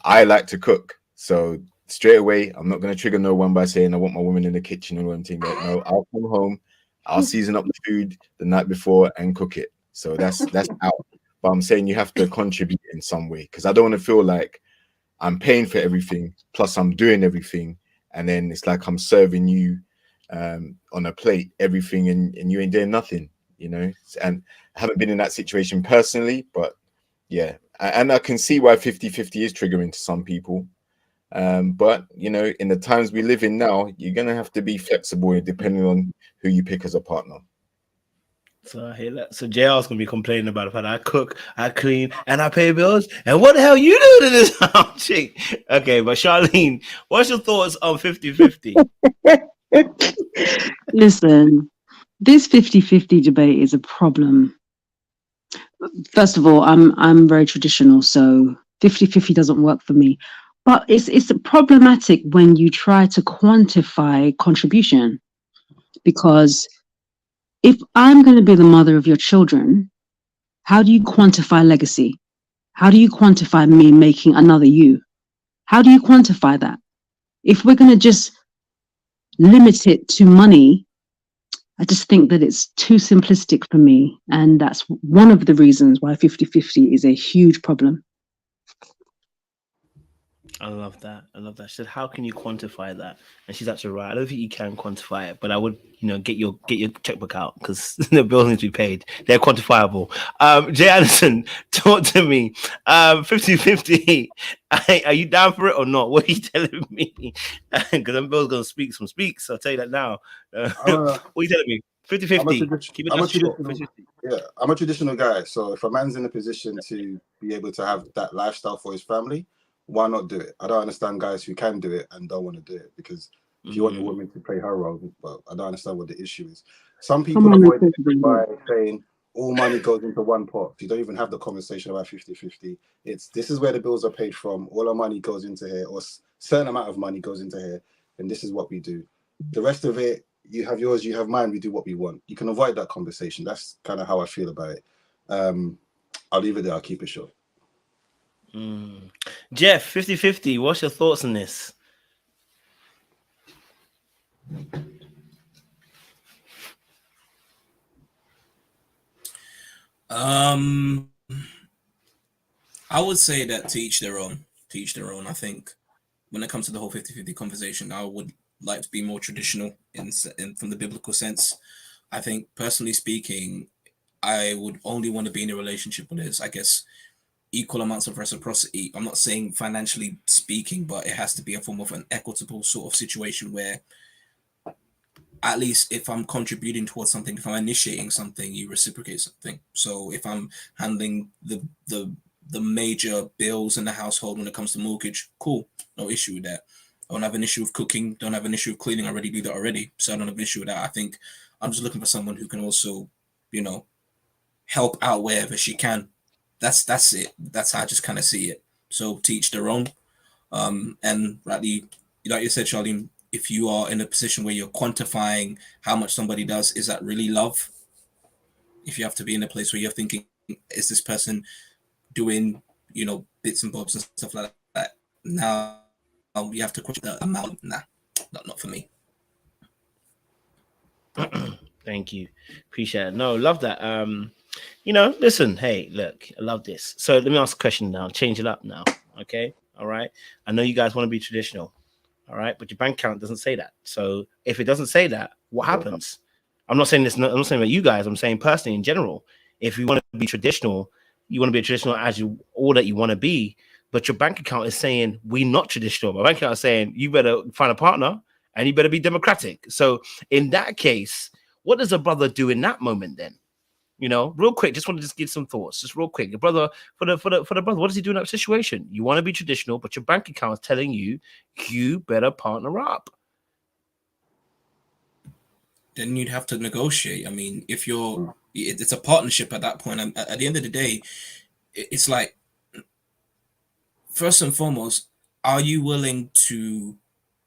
Speaker 9: I like to cook, so straight away, I'm not going to trigger no one by saying I want my woman in the kitchen or anything. Like, no, I'll come home, I'll season up the food the night before and cook it. So that's out. But I'm saying you have to contribute in some way, because I don't want to feel like I'm paying for everything, plus I'm doing everything, and then it's like I'm serving you on a plate everything, and you ain't doing nothing, you know. And I haven't been in that situation personally, but yeah, and I can see why 50-50 is triggering to some people. But you know, in the times we live in now, you're gonna have to be flexible depending on who you pick as a partner.
Speaker 2: So I hear that. So JR's gonna be complaining about the fact that I cook, I clean, and I pay bills. And what the hell you do to this chick? Okay, but Charlene, what's your thoughts on 50-50?
Speaker 4: Listen, this 50-50 debate is a problem. First of all, I'm very traditional, so 50-50 doesn't work for me. But it's problematic when you try to quantify contribution, because if I'm going to be the mother of your children, how do you quantify legacy? How do you quantify me making another you? How do you quantify that? If we're going to just limit it to money, I just think that it's too simplistic for me. And that's one of the reasons why 50-50 is a huge problem.
Speaker 2: I love that. I love that. She said, "How can you quantify that?" And she's actually right. I don't think you can quantify it, but I would, get your checkbook out because the bills need to be paid. They're quantifiable. Jay Anderson, talk to me. 50-50. Are you down for it or not? What are you telling me? Because I'm Bill's gonna speak some speaks. I'll tell you that now. What are you telling me? 50-50. Keep it
Speaker 3: I'm a
Speaker 2: nice and short.
Speaker 3: traditional.
Speaker 2: 50-50.
Speaker 3: Yeah, I'm a traditional guy. So if a man's in a position to be able to have that lifestyle for his family, why not do it? I don't understand guys who can do it and don't want to do it, because if you want your woman to play her role, well, I don't understand what the issue is. Some people
Speaker 4: Come on,
Speaker 3: avoid it
Speaker 4: Mr.
Speaker 3: by saying all money goes into one pot. You don't even have the conversation about 50-50. This is where the bills are paid from. All our money goes into here, or certain amount of money goes into here, and this is what we do. The rest of it, you have yours, you have mine, we do what we want. You can avoid that conversation. That's kind of how I feel about it. I'll leave it there. I'll keep it short.
Speaker 2: Jeff, 50-50. What's your thoughts on this?
Speaker 5: I would say that to each their own. To each their own. I think when it comes to the whole 50-50 conversation, I would like to be more traditional in from the biblical sense. I think, personally speaking, I would only want to be in a relationship where there's, I guess, equal amounts of reciprocity. I'm not saying financially speaking, but it has to be a form of an equitable sort of situation where, at least if I'm contributing towards something, if I'm initiating something, you reciprocate something. So if I'm handling the major bills in the household when it comes to mortgage, cool, no issue with that. I don't have an issue with cooking, don't have an issue with cleaning. I already do that already, so I don't have an issue with that. I think I'm just looking for someone who can also, help out wherever she can. That's it. That's how I just kind of see it. So to each their own. And rightly, like you said, Charlene, if you are in a position where you're quantifying how much somebody does, is that really love? If you have to be in a place where you're thinking, is this person doing, bits and bobs and stuff like that? Now you have to question the amount. Nah, not for me.
Speaker 2: Thank you. Appreciate it. No, love that. Listen, hey, look, I love this. So let me ask a question now. Change it up now. Okay. All right. I know you guys want to be traditional. All right. But your bank account doesn't say that. So if it doesn't say that, what happens? I'm not saying this, I'm not saying about you guys. I'm saying personally in general. If you want to be traditional, you want to be traditional as all that you want to be. But your bank account is saying we're not traditional. My bank account is saying you better find a partner and you better be democratic. So in that case, what does a brother do in that moment then? Real quick, just want to give some thoughts, just real quick. Your brother, for the brother, what does he do in that situation? You want to be traditional, but your bank account is telling you better partner up.
Speaker 5: Then you'd have to negotiate. I mean, if it's a partnership at that point. And at the end of the day, it's like, first and foremost, are you willing to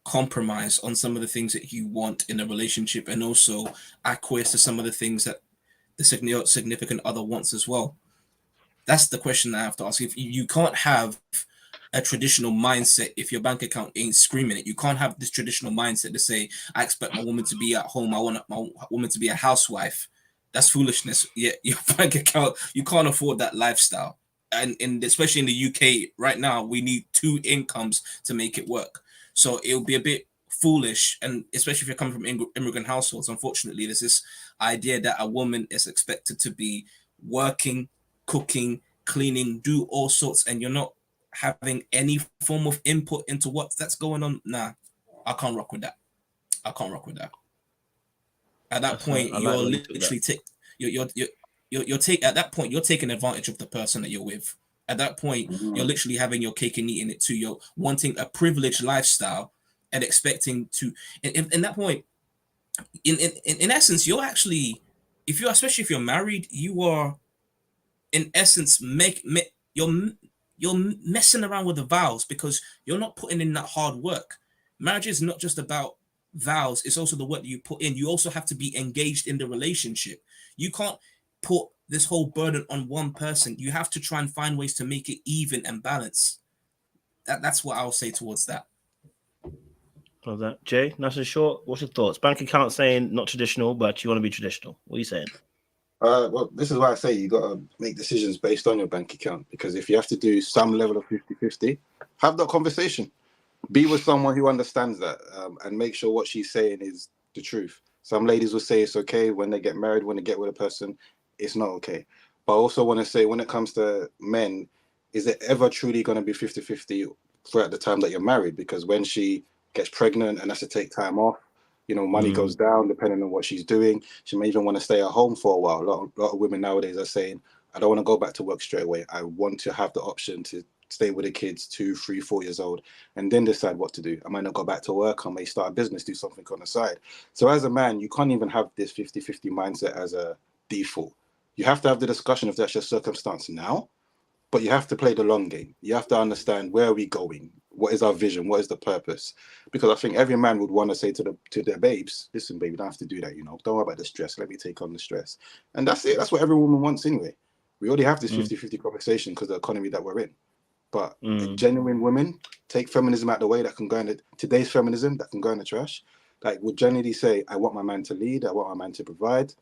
Speaker 5: compromise on some of the things that you want in a relationship, and also acquiesce to some of the things that the significant other wants as well? That's the question that I have to ask. If you can't have a traditional mindset, if your bank account ain't screaming it, you can't have this traditional mindset to say, I expect my woman to be at home, I want my woman to be a housewife. That's foolishness. Yeah, your bank account, you can't afford that lifestyle. And especially in the UK right now, we need 2 incomes to make it work. So it'll be a bit foolish, and especially if you're coming from immigrant households. Unfortunately, there's this idea that a woman is expected to be working, cooking, cleaning, do all sorts, and you're not having any form of input into what that's going on. Nah, I can't rock with that. At that point, you're literally at that point you're taking advantage of the person that you're with. At that point, you're literally having your cake and eating it too. You're wanting a privileged lifestyle and expecting to. In that point, in essence, you're actually, especially if you're married, you are, in essence, you're messing around with the vows, because you're not putting in that hard work. Marriage is not just about vows, it's also the work that you put in. You also have to be engaged in the relationship. You can't put this whole burden on one person. You have to try and find ways to make it even and balance. That's what I'll say towards that.
Speaker 2: Love that. Jay, nice and short. What's your thoughts? Bank account saying not traditional, but you want to be traditional. What are you saying?
Speaker 3: Well, this is why I say you got to make decisions based on your bank account, because if you have to do some level of 50-50, Have that conversation. Be with someone who understands that, and make sure what she's saying is the truth. Some ladies will say it's okay when they get married, when they get with a person, it's not okay. But I also want to say, when it comes to men, is it ever truly going to be 50-50 throughout the time that you're married? Because when she gets pregnant and has to take time off, you know, money goes down depending on what she's doing. She may even want to stay at home for a while. A lot of women nowadays are saying, I don't want to go back to work straight away. I want to have the option to stay with the kids 2, 3, 4 years old, and then decide what to do. I might not go back to work. I may start a business, do something on the side. So as a man, you can't even have this 50-50 mindset as a default. You have to have the discussion if that's your circumstance now, but you have to play the long game. You have to understand, where are we going? What is our vision? What is the purpose? Because I think every man would want to say to their babes, listen, baby, you don't have to do that, you know. Don't worry about the stress. Let me take on the stress. And that's it. That's what every woman wants anyway. We already have this 50-50 conversation because of the economy that we're in. But genuine women take feminism out the way, that can go in today's feminism, that can go in the trash. Like, would generally say, I want my man to lead. I want my man to provide.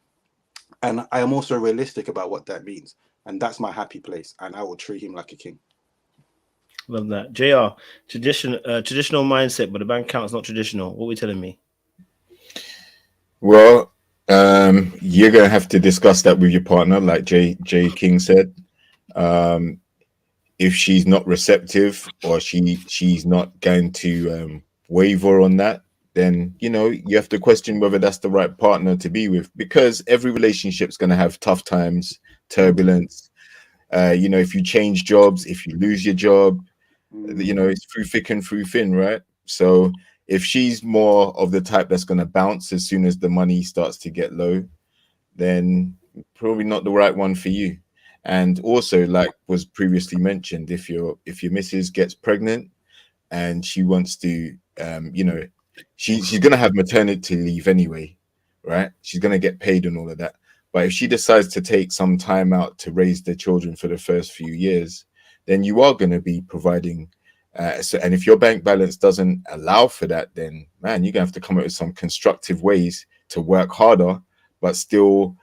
Speaker 3: And I am also realistic about what that means. And that's my happy place. And I will treat him like a king.
Speaker 2: Love that. JR, traditional mindset, but the bank account is not traditional. What are we telling me?
Speaker 9: Well, you're gonna have to discuss that with your partner, like Jay King said. If she's not receptive, or she's not going to waver on that, then, you know, you have to question whether that's the right partner to be with, because every relationship's going to have tough times, turbulence. You know, if you change jobs, if you lose your job, you know, it's through thick and through thin, right? So if she's more of the type that's going to bounce as soon as the money starts to get low, then probably not the right one for you. And also, like was previously mentioned, if your missus gets pregnant and she wants to, you know, she's going to have maternity leave anyway, right? She's going to get paid and all of that. But if she decides to take some time out to raise the children for the first few years, then you are going to be providing. And if your bank balance doesn't allow for that, then, man, you're going to have to come up with some constructive ways to work harder, but still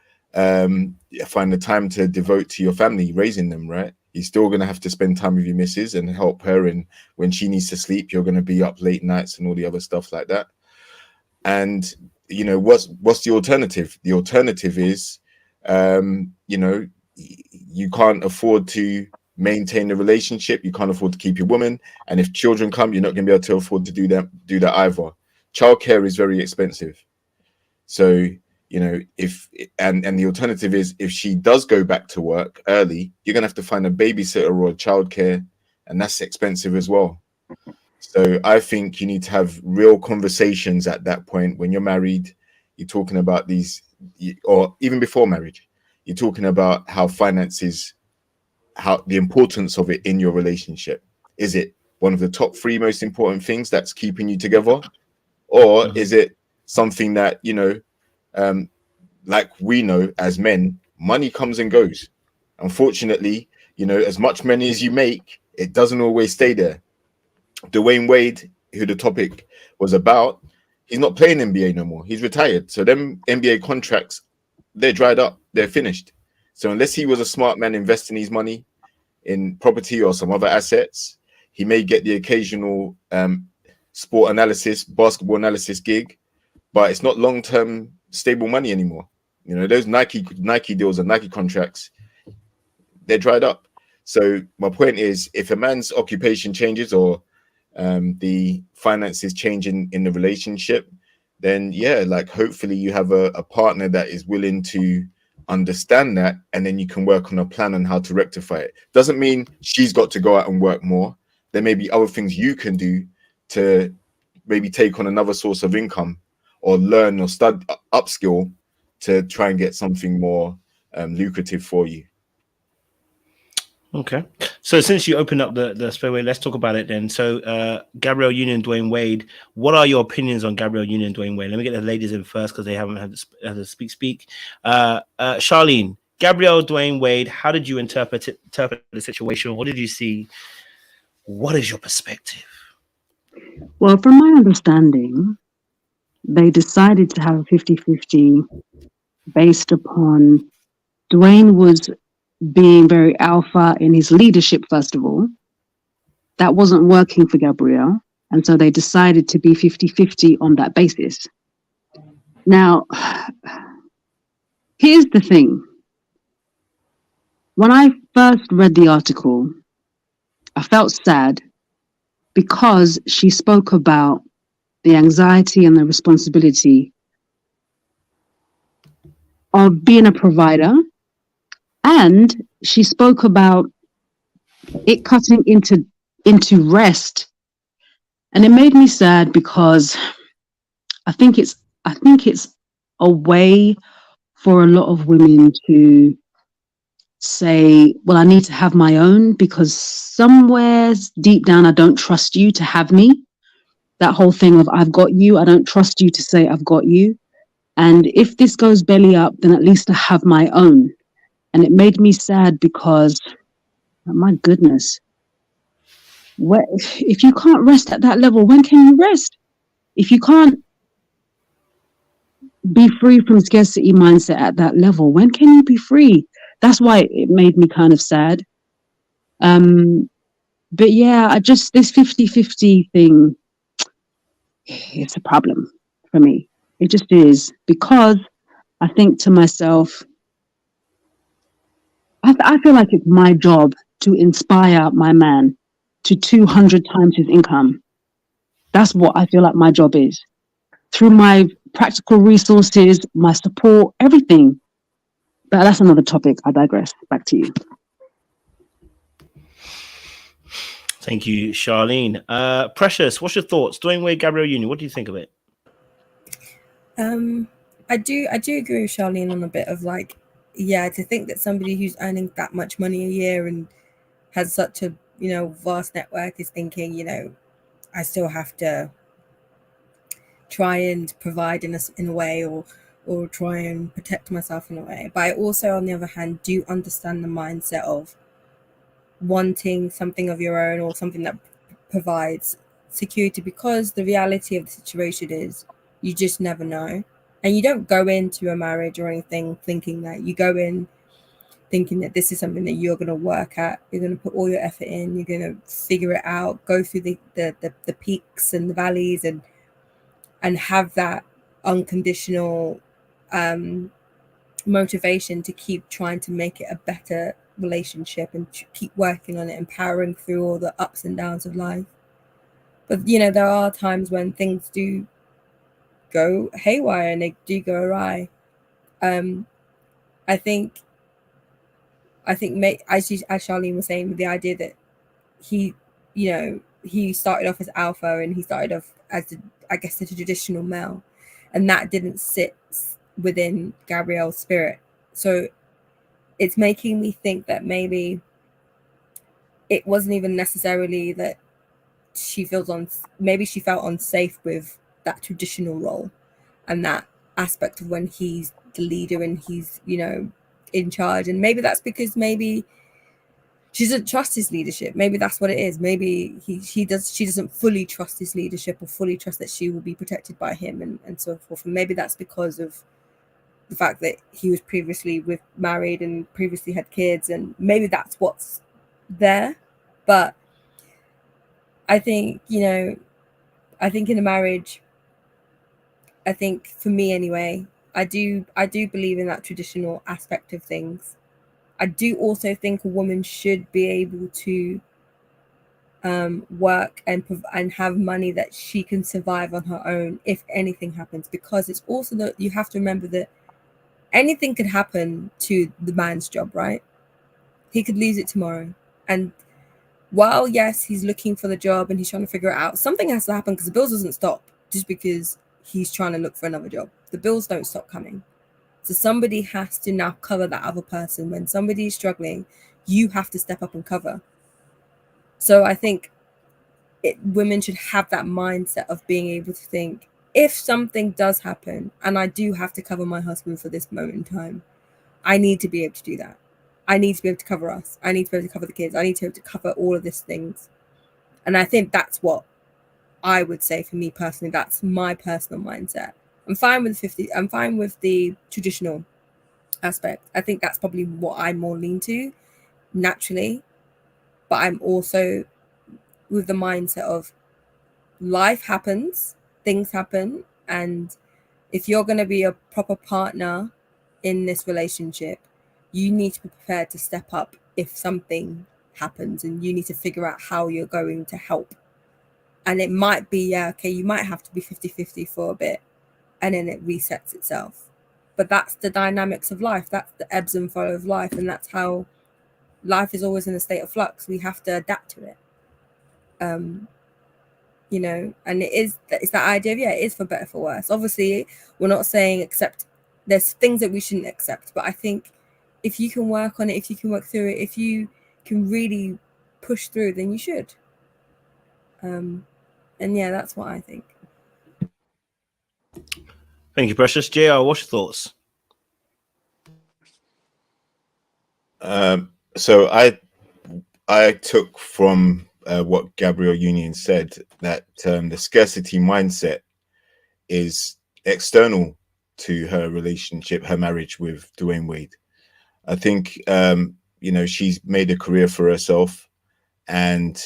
Speaker 9: find the time to devote to your family, raising them, right? You're still going to have to spend time with your missus and help her. And when she needs to sleep, you're going to be up late nights and all the other stuff like that. And, you know, what's the alternative? The alternative is, you know, you can't afford to maintain the relationship. You can't afford to keep your woman. And if children come, you're not going to be able to afford to do that either. Childcare is very expensive. So, you know, and the alternative is, if she does go back to work early, you're going to have to find a babysitter or childcare, and that's expensive as well. So I think you need to have real conversations at that point. When you're married, you're talking about these, or even before marriage, you're talking about how finances, how the importance of it in your relationship. Is it one of the top 3 most important things that's keeping you together? Or is it something that, you know, like we know as men, money comes and goes. Unfortunately, you know, as much money as you make, it doesn't always stay there. Dwayne Wade, who the topic was about, he's not playing NBA no more. He's retired. So them NBA contracts, they're dried up. They're finished. So unless he was a smart man investing his money in property or some other assets, he may get the occasional sport analysis, basketball analysis gig, but it's not long-term stable money anymore. You know, those Nike deals and Nike contracts, they're dried up. So my point is, if a man's occupation changes, or the finances change in the relationship, then yeah, like hopefully you have a partner that is willing to understand that, and then you can work on a plan on how to rectify it. Doesn't mean she's got to go out and work more. There may be other things you can do to maybe take on another source of income, or learn or study, upskill to try and get something more lucrative for you.
Speaker 2: Okay. So since you opened up the spellway, let's talk about it then. So Gabrielle Union, Dwayne Wade, what are your opinions on Gabrielle Union, Dwayne Wade? Let me get the ladies in first because they haven't had to speak. Charlene, Gabrielle, Dwayne Wade, how did you interpret the situation? What did you see? What is your perspective?
Speaker 4: Well, from my understanding, they decided to have a 50-50 based upon Dwayne was being very alpha in his leadership, first of all. that wasn't working for Gabrielle. And so they decided to be 50-50 on that basis. Now, here's the thing. When I first read the article, I felt sad because she spoke about the anxiety and the responsibility of being a provider. And she spoke about it cutting into rest. And it made me sad because I think it's a way for a lot of women to say, well, I need to have my own because somewhere deep down, I don't trust you to have me. That whole thing of I've got you, I don't trust you to say I've got you. And if this goes belly up, then at least I have my own. And it made me sad because, oh my goodness, if you can't rest at that level, when can you rest? If you can't be free from scarcity mindset at that level, when can you be free? That's why it made me kind of sad. But yeah, this 50-50 thing, it's a problem for me. It just is, because I think to myself, I feel like it's my job to inspire my man to 200 times his income. That's what I feel like my job is. Through my practical resources, my support, everything. But that's another topic. I digress. Back to you.
Speaker 2: Thank you, Charlene. Precious, what's your thoughts? Dwayne Wade, Gabrielle Union, what do you think of it?
Speaker 11: I do agree with Charlene on a bit of like, yeah, to think that somebody who's earning that much money a year and has such a, you know, vast network is thinking, you know, I still have to try and provide in a way or try and protect myself in a way. But I also, on the other hand, do understand the mindset of wanting something of your own or something that provides security, because the reality of the situation is you just never know. And you don't go into a marriage or anything thinking that. You go in thinking that this is something that you're going to work at. You're going to put all your effort in. You're going to figure it out, go through the peaks and the valleys and have that unconditional motivation to keep trying to make it a better relationship and keep working on it, empowering through all the ups and downs of life. But, you know, there are times when things do go haywire and they do go awry. I think as Charlene was saying, with the idea that he started off as alpha and he started off as a traditional male, and that didn't sit within Gabrielle's spirit. So it's making me think that maybe it wasn't even necessarily that she felt unsafe with that traditional role and that aspect of when he's the leader and he's, you know, in charge. And maybe that's because maybe she doesn't trust his leadership. Maybe that's what it is. Maybe she doesn't fully trust his leadership or fully trust that she will be protected by him and so forth. And maybe that's because of the fact that he was previously married and previously had kids, and maybe that's what's there. But I think, you know, in a marriage, I think for me anyway, I do believe in that traditional aspect of things. I do also think a woman should be able to work and have money that she can survive on her own if anything happens, because it's also that you have to remember that anything could happen to the man's job, right? He could lose it tomorrow. And while, yes, he's looking for the job and he's trying to figure it out, something has to happen, because the bills doesn't stop just because he's trying to look for another job. The bills don't stop coming. So somebody has to now cover that other person. When somebody is struggling, you have to step up and cover. So I think women should have that mindset of being able to think, if something does happen and I do have to cover my husband for this moment in time, I need to be able to do that. I need to be able to cover us. I need to be able to cover the kids. I need to be able to cover all of these things. And I think that's what I would say for me personally. That's my personal mindset. I'm fine with 50. I'm fine with the traditional aspect. I think that's probably what I more lean to naturally. But I'm also with the mindset of life happens, things happen, and if you're going to be a proper partner in this relationship, you need to be prepared to step up if something happens, and you need to figure out how you're going to help. And it might be, okay, you might have to be 50-50 for a bit, and then it resets itself. But that's the dynamics of life. That's the ebbs and flow of life. And that's how life is always in a state of flux. We have to adapt to it. You know, and it's that idea of, it is for better, for worse. Obviously, we're not saying accept, there's things that we shouldn't accept, but I think if you can work on it, if you can work through it, if you can really push through, then you should. And yeah, that's what I think.
Speaker 2: Thank you, Precious. JR, what's your thoughts?
Speaker 9: So I took from what Gabrielle Union said that the scarcity mindset is external to her relationship, her marriage with Dwayne Wade. I think you know, she's made a career for herself, and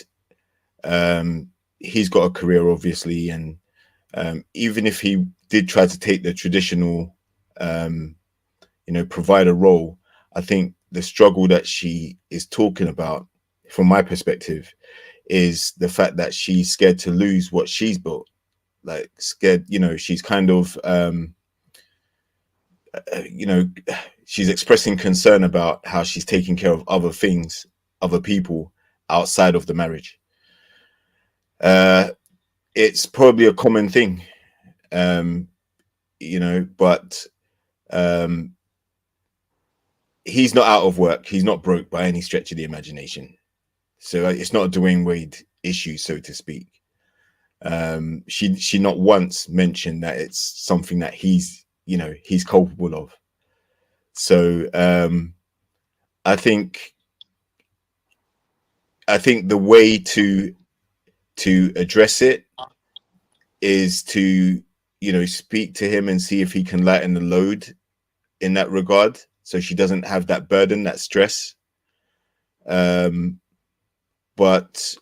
Speaker 9: he's got a career, obviously, and even if he did try to take the traditional you know, provider role, I think the struggle that she is talking about, from my perspective, is the fact that she's scared to lose what she's built. Like, scared, you know, she's kind of you know, she's expressing concern about how she's taking care of other things, other people outside of the marriage. It's probably a common thing, you know, but he's not out of work. He's not broke by any stretch of the imagination. So it's not a Dwayne Wade issue, so to speak. She not once mentioned that it's something that he's, you know, he's culpable of. So I think the way to address it is to, you know, speak to him and see if he can lighten the load in that regard, so she doesn't have that burden, that stress. But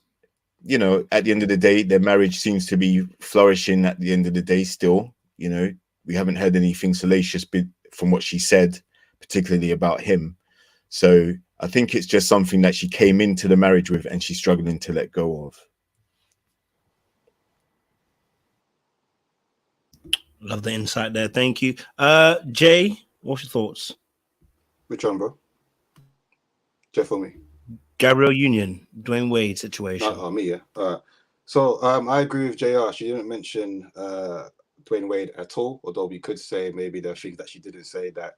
Speaker 9: you know, at the end of the day, their marriage seems to be flourishing at the end of the day still. You know, we haven't heard anything salacious from what she said, particularly about him. So I think it's just something that she came into the marriage with and she's struggling to let go of.
Speaker 2: Love the insight there. Thank you. Jay, what's your thoughts?
Speaker 3: Which one, bro? Jeff or me?
Speaker 2: Gabrielle Union, Dwayne Wade situation.
Speaker 3: Me, yeah. So I agree with JR. She didn't mention Dwayne Wade at all, although we could say maybe there are things that she didn't say that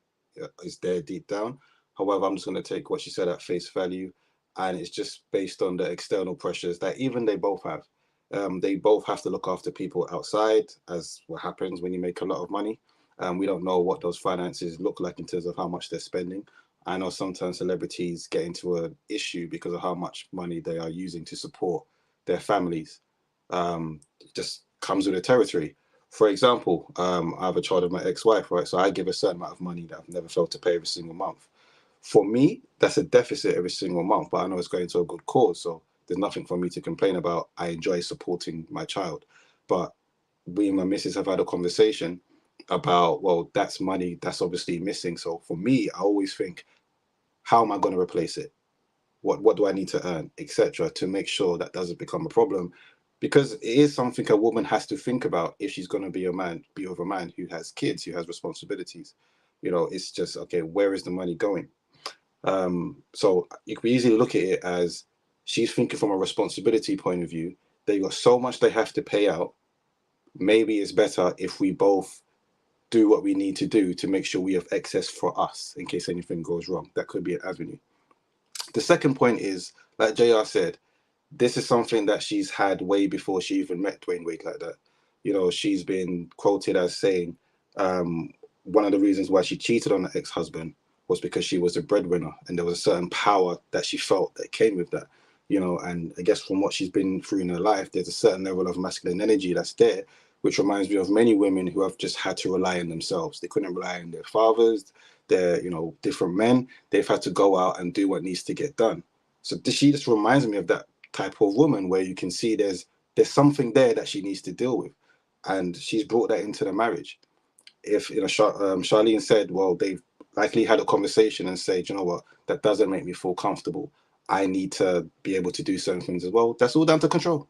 Speaker 3: is there deep down. However, I'm just going to take what she said at face value, and it's just based on the external pressures that even they both have. They both have to look after people outside, as what happens when you make a lot of money. We don't know what those finances look like in terms of how much they're spending. I know sometimes celebrities get into an issue because of how much money they are using to support their families. It just comes with the territory. For example, I have a child of my ex-wife, right? So I give a certain amount of money that I've never felt to pay every single month. For me, that's a deficit every single month, but I know it's going to a good cause. So there's nothing for me to complain about. I enjoy supporting my child. But we and my missus have had a conversation about, well, that's money that's obviously missing. So for me, I always think, how am I going to replace it? What do I need to earn, etc., to make sure that doesn't become a problem? Because it is something a woman has to think about if she's going to be with a man who has kids, who has responsibilities. You know, it's just, okay, where is the money going? So you can easily look at it as she's thinking from a responsibility point of view. They've got so much they have to pay out. Maybe it's better if we both do what we need to do to make sure we have excess for us in case anything goes wrong. That could be an avenue. The second point is, like JR said, this is something that she's had way before she even met Dwayne Wade like that. You know, she's been quoted as saying one of the reasons why she cheated on her ex-husband was because she was a breadwinner, and there was a certain power that she felt that came with that. You know, and I guess from what she's been through in her life, there's a certain level of masculine energy that's there, which reminds me of many women who have just had to rely on themselves. They couldn't rely on their fathers, their, you know, different men. They've had to go out and do what needs to get done. So she just reminds me of that type of woman where you can see there's something there that she needs to deal with, and she's brought that into the marriage. If Charlene said, well, they've likely had a conversation and said, you know what, that doesn't make me feel comfortable. I need to be able to do certain things as well. That's all down to control.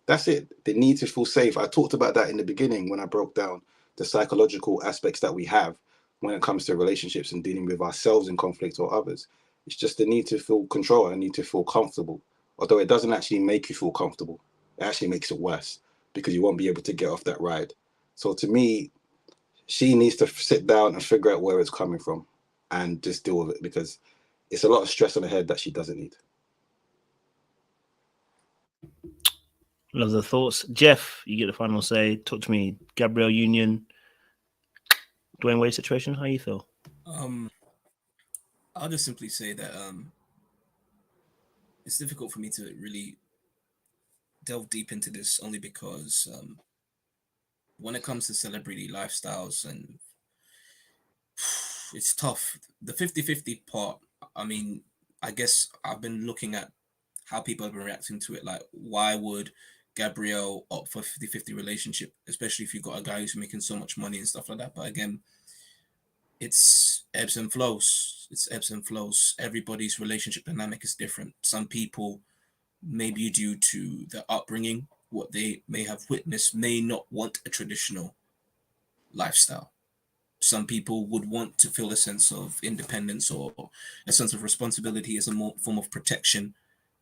Speaker 3: That's it. They need to feel safe. I talked about that in the beginning when I broke down the psychological aspects that we have when it comes to relationships and dealing with ourselves in conflict or others. It's just the need to feel control and need to feel comfortable. Although it doesn't actually make you feel comfortable, it actually makes it worse because you won't be able to get off that ride. So to me, she needs to sit down and figure out where it's coming from and just deal with it, because it's a lot of stress on her head that she doesn't need.
Speaker 2: Love the thoughts. Jeff, you get the final say. Talk to me. Gabrielle Union, Dwayne Wade situation. How you feel?
Speaker 5: I'll just simply say that it's difficult for me to really delve deep into this, only because when it comes to celebrity lifestyles, and it's tough. The 50-50 part, I mean, I guess I've been looking at how people have been reacting to it. Like, why would Gabrielle opt for a 50-50 relationship, especially if you've got a guy who's making so much money and stuff like that? But again, it's ebbs and flows. It's ebbs and flows. Everybody's relationship dynamic is different. Some people, maybe due to their upbringing, what they may have witnessed, may not want a traditional lifestyle. Some people would want to feel a sense of independence or a sense of responsibility as a form of protection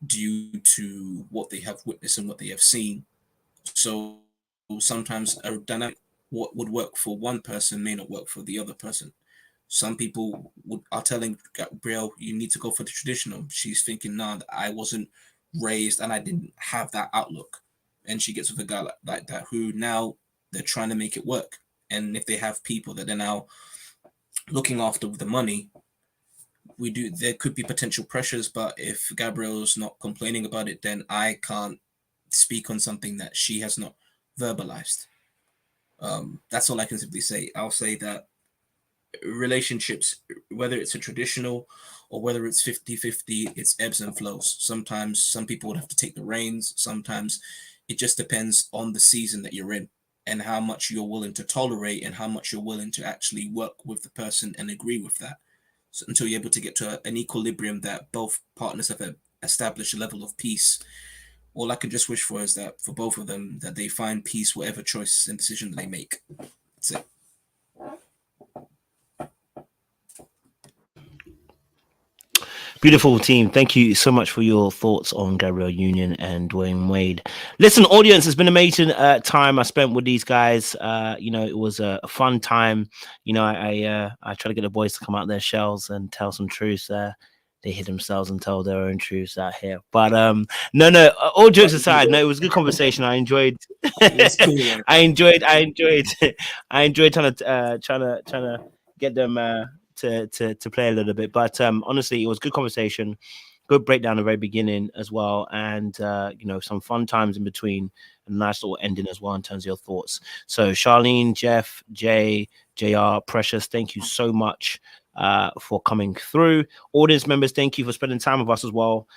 Speaker 5: due to what they have witnessed and what they have seen. So sometimes a dynamic, what would work for one person may not work for the other person. Some people are telling Gabrielle, you need to go for the traditional. She's thinking, nah, I wasn't raised and I didn't have that outlook. And she gets with a guy like that, who now they're trying to make it work. And if they have people that are now looking after the money, there could be potential pressures. But if Gabrielle's not complaining about it, then I can't speak on something that she has not verbalized. That's all I can simply say. I'll say that relationships, whether it's a traditional or whether it's 50-50, it's ebbs and flows. Sometimes some people would have to take the reins. Sometimes it just depends on the season that you're in and how much you're willing to tolerate and how much you're willing to actually work with the person and agree with that. So until you're able to get to an equilibrium that both partners have established a level of peace. All I could just wish for is that for both of them, that they find peace whatever choice and decision they make. That's it.
Speaker 2: Beautiful team. Thank you so much for your thoughts on Gabrielle Union and Dwayne Wade. Listen, audience, it's been an amazing time I spent with these guys. It was a fun time. I try to get the boys to come out of their shells and tell some truths. They hid themselves and tell their own truths out here. But no. All jokes aside, no, it was a good conversation. I enjoyed. I enjoyed trying to get them to play a little bit. But honestly, it was good conversation, good breakdown at the very beginning as well, and some fun times in between, and a nice little ending as well in terms of your thoughts. So Charlene, Jeff, Jay, JR, Precious, thank you so much for coming through. Audience members, thank you for spending time with us as well.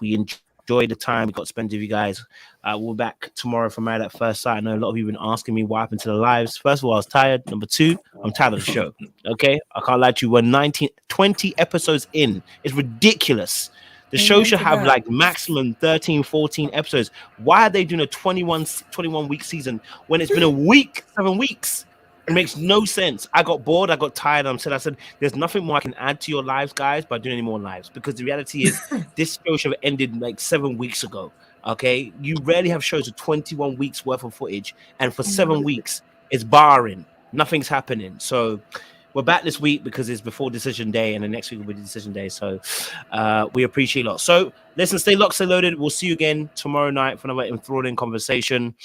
Speaker 2: We enjoyed the time we got to spend with you guys. We're back tomorrow for Married at First Sight. I know a lot of you have been asking me what happened to the lives. First of all, I was tired. Number two, I'm tired of the show. Okay, I can't lie to you. We're 20 episodes in. It's ridiculous. The show should have like maximum 13, 14 episodes. Why are they doing a 21 week season when it's been a week, 7 weeks? It makes no sense. I got bored. I got tired. I said, there's nothing more I can add to your lives, guys, by doing any more lives. Because the reality is, this show should have ended like 7 weeks ago. Okay? You rarely have shows with 21 weeks worth of footage. And for 7 weeks, it's barring. Nothing's happening. So we're back this week because it's before decision day. And the next week will be decision day. So we appreciate a lot. So listen, stay locked, stay loaded. We'll see you again tomorrow night for another enthralling conversation.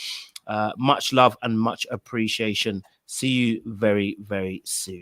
Speaker 2: Much love and much appreciation. See you very, very soon.